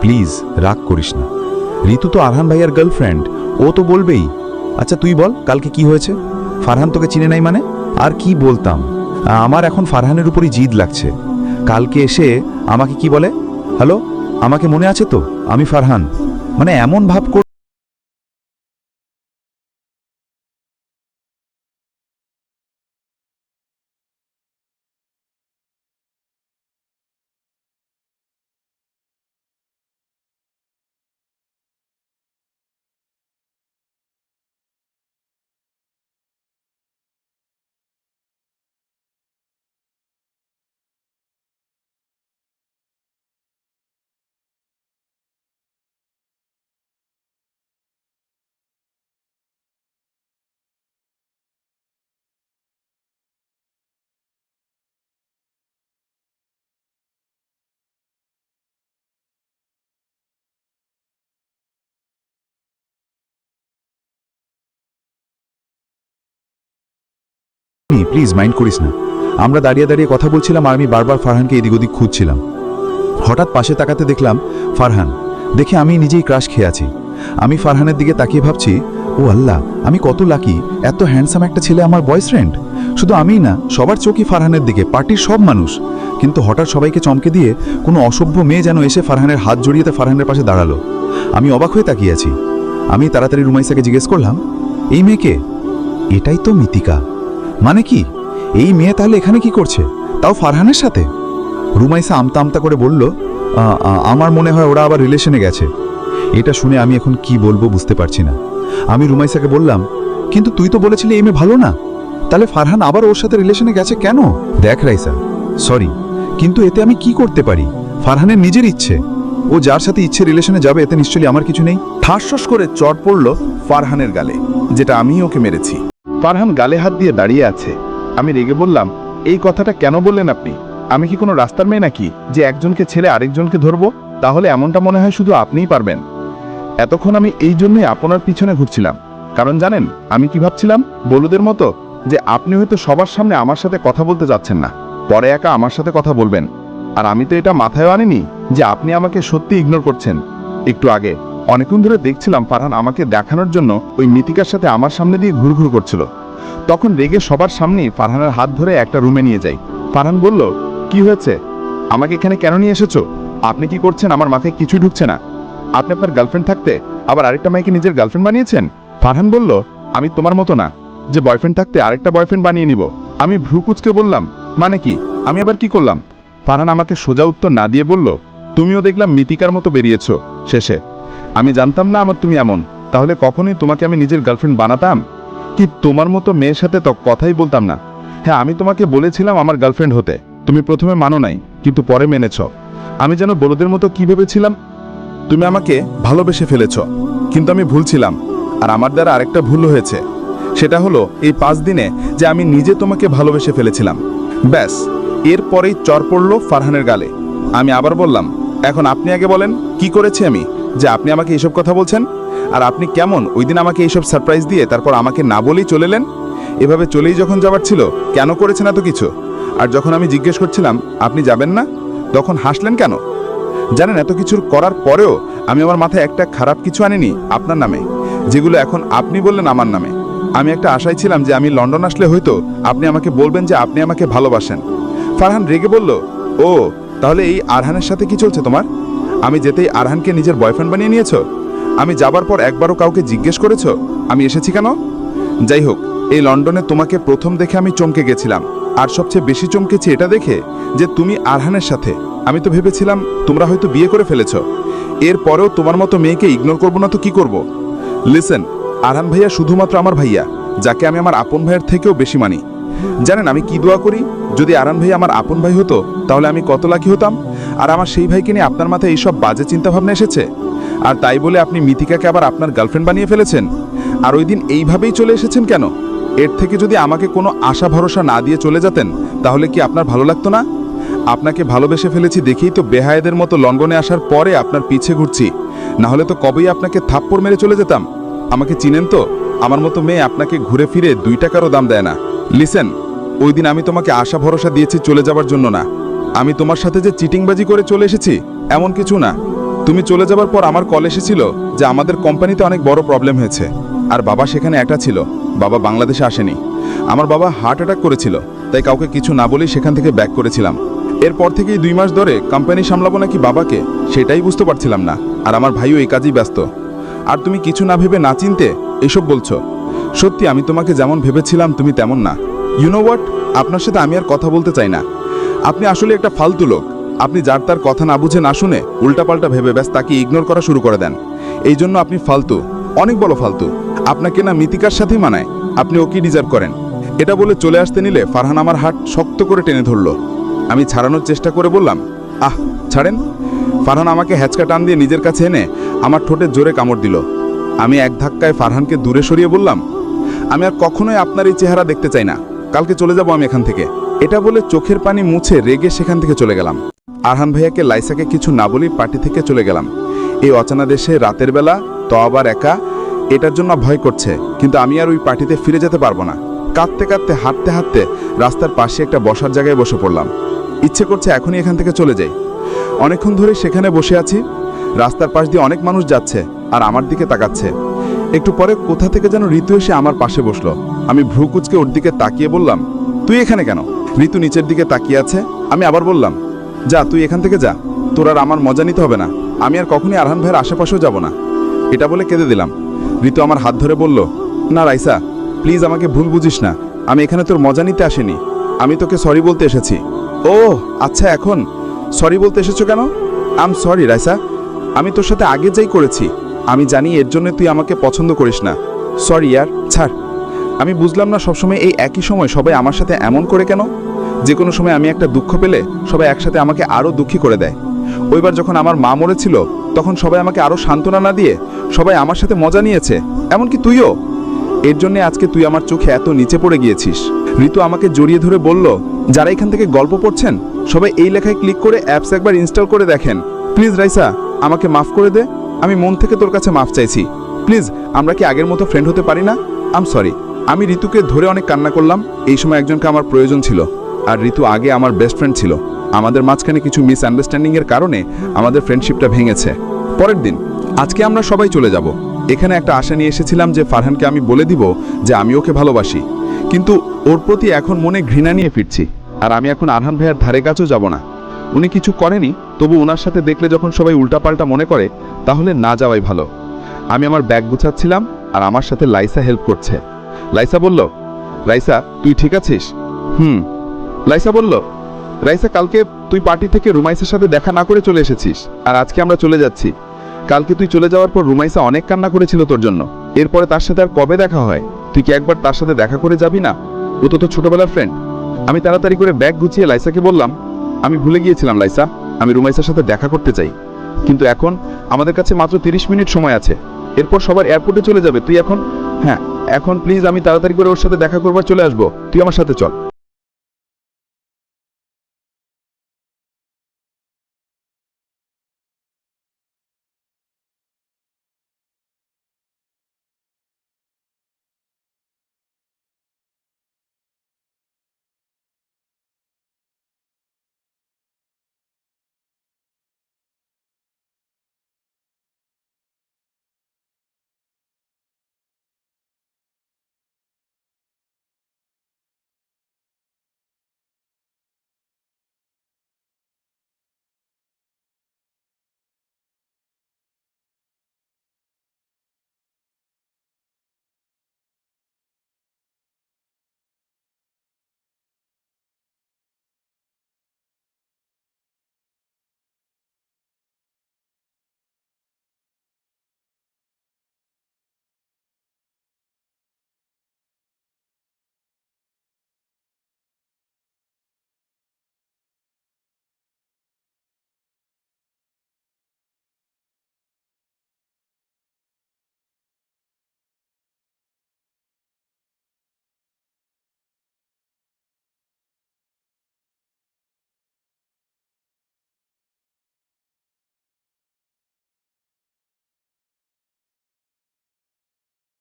প্লিজ রাগ করিস না, ঋতু তো আরহান ভাইয়ার গার্লফ্রেন্ড, ও তো বলবেই। আচ্ছা তুই বল, কালকে কি হয়েছে? ফারহান তোকে চিনে নাই মানে? আর কি বলতাম, আমার এখন ফারহানের উপরই জিদ লাগছে। কালকে এসে আমাকে কি বলে, হ্যালো, আমাকে মনে আছে তো, আমি ফারহান, মানে এমন ভাব প্লিজ মাইন্ড করিস না। আমরা দাঁড়িয়ে দাঁড়িয়ে কথা বলছিলাম আর আমি বারবার ফারহানকে এদিক ওদিক খুঁজছিলাম। হঠাৎ পাশে তাকাতে দেখলাম ফারহান। দেখে আমি নিজেই ক্রাশ খেয়ে আছি। আমি ফারহানের দিকে তাকিয়ে ভাবছি, ও আল্লাহ, আমি কত লাকি, এত হ্যান্ডসাম একটা ছেলে আমার বয়ফ্রেন্ড। শুধু আমিই না, সবার চোখই ফারহানের দিকে, পার্টির সব মানুষ। কিন্তু হঠাৎ সবাইকে চমকে দিয়ে কোনো অসভ্য মেয়ে যেন এসে ফারহানের হাত জড়িয়ে ফারহানের পাশে দাঁড়ালো। আমি অবাক হয়ে তাকিয়ে আছি। আমি তাড়াতাড়ি রুমাইসাকে জিজ্ঞেস করলাম, এই মেয়েকে? এটাই তো মিতিকা। মানে কি, এই মেয়ে তাহলে এখানে কি করছে, তাও ফারহানের সাথে? রুমাইসা আমতা আমতা করে বলল, আমার মনে হয় ওরা আবার রিলেশনে গেছে। এটা শুনে আমি এখন কি বলবো বুঝতে পারছি না। আমি রুমাইসাকে বললাম, কিন্তু তুই তো বলেছিলি এই মেয়ে ভালো না, তাহলে ফারহান আবার ওর সাথে রিলেশনে গেছে কেন? দেখ রাইসা, সরি, কিন্তু এতে আমি কি করতে পারি? ফারহানের নিজের ইচ্ছে, ও যার সাথে ইচ্ছে রিলেশনে যাবে, এতে নিশ্চয়ই আমার কিছু নেই। ঠাসঠাস করে চড় পড়ল ফারহানের গালে, যেটা আমি ওকে মেরেছি। ফারহান গালে হাত দিয়ে দাঁড়িয়ে আছে। আমি রেগে বললাম, এই কথাটা কেন বললেন আপনি? আমি কি কোনো রাস্তার মেয়ে নাকি যে একজনকে ছেড়ে আরেকজনকে ধরবো? তাহলে এমনটা মনে হয় শুধু আপনিই পারবেন। এতক্ষণ আমি এই জন্যই আপনার পিছনে ঘুরছিলাম, কারণ জানেন আমি কি ভাবছিলাম? বলুদের মতো, যে আপনি হয়তো সবার সামনে আমার সাথে কথা বলতে যাচ্ছেন না, পরে একা আমার সাথে কথা বলবেন। আর আমি তো এটা মাথায় আনিনি যে আপনি আমাকে সত্যি ইগনোর করছেন। একটু আগে অনেকক্ষণ ধরে দেখছিলাম ফারহান আমাকে দেখানোর জন্য ওই মিতিকার সাথে আমার সামনে দিয়ে ঘুরঘুর করছিল। তখন রেগে সবার সামনেই ফারহানের হাত ধরে একটা রুমে নিয়ে যাই। ফারহান বলল, কি হয়েছে? আমাকে এখানে কেন নিয়ে এসেছো? আপনি কি করছেন? আমার মাথায় কিছুই ঢুকছে না। আপনি আপনার গার্লফ্রেন্ড থাকতে আবার আরেকটা মেয়েকে নিজের গার্লফ্রেন্ড বানিয়েছেন। ফারহান বলল, আমি তোমার মতো না যে বয়ফ্রেন্ড থাকতে আরেকটা বয়ফ্রেন্ড বানিয়ে নিব। আমি ভ্রু কুঁচকে বললাম, মানে কি? আমি আবার কি করলাম? ফারহান আমাকে সোজা উত্তর না দিয়ে বলল, তুমিও দেখলাম মিতিকার মতো বেরিয়েছো শেষে। আমি জানতাম না আমার তুমি এমন, তাহলে কখনোই তোমাকে আমি নিজের গার্লফ্রেন্ড বানাতাম কি? তোমার মতো মেয়ের সাথে তো কথাই বলতাম না। হ্যাঁ, আমি তোমাকে বলেছিলাম আমার গার্লফ্রেন্ড হতে, তুমি প্রথমে মানো নাই, কিন্তু পরে মেনেছ। আমি যেন বলদের মতো কি ভেবেছিলাম? তুমি আমাকে ভালোবেসে ফেলেছ, কিন্তু আমি ভুল ছিলাম। আর আমার দ্বারা আরেকটা ভুল হয়েছে, সেটা হলো এই 5 দিনে যে আমি নিজে তোমাকে ভালোবেসে ফেলেছিলাম। ব্যাস, এরপরেই চর পড়ল ফারহানের গালে। আমি আবার বললাম, এখন আপনি আগে বলেন কি করেছি আমি যে আপনি আমাকে এইসব কথা বলছেন? আর আপনি কেমন ওই দিন আমাকে এইসব সারপ্রাইজ দিয়ে তারপর আমাকে না বলেই চলে এলেন? এভাবে চলেই যখন যাবার ছিল, কেন করেছেন এত কিছু? আর যখন আমি জিজ্ঞেস করছিলাম আপনি যাবেন না, তখন হাসলেন কেন? জানেন, এত কিছুর করার পরেও আমি আমার মাথায় একটা খারাপ কিছু আনিনি আপনার নামে, যেগুলো এখন আপনি বললেন আমার নামে। আমি একটা আশায় ছিলাম যে আমি লন্ডন আসলে হয়তো আপনি আমাকে বলবেন যে আপনি আমাকে ভালোবাসেন। ফারহান রেগে বলল, ও তাহলে এই আরহানের সাথে কি চলছে তোমার? আমি যেতেই আরহানকে নিজের বয়ফ্রেন্ড বানিয়ে নিয়েছো? আমি যাবার পর একবারও কাউকে জিজ্ঞেস করেছো আমি এসেছি কেন? যাই হোক, এই লন্ডনে তোমাকে প্রথম দেখে আমি চমকে গেছিলাম। আর সবচেয়ে বেশি চমকেছি এটা দেখে যে তুমি আরহানের সাথে। আমি তো ভেবেছিলাম তোমরা হয়তো বিয়ে করে ফেলেছ। এরপরেও তোমার মতো মেয়েকে ইগনোর করবো না তো কি করব? লিসেন, আরহান ভাইয়া শুধুমাত্র আমার ভাইয়া, যাকে আমি আমার আপন ভাইয়ের থেকেও বেশি মানি। জানেন আমি কি দোয়া করি? যদি আরহান ভাই আমার আপন ভাই হতো তাহলে আমি কত লাকি হতাম। আর আমার সেই ভাইকে নিয়ে আপনার মাথায় এইসব বাজে চিন্তাভাবনা এসেছে, আর তাই বলে আপনি মিতিকাকে আবার আপনার গার্লফ্রেন্ড বানিয়ে ফেলেছেন। আর ওই দিন এইভাবেই চলে এসেছেন কেন? এর থেকে যদি আমাকে কোনো আশা ভরসা না দিয়ে চলে যেতেন তাহলে কি আপনার ভালো লাগতো না? আপনাকে ভালোবেসে ফেলেছি দেখেই তো বেহায়েদের মতো লন্ডনে আসার পরে আপনার পিছে ঘুরছি, না হলে তো কবেই আপনাকে থাপ্পড় মেরে চলে যেতাম। আমাকে চিনেন তো? আমার মতো মেয়ে আপনাকে ঘুরে ফিরে 2 টাকারও দাম দেয় না। লিসেন, ওই দিন আমি তোমাকে আশা ভরসা দিয়েছি চলে যাবার জন্য না। আমি তোমার সাথে যে চিটিংবাজি করে চলে এসেছি এমন কিছু না। তুমি চলে যাবার পর আমার কল এসেছিল যে আমাদের কোম্পানিতে অনেক বড় প্রবলেম হয়েছে, আর বাবা সেখানে একা ছিল। বাবা বাংলাদেশে আসেনি। আমার বাবা হার্ট অ্যাটাক করেছিল, তাই কাউকে কিছু না বলেই সেখান থেকে ব্যাক করেছিলাম। এরপর থেকেই 2 মাস ধরে কোম্পানি সামলাবো নাকি বাবাকে সেটাই বুঝতে পারছিলাম না। আর আমার ভাইও এই কাজেই ব্যস্ত। আর তুমি কিছু না ভেবে না চিনতে এসব বলছো। সত্যি আমি তোমাকে যেমন ভেবেছিলাম তুমি তেমন না। ইউ নো হোয়াট, আপনার সাথে আমি আর কথা বলতে চাই না। আপনি আসলে একটা ফালতু লোক। আপনি যার তার কথা না বুঝে না শুনে উল্টাপাল্টা ভেবে ব্যাস তাকে ইগনোর করা শুরু করে দেন। এই জন্য আপনি ফালতু, অনেক বড় ফালতু। আপনাকে না মিতিকার সাথেই মানায়, আপনি ওকে ডিজার্ভ করেন। এটা বলে চলে আসতে নিলে ফারহান আমার হাত শক্ত করে টেনে ধরলো। আমি ছাড়ানোর চেষ্টা করে বললাম, আহ ছাড়েন। ফারহান আমাকে হ্যাচকা টান দিয়ে নিজের কাছে এনে আমার ঠোঁটে জোরে কামড় দিল। আমি এক ধাক্কায় ফারহানকে দূরে সরিয়ে বললাম, আমি আর কখনোই আপনার এই চেহারা দেখতে চাই না, কালকে চলে যাব আমি এখান থেকে। এটা বলে চোখের পানি মুছে রেগে সেখান থেকে চলে গেলাম। আরহান ভাইয়াকে লাইসাকে কিছু না বলেই পার্টি থেকে চলে গেলাম। এই অজানা দেশে রাতের বেলা, তো আবার একা, এটার জন্য ভয় করছে। কিন্তু আমি আর ওই পার্টিতে ফিরে যেতে পারবো না। কাঁদতে কাঁদতে হাঁটতে হাঁটতে রাস্তার পাশে একটা বসার জায়গায় বসে পড়লাম। ইচ্ছে করছে এখনই এখান থেকে চলে যাই। অনেকক্ষণ ধরে সেখানে বসে আছি। রাস্তার পাশ দিয়ে অনেক মানুষ যাচ্ছে আর আমার দিকে তাকাচ্ছে। একটু পরে কোথা থেকে যেন ঋতু এসে আমার পাশে বসলো। আমি ভ্রু কুঁচকে ওর দিকে তাকিয়ে বললাম, তুই এখানে কেন? ঋতু নিচের দিকে তাকিয়ে আছে। আমি আবার বললাম, যা তুই এখান থেকে যা, তোর আর আমার মজা নিতে হবে না। আমি আর কখনই আরহান ভাইয়ের আশেপাশেও যাব না। এটা বলে কেঁদে দিলাম। ঋতু আমার হাত ধরে বলল, না রাইসা, প্লিজ আমাকে ভুল বুঝিস না। আমি এখানে তোর মজা নিতে আসিনি, আমি তোকে সরি বলতে এসেছি। ও আচ্ছা, এখন সরি বলতে এসেছো কেন? আম সরি রাইসা, আমি তোর সাথে আগে যাই করেছি। আমি জানি এর জন্য তুই আমাকে পছন্দ করিস না। সরি ইয়ার, ছাড়। আমি বুঝলাম না সবসময় এই একই সময় সবাই আমার সাথে এমন করে কেন। যে কোনো সময় আমি একটা দুঃখ পেলে সবাই একসাথে আমাকে আরও দুঃখী করে দেয়। ওইবার যখন আমার মা মরেছিল তখন সবাই আমাকে আরও সান্ত্বনা না দিয়ে সবাই আমার সাথে মজা নিয়েছে, এমনকি তুইও। এর জন্য আজকে তুই আমার চোখে এত নিচে পড়ে গিয়েছিস। ঋতু আমাকে জড়িয়ে ধরে বলল, যারা এখান থেকে গল্প পড়ছেন সবাই এই লেখায় ক্লিক করে অ্যাপস একবার ইনস্টল করে দেখেন। প্লিজ রাইসা, আমাকে মাফ করে দে। আমি মন থেকে তোর কাছে মাফ চাইছি। প্লিজ, আমরা কি আগের মতো ফ্রেন্ড হতে পারি না? আম সরি। আমি ঋতুকে ধরে অনেক কান্না করলাম। এই সময় একজনকে আমার প্রয়োজন ছিল, আর ঋতু আগে আমার বেস্ট ফ্রেন্ড ছিল। আমাদের মাঝখানে কিছু মিসআন্ডারস্ট্যান্ডিংয়ের কারণে আমাদের ফ্রেন্ডশিপটা ভেঙেছে। পরের দিন, আজকে আমরা সবাই চলে যাব। এখানে একটা আশা নিয়ে এসেছিলাম যে ফারহানকে আমি বলে দিব যে আমি ওকে ভালোবাসি, কিন্তু ওর প্রতি এখন মনে ঘৃণা নিয়ে ফিরছি। আর আমি এখন আরহান ভাইয়ের ধারে কাছেও যাব না। উনি কিছু করেনি, তবু ওনার সাথে দেখলে যখন সবাই উল্টাপাল্টা মনে করে তাহলে না যাওয়াই ভালো। আমি আমার ব্যাগ গুছাচ্ছিলাম আর আমার সাথে লাইসা হেল্প করছে। লাইসা বলল, রাইসা তুই ঠিক আছিস? লাইসা বলল, রাইসা কালকে তুই পার্টি থেকে রুমাইসের সাথে দেখা না করে চলে এসেছিস, আর আজকে আমরা চলে যাচ্ছি। কালকে তুই চলে যাওয়ার পর রুমাইসা অনেক কান্না করেছিল তোর জন্য। এরপরে তার সাথে আর কবে দেখা হয়? তুই কি একবার তার সাথে দেখা করে যাবি না? ও তো তোর ছোটবেলার ফ্রেন্ড। আমি তাড়াতাড়ি করে ব্যাগ গুছিয়ে লাইসাকে বললাম, আমি ভুলে গিয়েছিলাম লাইসা, আমি রুমাইসার সাথে দেখা করতে চাই, কিন্তু এখন আমাদের কাছে মাত্র 30 মিনিট সময় আছে। এরপর সবার এয়ারপোর্টে চলে যাবে। তুই এখন, হ্যাঁ এখন প্লিজ আমি তাড়াতাড়ি করে ওর সাথে দেখা করবার চলে আসবো। তুই আমার সাথে চল।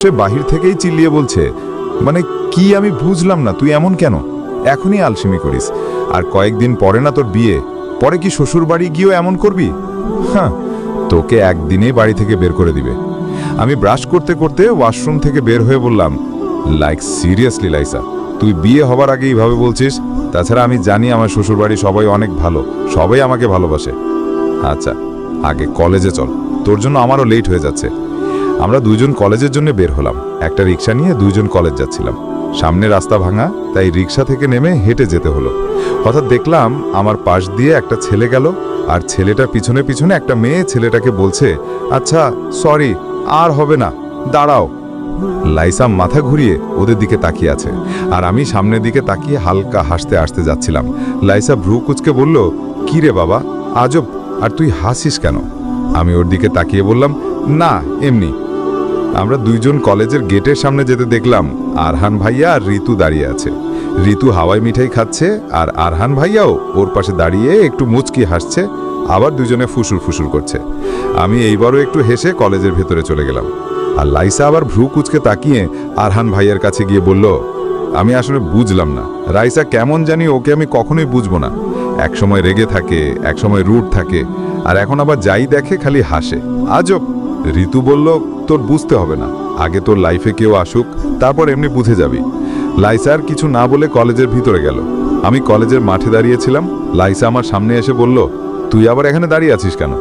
সে বাহির থেকেই চিল্লিয়ে বলছে, মানে কি আমি বুঝলাম না, তুই এমন কেন? এখনই আলসেমি করিস, আর কয়েকদিন পরে না তোর বিয়ে, পরে কি শ্বশুর বাড়ি গিয়েও এমন করবি? হ্যাঁ, তোকে একদিনেই বাড়ি থেকে বের করে দিবে। আমি ব্রাশ করতে করতে ওয়াশরুম থেকে বের হয়ে বললাম, লাইক সিরিয়াসলি লাইসা, তুই বিয়ে হবার আগে এইভাবে বলছিস? তাছাড়া আমি জানি আমার শ্বশুরবাড়ি সবাই অনেক ভালো, সবাই আমাকে ভালোবাসে। আচ্ছা, আগে কলেজে চল, তোর জন্য আমারও লেট হয়ে যাচ্ছে। আমরা দুইজন কলেজের জন্য বের হলাম। একটা রিক্সা নিয়ে দুইজন কলেজ যাচ্ছিলাম। সামনে রাস্তা ভাঙা, তাই রিক্সা থেকে নেমে হেঁটে যেতে হলো। হঠাৎ দেখলাম আমার পাশ দিয়ে একটা ছেলে গেল, আর ছেলেটার পিছনে পিছনে একটা মেয়ে ছেলেটাকে বলছে, আচ্ছা সরি, আর হবে না, দাঁড়াও। লাইসা মাথা ঘুরিয়ে ওদের দিকে তাকিয়ে আছে, আর আমি সামনের দিকে তাকিয়ে হালকা হাসতে হাসতে যাচ্ছিলাম। লাইসা ভ্রু কুচকে বলল, কি রে বাবা, আজব, আর তুই হাসিস কেন? আমি ওর দিকে তাকিয়ে বললাম, না এমনি। আমরা দুইজন কলেজের গেটের সামনে যেতে দেখলাম আরহান ভাইয়া আর ঋতু দাঁড়িয়ে আছে। ঋতু হাওয়াই মিঠাই খাচ্ছে, আর আরহান ভাইয়াও ওর পাশে দাঁড়িয়ে একটু মুচকি হাসছে, আবার দুজনে ফুসুর ফুসুর করছে। আমি এইবারও একটু হেসে কলেজের ভেতরে চলে গেলাম, আর লাইসা আবার ভ্রু কুচকে তাকিয়ে আরহান ভাইয়ার কাছে গিয়ে বলল, আমি আসলে বুঝলাম না রাইসা কেমন জানি, ওকে আমি কখনোই বুঝবো না। এক সময় রেগে থাকে, এক সময় রুট থাকে, আর এখন আবার যাই দেখে খালি হাসে। আজব। ঋতু বলল, তোর বুঝতে হবে না, আগে তোর লাইফে কেউ আসুক, তারপর এমনি বুঝে যাবি। লাইসা আর কিছু না বলে কলেজের ভিতরে গেল। আমি কলেজের মাঠে দাঁড়িয়েছিলাম। লাইসা আমার সামনে এসে বলল, তুই আবার এখানে দাঁড়িয়ে আছিস কেন?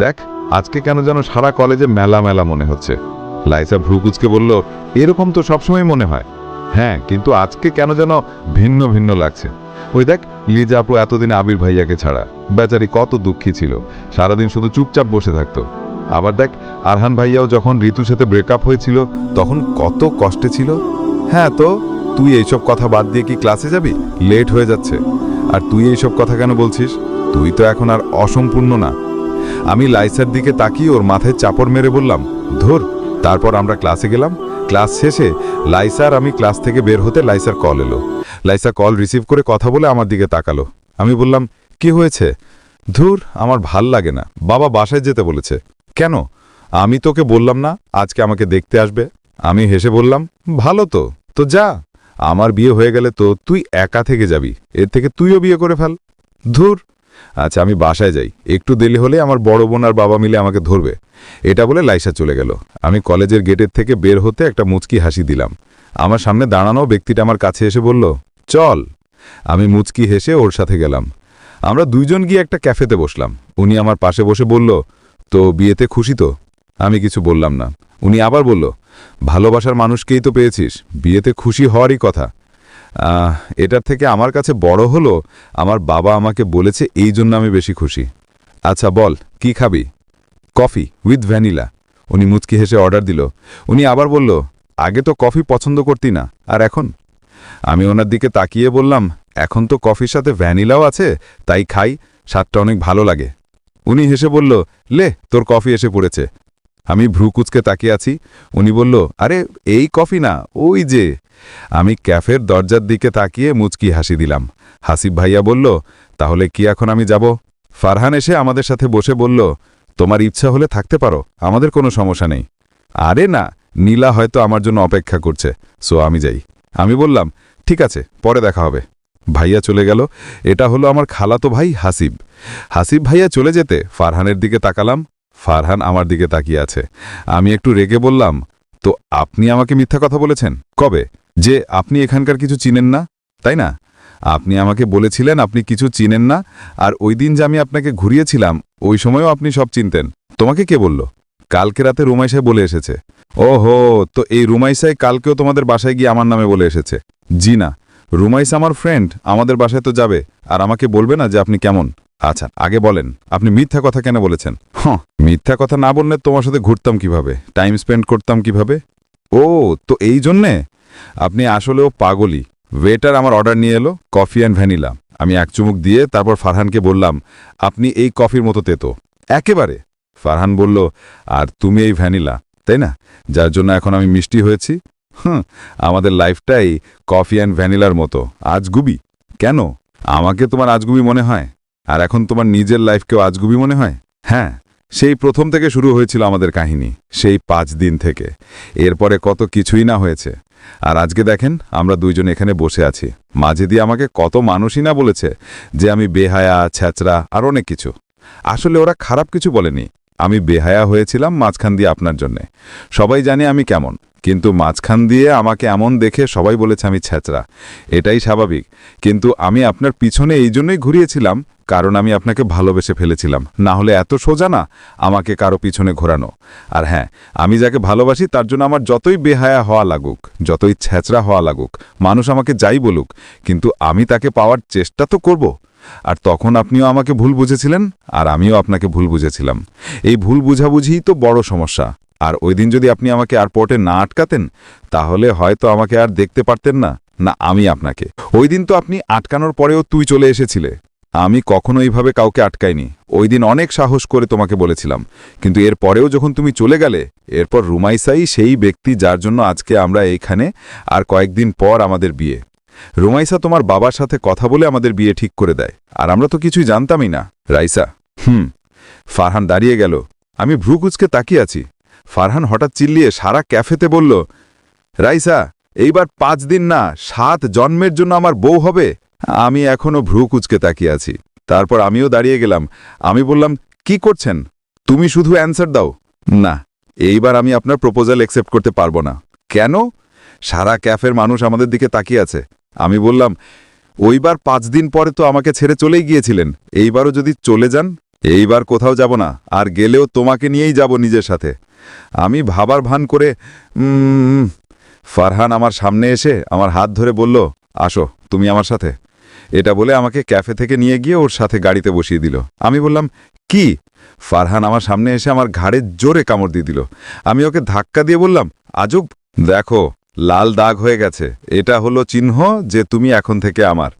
দেখ, আজকে কেন যেন সারা কলেজে মেলা মেলা মনে হচ্ছে। লাইসা ভ্রুকুচকে বলল, এরকম তো সবসময় মনে হয়। হ্যাঁ, কিন্তু আজকে কেন যেন ভিন্ন ভিন্ন লাগছে। ওই দেখ, লিজা আপু এতদিন আবির ভাইয়াকে ছাড়া, বেচারি কত দুঃখী ছিল, সারাদিন শুধু চুপচাপ বসে থাকতো। আবার দেখ, আরহান ভাইয়াও যখন ঋতুর সাথে ব্রেকআপ হয়েছিল তখন কত কষ্টে ছিল। হ্যাঁ, তো তুই এইসব কথা বাদ দিয়ে কি ক্লাসে যাবি? লেট হয়ে যাচ্ছে। আর তুই এইসব কথা কেন বলছিস? তুই তো এখন আর অসম্পূর্ণ না। আমি লাইসার দিকে তাকিয়ে ওর মাথায় চাপড় মেরে বললাম, ধর। তারপর আমরা ক্লাসে গেলাম। ক্লাস শেষে লাইসার আমি ক্লাস থেকে বের হতে লাইসার কল এলো। লাইসা কল রিসিভ করে কথা বলে আমার দিকে তাকালো। আমি বললাম, কি হয়েছে? ধুর, আমার ভাল লাগে না, বাবা বাসায় যেতে বলেছে। কেন? আমি তোকে বললাম না আজকে আমাকে দেখতে আসবে? আমি হেসে বললাম, ভালো তো, তো যা। আমার বিয়ে হয়ে গেলে তো তুই একা থেকে যাবি, এর থেকে তুইও বিয়ে করে ফেল। ধুর। আচ্ছা, আমি বাসায় যাই, একটু দেরি হলে আমার বড় বোন আর বাবা মিলে আমাকে ধরবে। এটা বলে লাইসা চলে গেল। আমি কলেজের গেটের থেকে বের হতে একটা মুচকি হাসি দিলাম। আমার সামনে দাঁড়ানো ব্যক্তিটা আমার কাছে এসে বলল, চল। আমি মুচকি হেসে ওর সাথে গেলাম। আমরা দুইজন গিয়ে একটা ক্যাফেতে বসলাম। উনি আমার পাশে বসে বলল, তো বিয়েতে খুশি তো? আমি কিছু বললাম না। উনি আবার বলল, ভালোবাসার মানুষকেই তো পেয়েছিস, বিয়েতে খুশি হওয়ারই কথা। এটার থেকে আমার কাছে বড় হলো আমার বাবা আমাকে বলেছে, এই জন্য আমি বেশি খুশি। আচ্ছা বল, কি খাবি? Coffee with vanilla. উনি মুচকি হেসে অর্ডার দিল। উনি আবার বলল, আগে তো কফি পছন্দ করতি না, আর এখন? আমি ওনার দিকে তাকিয়ে বললাম, এখন তো কফির সাথে ভ্যানিলাও আছে, তাই খাই, স্বাদটা অনেক ভালো লাগে। উনি হেসে বলল, লে, তোর কফি এসে পড়েছে। আমি ভ্রুকুচকে তাকিয়ে আছি। উনি বলল, আরে এই কফি না, ওই যে। আমি ক্যাফের দরজার দিকে তাকিয়ে মুচকি হাসি দিলাম। হাসিব ভাইয়া বলল, তাহলে কি এখন আমি যাব? ফারহান এসে আমাদের সাথে বসে বলল, তোমার ইচ্ছা হলে থাকতে পারো, আমাদের কোনো সমস্যা নেই। আরে না, নীলা হয়তো আমার জন্য অপেক্ষা করছে, সো আমি যাই। আমি বললাম, ঠিক আছে, পরে দেখা হবে। ভাইয়া চলে গেল। এটা হলো আমার খালাতো ভাই হাসিব। হাসিব ভাইয়া চলে যেতে ফারহানের দিকে তাকালাম। ফারহান আমার দিকে তাকিয়ে আছে। আমি একটু রেগে বললাম, তো আপনি আমাকে মিথ্যা কথা বলেছেন? কবে? যে আপনি এখানকার কিছু চিনেন না, তাই না? আপনি আমাকে বলেছিলেন আপনি কিছু চিনেন না, আর ওই দিন যে আমি আপনাকে ঘুরিয়েছিলাম ওই সময়ও আপনি সব চিনতেন। তোমাকে কে বলল? কালকে রাতে রুমাইসায় বলে এসেছে। ওহো, তো এই রুমাইসায় কালকেও তোমাদের বাসায় গিয়ে আমার নামে বলে এসেছে? জি না, রুমাইসা আমার ফ্রেন্ড, আমাদের বাসায় তো যাবে, আর আমাকে বলবে না যে আপনি কেমন? আচ্ছা, আগে বলেন আপনি মিথ্যা কথা কেন বলেছেন? মিথ্যা কথা না বললে তোমার সাথে ঘুরতাম কিভাবে, টাইম স্পেন্ড করতাম কিভাবে? ও, তো এই জন্যে? আপনি আসলেও পাগলি। ওয়েটার আমার অর্ডার নিয়ে এলো, কফি অ্যান্ড ভ্যানিলা। আমি এক চুমুক দিয়ে তারপর ফারহানকে বললাম, আপনি এই কফির মতো তেতো একেবারে। ফারহান বলল, আর তুমি এই ভ্যানিলা, তাই না, যার জন্য এখন আমি মিষ্টি হয়েছি? আমাদের লাইফটাই কফি অ্যান্ড ভ্যানিলার মতো আজগুবি। কেন? আমাকে তোমার আজগুবি মনে হয়, আর এখন তোমার নিজের লাইফকেও আজগুবি মনে হয়? হ্যাঁ, সেই প্রথম থেকে শুরু হয়েছিল আমাদের কাহিনী, সেই 5 দিন থেকে। এরপরে কত কিছুই না হয়েছে। আর আজকে দেখেন আমরা দুইজন এখানে বসে আছি। মাঝে দিয়ে আমাকে কত মানুষই না বলেছে যে আমি বেহায়া, ছ্যাচরা আর অনেক কিছু। আসলে ওরা খারাপ কিছু বলেনি। আমি বেহায়া হয়েছিলাম মাঝখান দিয়ে আপনার জন্যে। সবাই জানে আমি কেমন, কিন্তু মাঝখান দিয়ে আমাকে এমন দেখে সবাই বলেছে আমি ছ্যাচরা। এটাই স্বাভাবিক, কিন্তু আমি আপনার পিছনে এই জন্যই ঘুরিয়েছিলাম কারণ আমি আপনাকে ভালোবেসে ফেলেছিলাম। না হলে এত সোজা না আমাকে কারো পিছনে ঘোরানো। আর হ্যাঁ, আমি যাকে ভালোবাসি তার জন্য আমার যতই বেহায়া হওয়া লাগুক, যতই ছ্যাচরা হওয়া লাগুক, মানুষ আমাকে যাই বলুক, কিন্তু আমি তাকে পাওয়ার চেষ্টা তো করব। আর তখন আপনিও আমাকে ভুল বুঝেছিলেন, আর আমিও আপনাকে ভুল বুঝেছিলাম। এই ভুল বুঝাবুঝিই তো বড় সমস্যা। আর ওই দিন যদি আপনি আমাকে এয়ারপোর্টে না আটকাতেন, তাহলে হয়তো আমাকে আর দেখতে পারতেন না, না আমি আপনাকে। ওই দিন তো আপনি আটকানোর পরেও তুই চলে এসেছিলে। আমি কখনো এইভাবে কাউকে আটকাইনি। ওই দিন অনেক সাহস করে তোমাকে বলেছিলাম, কিন্তু এর পরেও যখন তুমি চলে গেলে, এরপর রুমাইসাই সেই ব্যক্তি যার জন্য আজকে আমরা এইখানে, আর কয়েকদিন পর আমাদের বিয়ে। রুমাইসা তোমার বাবার সাথে কথা বলে আমাদের বিয়ে ঠিক করে দেয়, আর আমরা তো কিছুই জানতামই না। রাইসা। ফারহান দাঁড়িয়ে গেল। আমি ভ্রুকুচকে তাকিয়ে আছি। ফারহান হঠাৎ চিল্লিয়ে সারা ক্যাফেতে বলল, রাইসা, এইবার 5 দিন না 7 জন্মের জন্য আমার বউ হবে? আমি এখনো ভ্রু কুচকে তাকিয়ে আছি। তারপর আমিও দাঁড়িয়ে গেলাম। আমি বললাম, কি করছেন? তুমি শুধু অ্যান্সার দাও। না, এইবার আমি আপনার প্রপোজাল অ্যাকসেপ্ট করতে পারবো না। কেন? সারা ক্যাফের মানুষ আমাদের দিকে তাকিয়ে আছে। আমি বললাম, ওইবার 5 দিন পরে তো আমাকে ছেড়ে চলেই গিয়েছিলেন, এইবারও যদি চলে যান? এইবার কোথাও যাব না, আর গেলেও তোমাকে নিয়েই যাব নিজের সাথে। আমি ভাবার ভান করে ফারহান আমার সামনে এসে আমার হাত ধরে বলল, আসো তুমি আমার সাথে। এটা বলে আমাকে ক্যাফে থেকে নিয়ে গিয়ে ওর সাথে গাড়িতে বসিয়ে দিল। আমি বললাম, কি? ফারহান আমার সামনে এসে আমার ঘাড়ে জোরে কামড় দিয়ে দিল। আমি ওকে ধাক্কা দিয়ে বললাম, আজব, দেখো লাল দাগ হয়ে গেছে, এটা হলো চিহ্ন যে তুমি এখন থেকে আমার।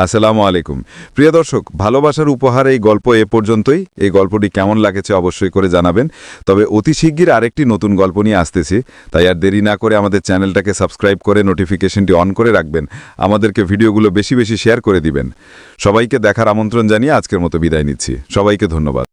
আসসালামু আলাইকুম। প্রিয় দর্শক, ভালোবাসার উপহার এই গল্প এ পর্যন্তই। এই গল্পটি কেমন লাগেছে অবশ্যই করে জানাবেন। তবে অতি শিগগির আরেকটি নতুন গল্প নিয়ে আসতেছি, তাই আর দেরি না করে আমাদের চ্যানেলটাকে সাবস্ক্রাইব করে নোটিফিকেশনটি অন করে রাখবেন। আমাদেরকে ভিডিওগুলো বেশি বেশি শেয়ার করে দিবেন। সবাইকে দেখার আমন্ত্রণ জানিয়ে আজকের মতো বিদায় নিচ্ছি। সবাইকে ধন্যবাদ।